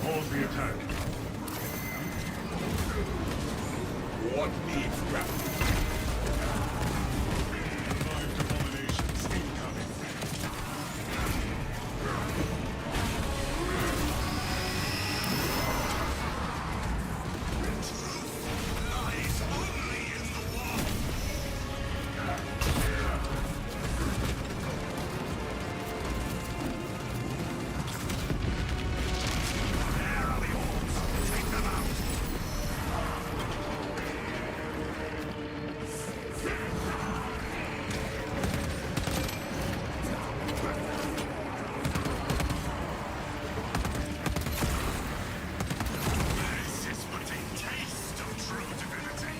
S4: Pause the attack.
S5: What needs rapid?
S4: Revived abominations incoming.
S6: Lies only in the wall! There are the orbs! Take them out! This is but a taste of true divinity!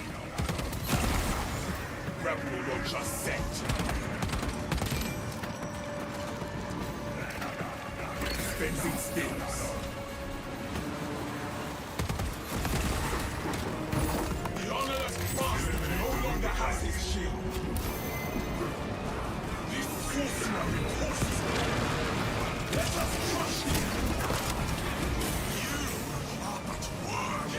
S5: Rebel will just set. Spending stills. The honorless bastard no longer has his shield. This sorcerer repulses me. Let us crush him.
S6: You are but worms!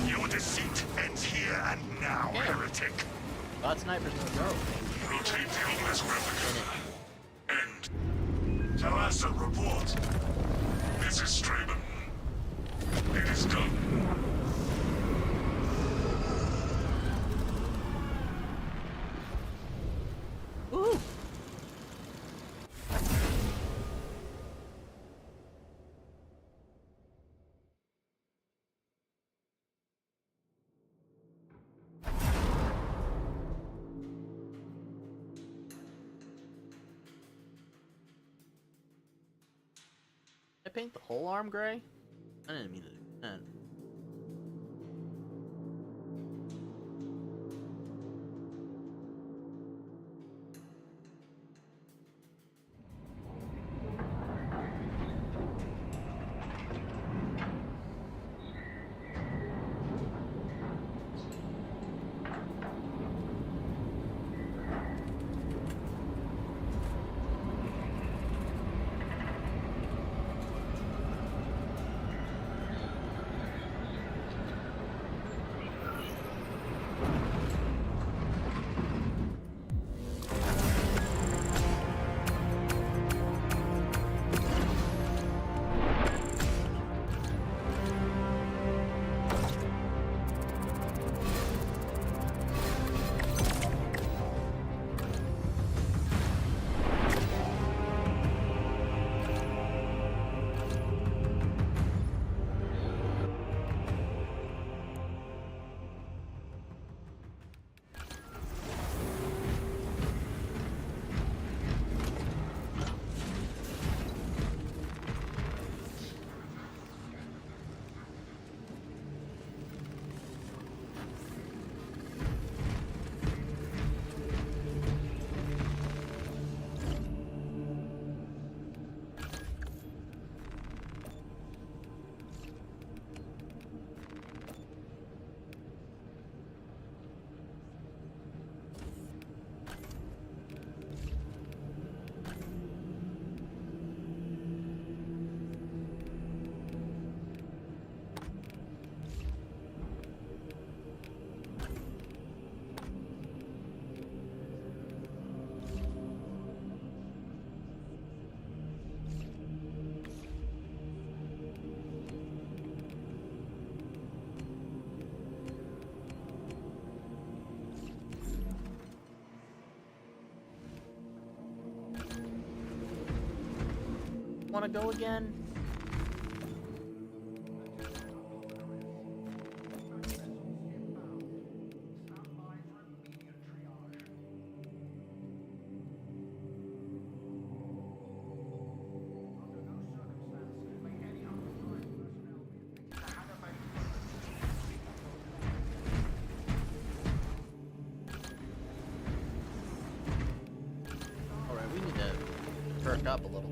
S6: Your deceit ends here and now, heretic.
S1: God Sniper's gonna go.
S6: Rotate the obelisk replica. End. Thalassa, report. This is Straben. It is done.
S1: Ooh. I paint the whole arm gray? I didn't mean to do that. Want to go again? Alright, we need to perk up a little.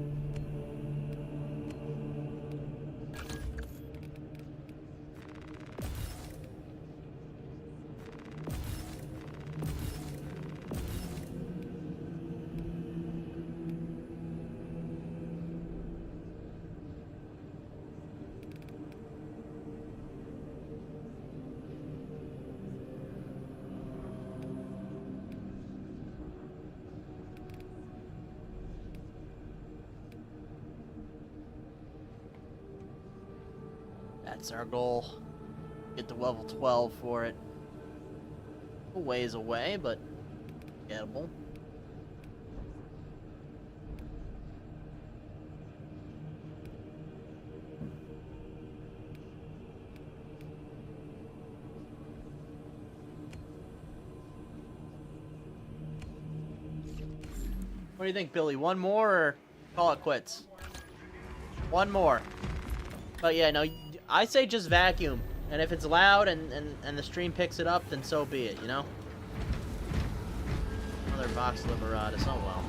S1: That's our goal. Get to level 12 for it. A ways away, but gettable. What do you think, Billy? One more or call it quits? One more. But yeah, no, I say just vacuum. And if it's loud and the stream picks it up, then so be it, you know? Another Vox Liberatus, oh well.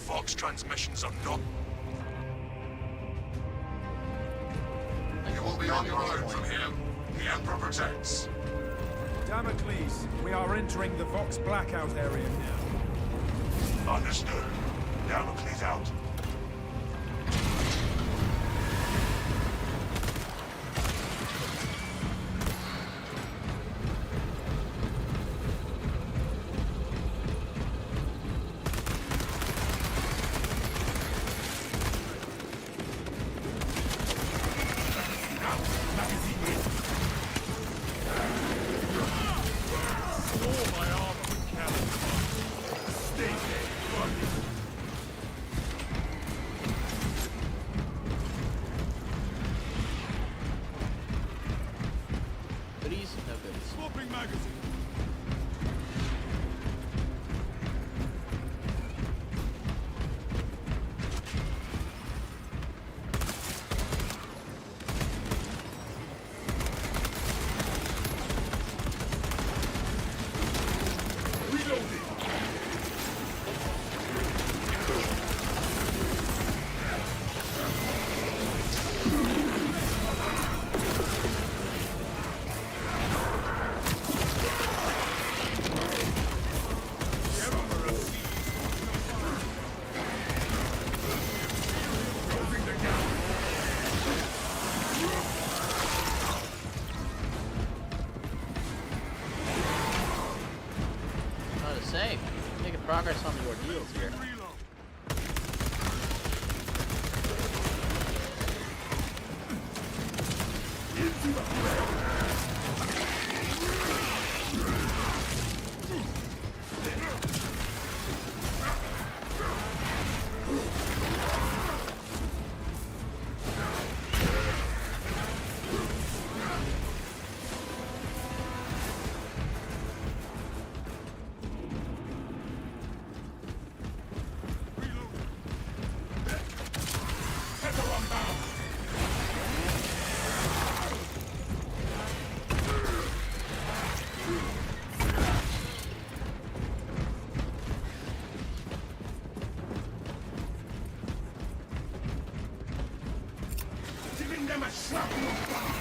S6: Vox transmissions are not...
S2: You will be on your own from here. The Emperor protects.
S3: Damocles, we are entering the Vox blackout area now.
S6: Understood. Damocles out.
S1: Goodies? No goodies.
S3: Swapping magazine.
S1: Not to say, making progress on the ordeals here.
S5: Giving them a shrapnel bomb.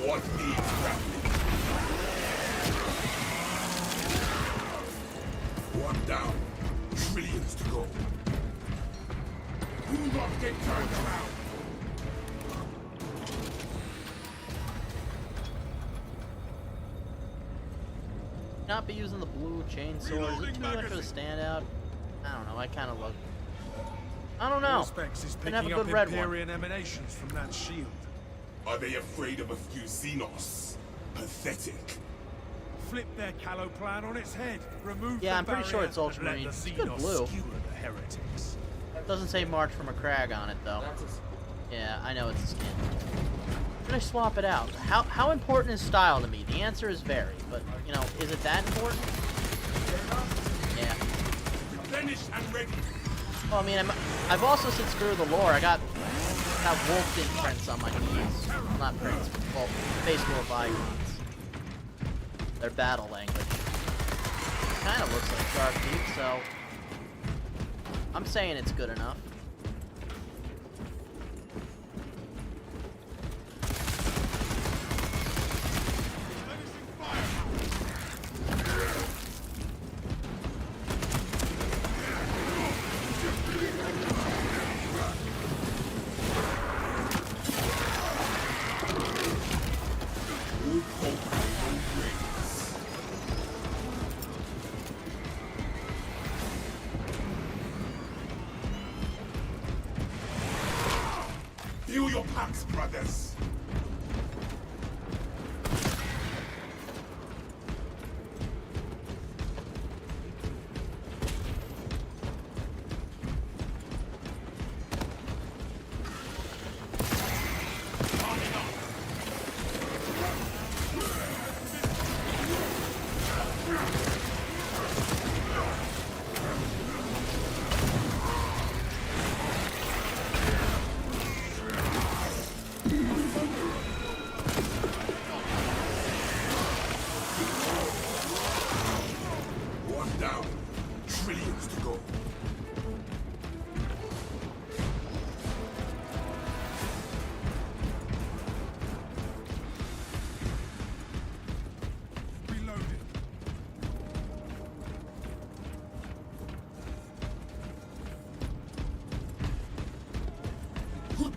S5: What needs grappling? One down. Trillions to go. Do not get turned around.
S1: Not be using the blue chainsaw. Is it too much of a standout? I don't know. I kind of look. I don't know.
S3: Auspex is
S1: Can have a
S3: picking up
S1: good red one.
S3: Empyrean emanations from that shield.
S5: Are they afraid of a few Xenos? Pathetic.
S3: Flip their Callow plan on its head. Remove
S1: Yeah,
S3: the
S1: I'm pretty sure
S3: barrier
S1: it's
S3: and
S1: ultramarine.
S3: let
S1: It's
S3: the
S1: good
S3: Xenos
S1: blue.
S3: skewer the heretics.
S1: Doesn't say March from a Crag on it though.
S8: That's a...
S1: Yeah, I know it's a skin. Should I swap it out? How important is style to me? The answer is very, but you know, is it that important? Yeah.
S5: Replenished and ready.
S1: Well, I mean, I've also said screw the lore. I got wolf imprints on my knees. Well, not prints. Well, face wolf icons. Their battle language. Kind of looks like Shark, so I'm saying it's good enough.
S5: Feel your packs, brothers.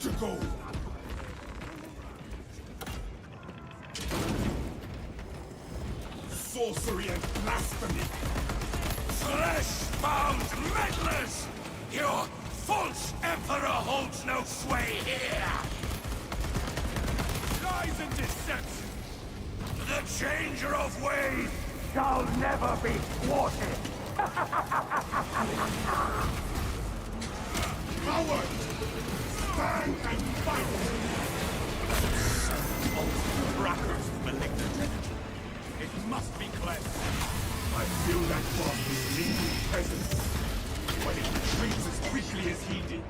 S5: to go! Sorcery and blasphemy!
S6: Flesh-bound meddlers! Your false emperor holds no sway here!
S5: Lies and deception!
S6: The changer of ways shall never be thwarted!
S5: Coward! Stand and fight! Crackers of malignant energy. It must be cleansed. I feel that body's lingering presence, but it retreats as quickly as he did.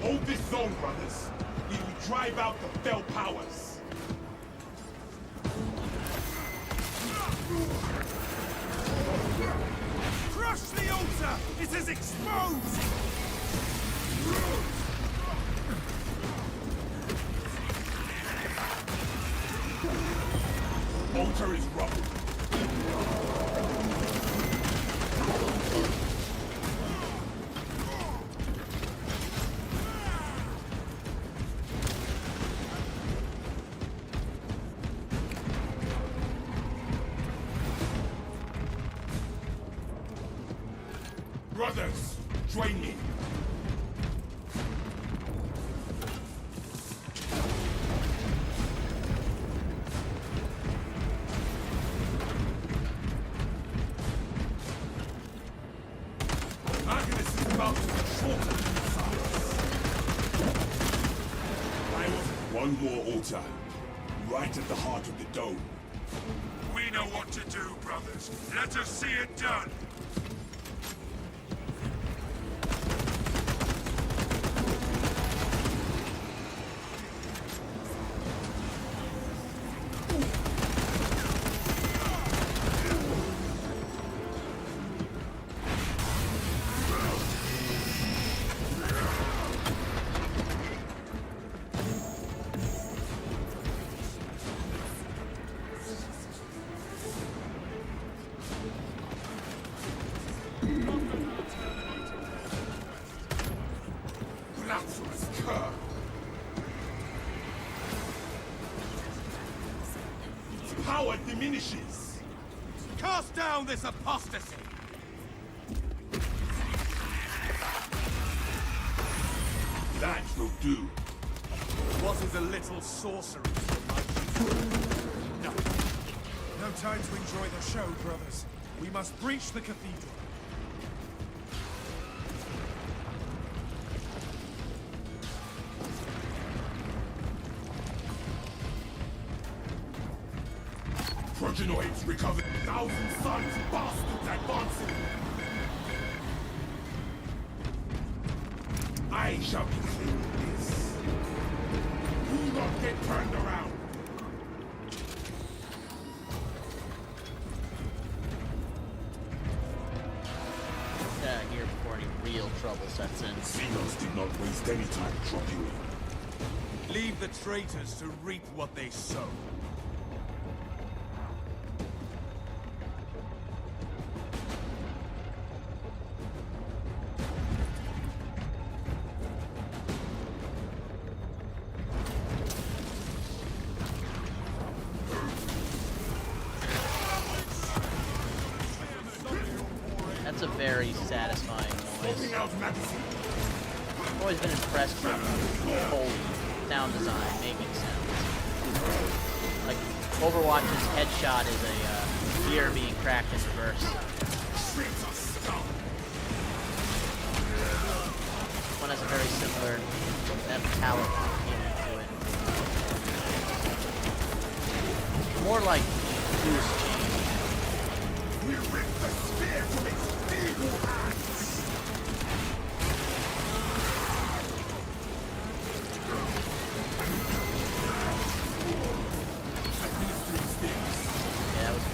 S5: Hold this zone, brothers. We will drive out the fell powers. Crush the altar! It is exposed! Altar is rubble. Brothers, join me. Agnes is about to shorten in size. I want one more altar, right at the heart of the dome.
S6: We know what to do, brothers. Let us see it done!
S5: Blasphemous cur! Its power diminishes! Cast down this apostasy! That will do. What is a little sorcery for my No.
S3: No time to enjoy the show, brothers. We must breach the cathedral.
S5: Progenoids recovered. Thousand Sons bastards advancing! I shall be clean with this. Do not get turned around!
S1: Get out of here before any real trouble sets in.
S5: Xenos did not waste any time dropping in.
S3: Leave the traitors to reap what they sow.
S1: That's a very satisfying noise.
S5: Smoking out magazine.
S1: I've always been impressed with Foley sound design, making sounds. Like, Overwatch's headshot is a beer being cracked in reverse. One has a very similar metallic feel to it. More like loose change.
S5: We rip the spear from its feeble hands! Administering stings.
S1: Yeah, that was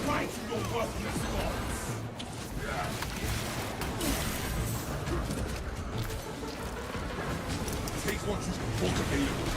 S5: Fight your worthless gods! Take what you can walk available.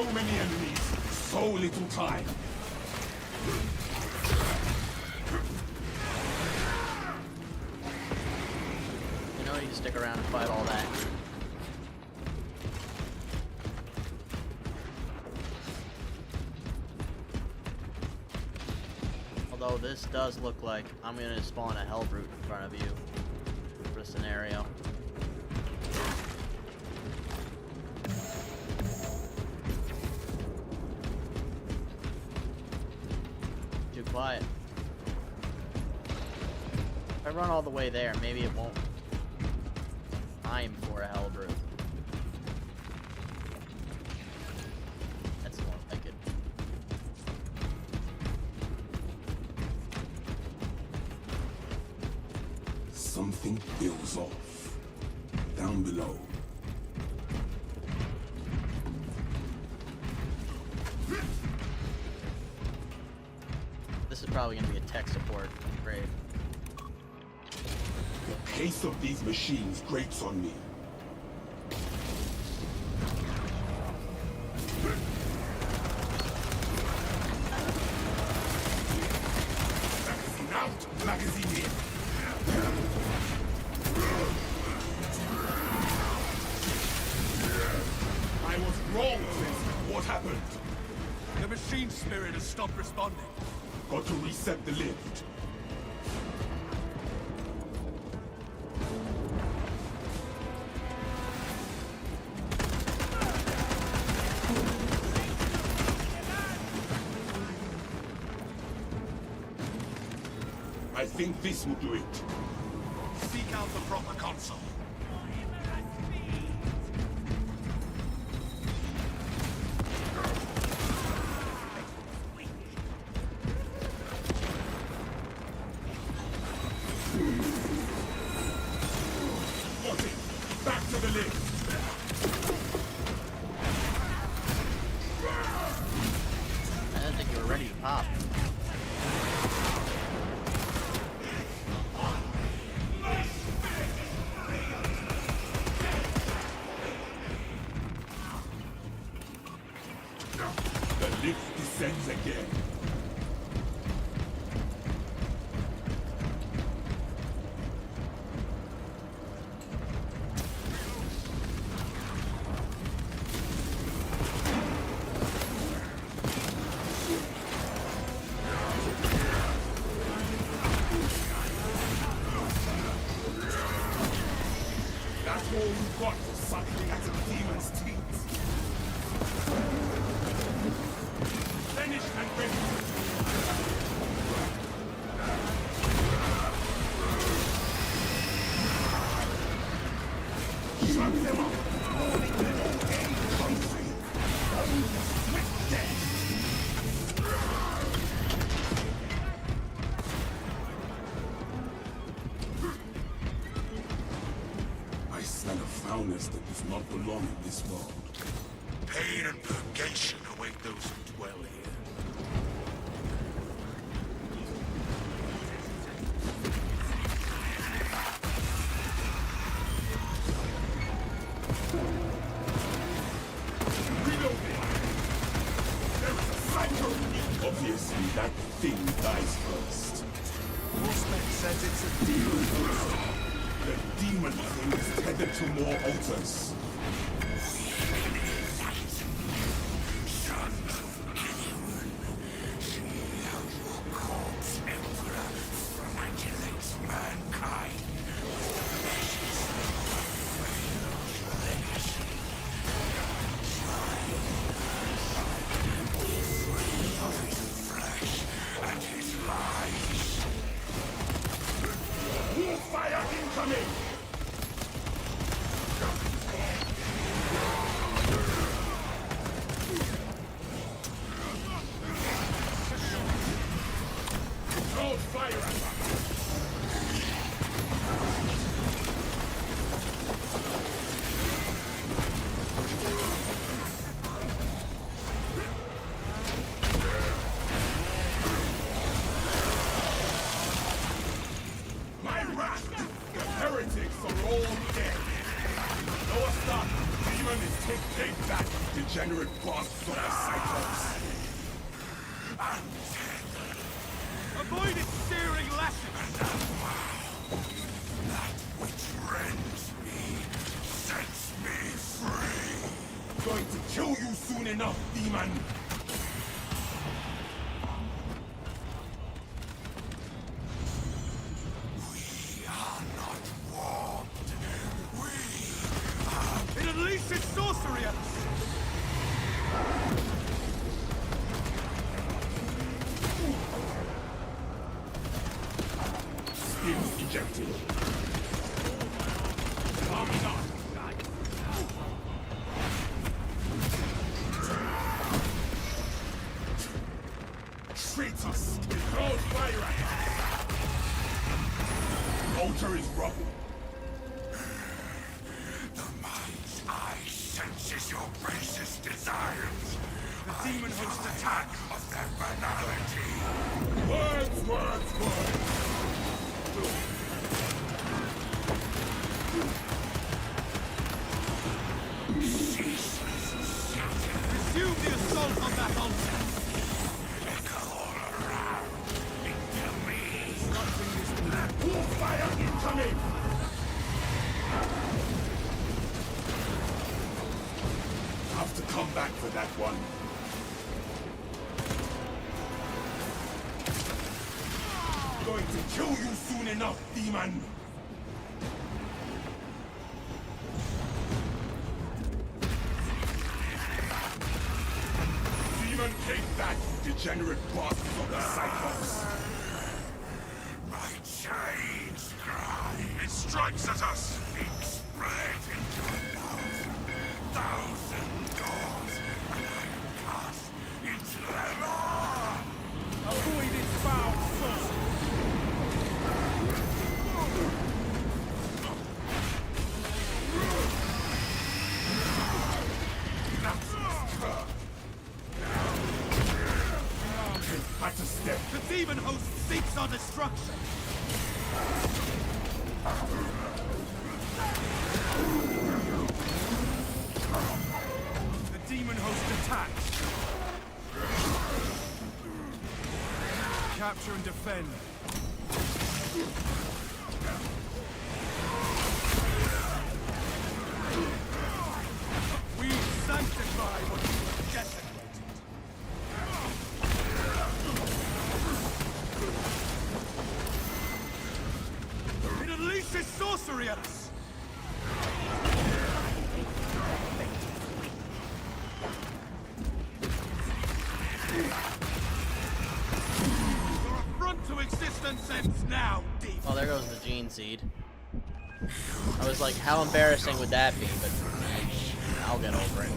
S5: So many enemies, so little time.
S1: You know you can stick around and fight all that. Although this does look like I'm gonna spawn a hell brute in front of you for the scenario. Too quiet. If I run all the way there, maybe it won't time for a hell brute. That's more like it.
S5: Something feels off. Down below.
S1: This is probably going to be a tech support grade.
S5: The pace of these machines grates on me. Magazine out! Magazine in! I was wrong, Chris. What happened?
S11: The machine spirit has stopped responding.
S5: Got to reset the lift. I think this will do it.
S11: Seek out the proper console.
S5: Got it. Back to the lift.
S1: I didn't think you were ready to pop.
S5: The lift descends again. That's all you've got for suckling at a demon's teeth. Finish and finish. Shut them up. I smell a foulness that does not belong in this world.
S6: Pain and purgation await those who dwell here.
S5: Reloading! There is a cycle! Obviously, that thing dies first.
S11: Prospect says it's a demon.
S5: The demon thing is tethered to more altars. Fire incoming! Controlled fire attack! My wrath! The heretics are all dead! Lower stop! Demon is take back, degenerate bastard! Avoid its searing lashes!
S2: That which rends me sets me free.
S5: Going to kill you soon enough, demon!
S2: We are not warmed.
S5: It unleashes sorcery at us!
S2: Skills ejected.
S5: Arming on!
S2: Traitors! It throws fire at us! Altar is rubble. The mind's eye senses your basest desires.
S5: The demon host attack!
S2: Of their banality. Words, words, words! Ceaseless shatter.
S5: Resume the assault on that altar!
S2: Echo all around. Into me.
S5: Disrupting this
S2: Warfire incoming!
S5: Have to come back for that one. Going to kill you soon enough, demon!
S2: Demon, take that, degenerate bastards of the Cyclops! My chains cry. It strikes at us. It spreads into 1,000 doors, and I am cast into them all.
S5: Avoid its foul sorcery!
S2: Had to step.
S5: The demon host seeks our destruction! The demon host attacks! Capture and defend. We sanctify what you have desecrated. It unleashes sorcery at us! Your affront to existence ends now, demon!
S1: Oh, there goes the gene seed. I was like, how embarrassing would that be? But I'll get over it.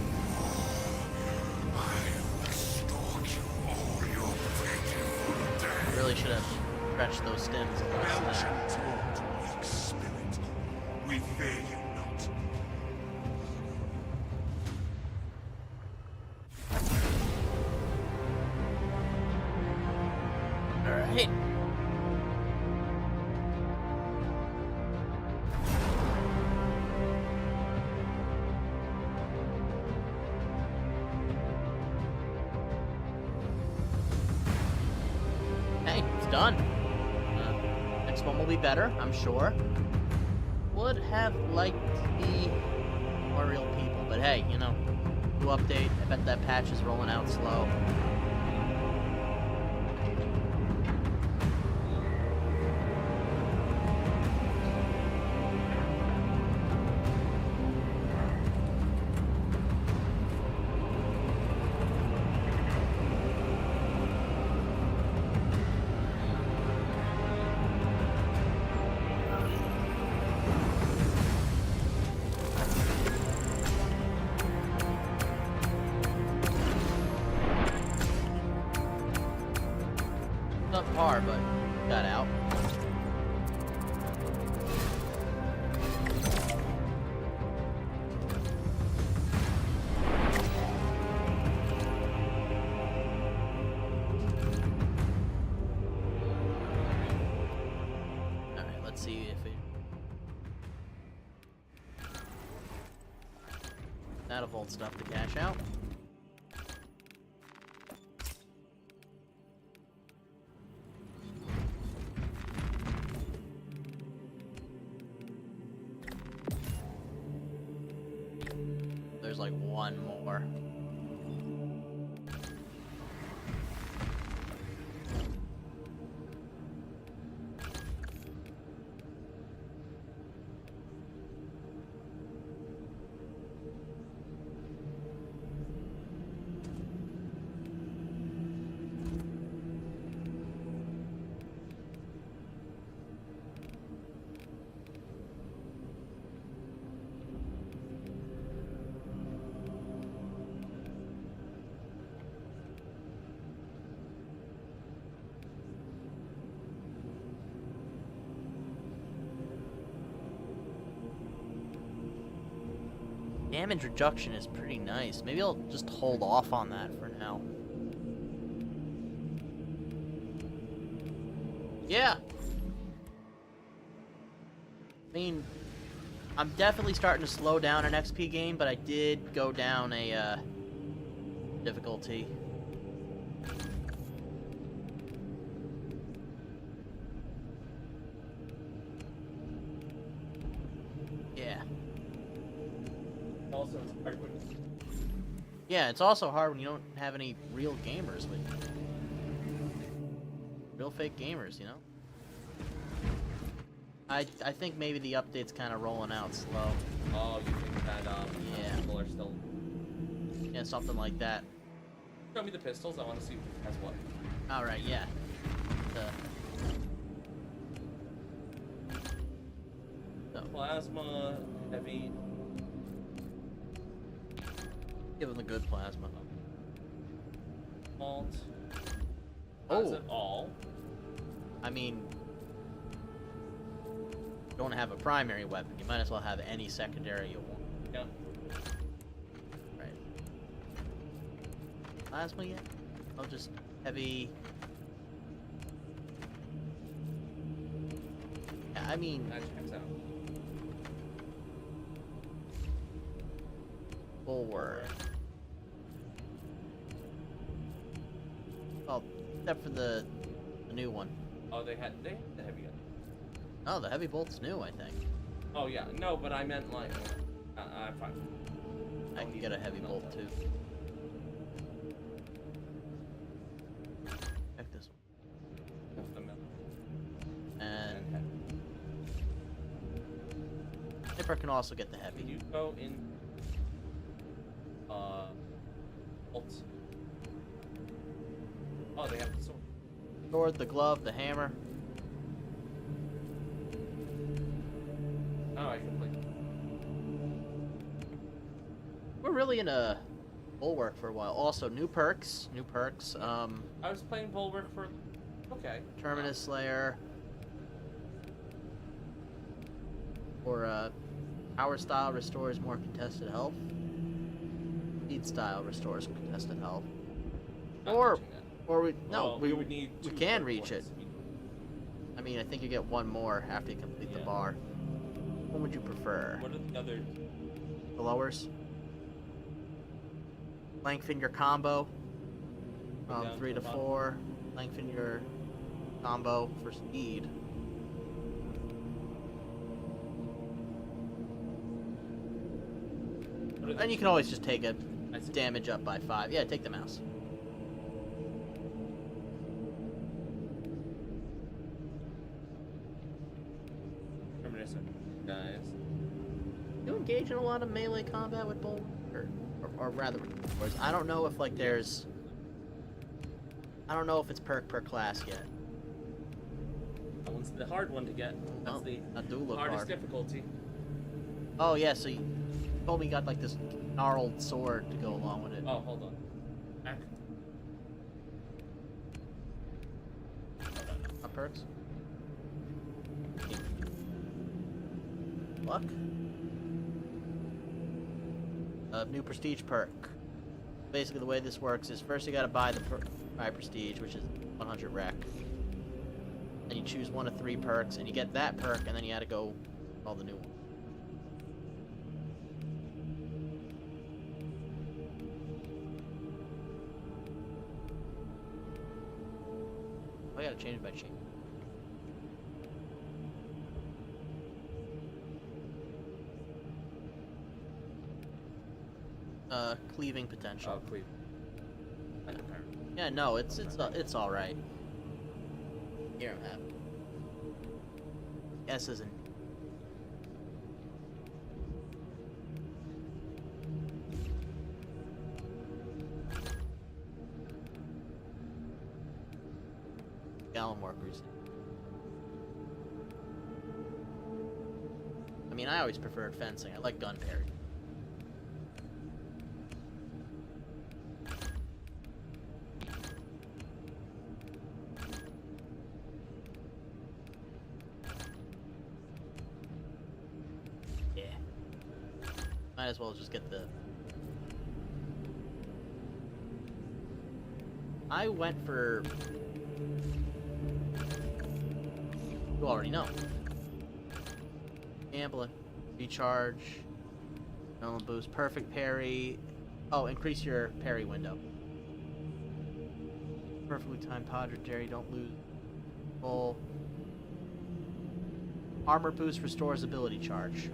S1: Really should have stretched those stems a lot.
S2: Belgian taught, weak spirit. We fear you not.
S1: Alright. Hey, it's done. Next one will be better, I'm sure. Would have liked to be more real people, but hey, you know, new update. I bet that patch is rolling out slow. Not par, but got out. Alright, let's see if it... That'll hold stuff to cash out. there's like one more. Damage reduction is pretty nice. Maybe I'll just hold off on that for now. Yeah. I mean, I'm definitely starting to slow down an XP game, but I did go down a difficulty. Yeah.
S8: Also, it's hard when
S1: Yeah, it's also hard when you don't have any real gamers with you. Real fake gamers, you know? I think maybe the update's kind of rolling out slow.
S8: Oh, you think that
S1: Yeah.
S8: people are still...
S1: Yeah, something like that.
S8: Show me the pistols, I want to see who has what.
S1: Alright, yeah.
S8: Plasma, heavy...
S1: Give them the good plasma.
S8: Alt.
S1: Oh.
S8: Has it all.
S1: I mean, you don't have a primary weapon. You might as well have any secondary you want.
S8: Yeah.
S1: Right. Plasma yet? Oh, just heavy. Yeah, I mean,
S8: That checks out.
S1: forward. Well, except for the new one.
S8: Oh, they had the heavy gun.
S1: Oh, the heavy bolt's new, I think.
S8: Oh yeah, no, but I meant like, I'm fine.
S1: I can get a heavy bolt too. Check this one.
S8: The metal
S1: And
S8: heavy.
S1: Nipper can also get the
S8: Can
S1: heavy.
S8: you go in? Alt. Oh, they have the sword.
S1: Sword, the glove, the hammer.
S8: Oh, I can play.
S1: We're really in a bulwark for a while. Also, new perks. New perks.
S8: I was playing Bulwark for. Okay.
S1: Terminus Slayer. Or power style restores more contested health. Speed style restores contested health.
S8: Not
S1: Or
S8: touching that.
S1: or we no
S8: Well,
S1: we
S8: would need
S1: we
S8: two
S1: can
S8: perk
S1: reach it.
S8: points.
S1: I mean, I think you get one more after you complete the
S8: Yeah.
S1: bar. What would you prefer?
S8: What are the other?
S1: The lowers? Lengthen your combo from
S8: down
S1: 3
S8: to
S1: to
S8: the bottom.
S1: 4. Lengthen your combo for speed.
S8: What are the
S1: And you can always just take a
S8: I see.
S1: damage up by 5. Yeah, take the mouse.
S8: Reminiscent, guys.
S1: You engage in a lot of melee combat with Bulwark? Or rather, I don't know if like there's... I don't know if it's perk per class yet.
S8: That one's the hard one to get. That's
S1: Oh,
S8: the
S1: that do look
S8: hardest
S1: hard.
S8: difficulty.
S1: Oh yeah, so you told me you got like this gnarled sword to go along with it.
S8: Oh, hold on. Back.
S1: Not perks? Luck? New prestige perk. Basically the way this works is first you gotta buy the prestige, which is 100 rec. Then you choose one of 3 perks, and you get that perk, and then you gotta go all the new ones. I gotta change my chain. cleaving potential.
S8: Oh, please.
S1: Yeah, no, it's all right. Here, Matt. S isn't. Gallimore Crusade. I mean, I always preferred fencing. I like gun parry. Yeah. Might as well just get the... I went for... You already know. Gambling. Recharge. Adrenaline boost. Perfect parry. Oh, increase your parry window. Perfectly timed Padre Jerry. Don't lose. Full. Armor boost restores ability charge.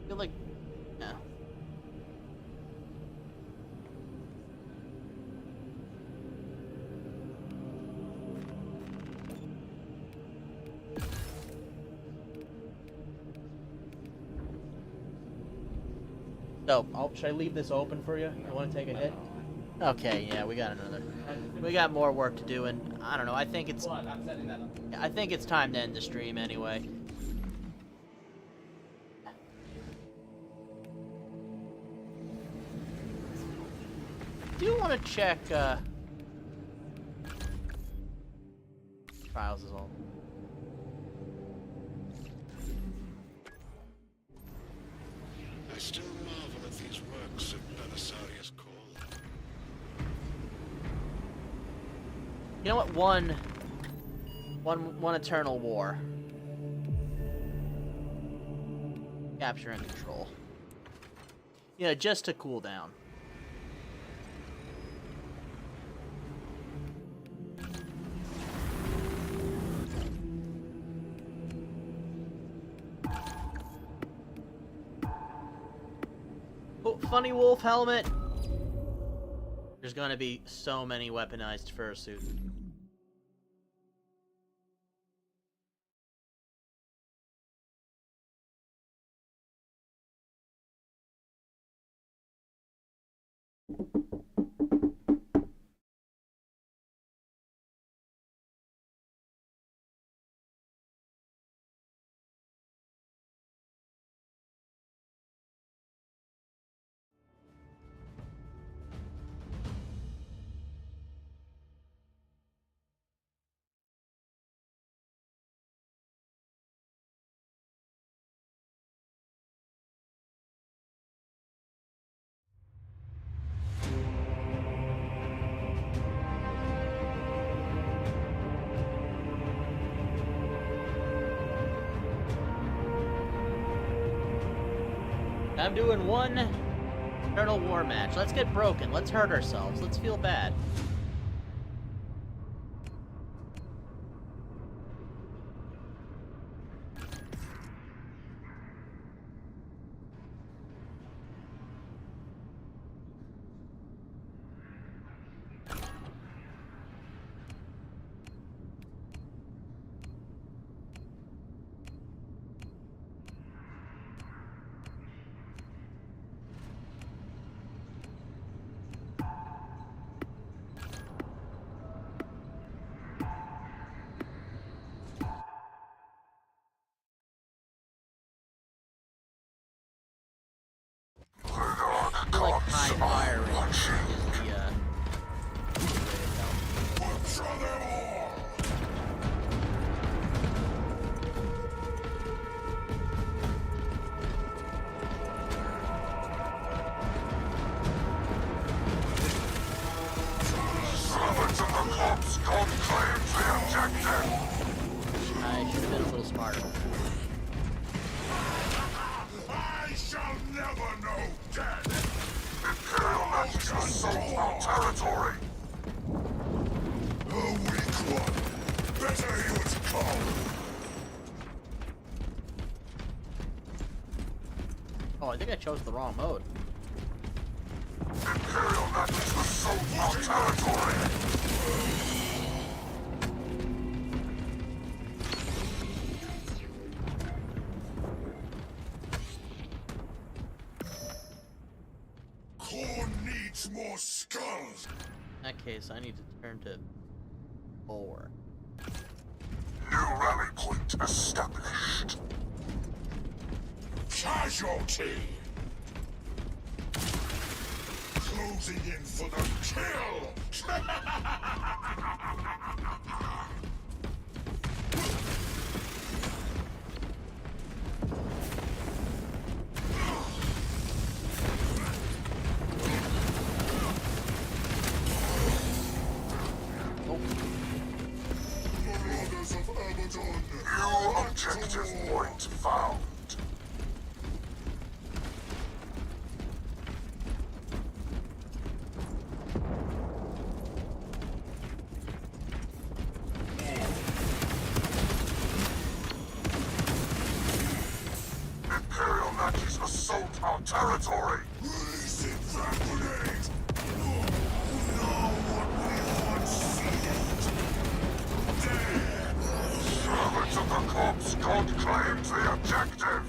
S1: I feel like... Yeah. So, should I leave this open for you? You want to take a hit? Okay, yeah, we got more work to do, and I don't know. I think it's time to end the stream anyway. Do you want to check Trials is all.
S2: I still marvel at these works of Belisarius Cawl.
S1: You know what? One eternal war. Capture and control. You know, just to cool down. Oh, funny wolf helmet. There's gonna be so many weaponized fursuits. I'm doing one Eternal War match. Let's get broken. Let's hurt ourselves. Let's feel bad. I feel like high fire rate is the way to go.
S2: Butcher them all! Servants of the corpse, God claims the objective!
S1: I should have been a little smarter.
S2: I shall never know death! Imperial Majesty assault our territory! A weak one! Better he was called!
S1: Oh, I think I chose the wrong mode.
S2: Imperial Magnus assault our territory!
S6: Khorne needs more skulls!
S1: In that case, I need to turn to 4.
S2: New rally point established.
S6: Casualty! Closing in for the kill! Marauders of Abaddon!
S2: New objective point found. Imperial Maquis assault our territory!
S6: Releasing that grenade! Now what we once sealed! Dead!
S2: Servants of the Corpse God claims the objective!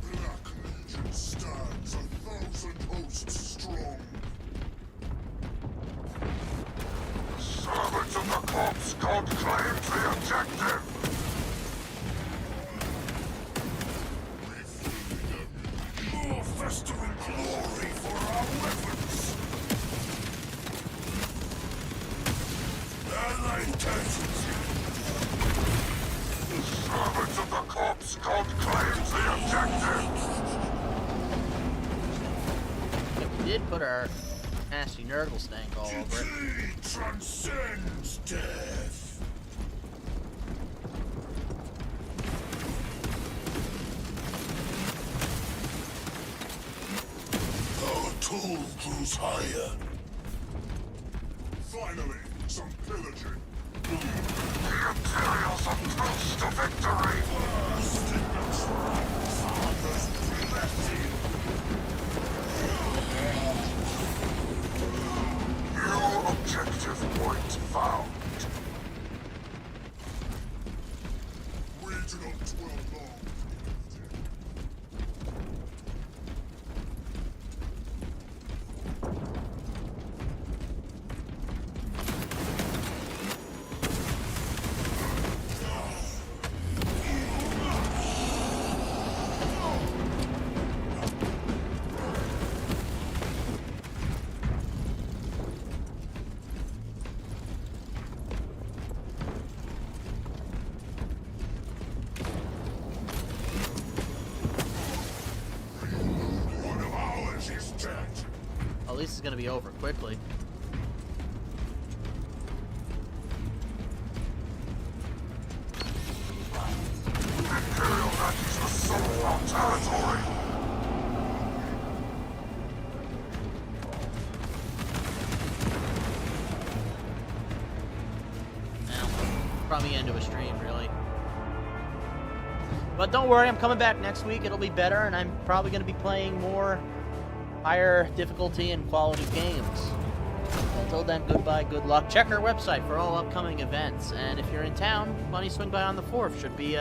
S6: The Black Legion stands 1,000 hosts strong.
S2: Servants of the Corpse God claims the objective!
S6: More festering glory for our weapons! Allied casualty!
S2: Servants of the Corpse God claims the objective!
S1: Yeah, we did put our nasty Nurgle stank all over it.
S6: Decay transcends death! Our toll grows higher. Finally, some pillaging.
S2: The Imperials are close to victory! New objective point found.
S6: Regional 12 long. One of ours is dead.
S1: At least it's gonna be over quickly.
S2: Imperial Maquis assault our territory!
S1: Now, probably end of a stream, really. But don't worry, I'm coming back next week. It'll be better, and I'm probably going to be playing more higher difficulty and quality games. Until then, goodbye, good luck. Check our website for all upcoming events. And if you're in town, why don't you swing by on the 4th? Should be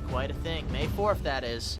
S1: quite a thing. May 4th, that is.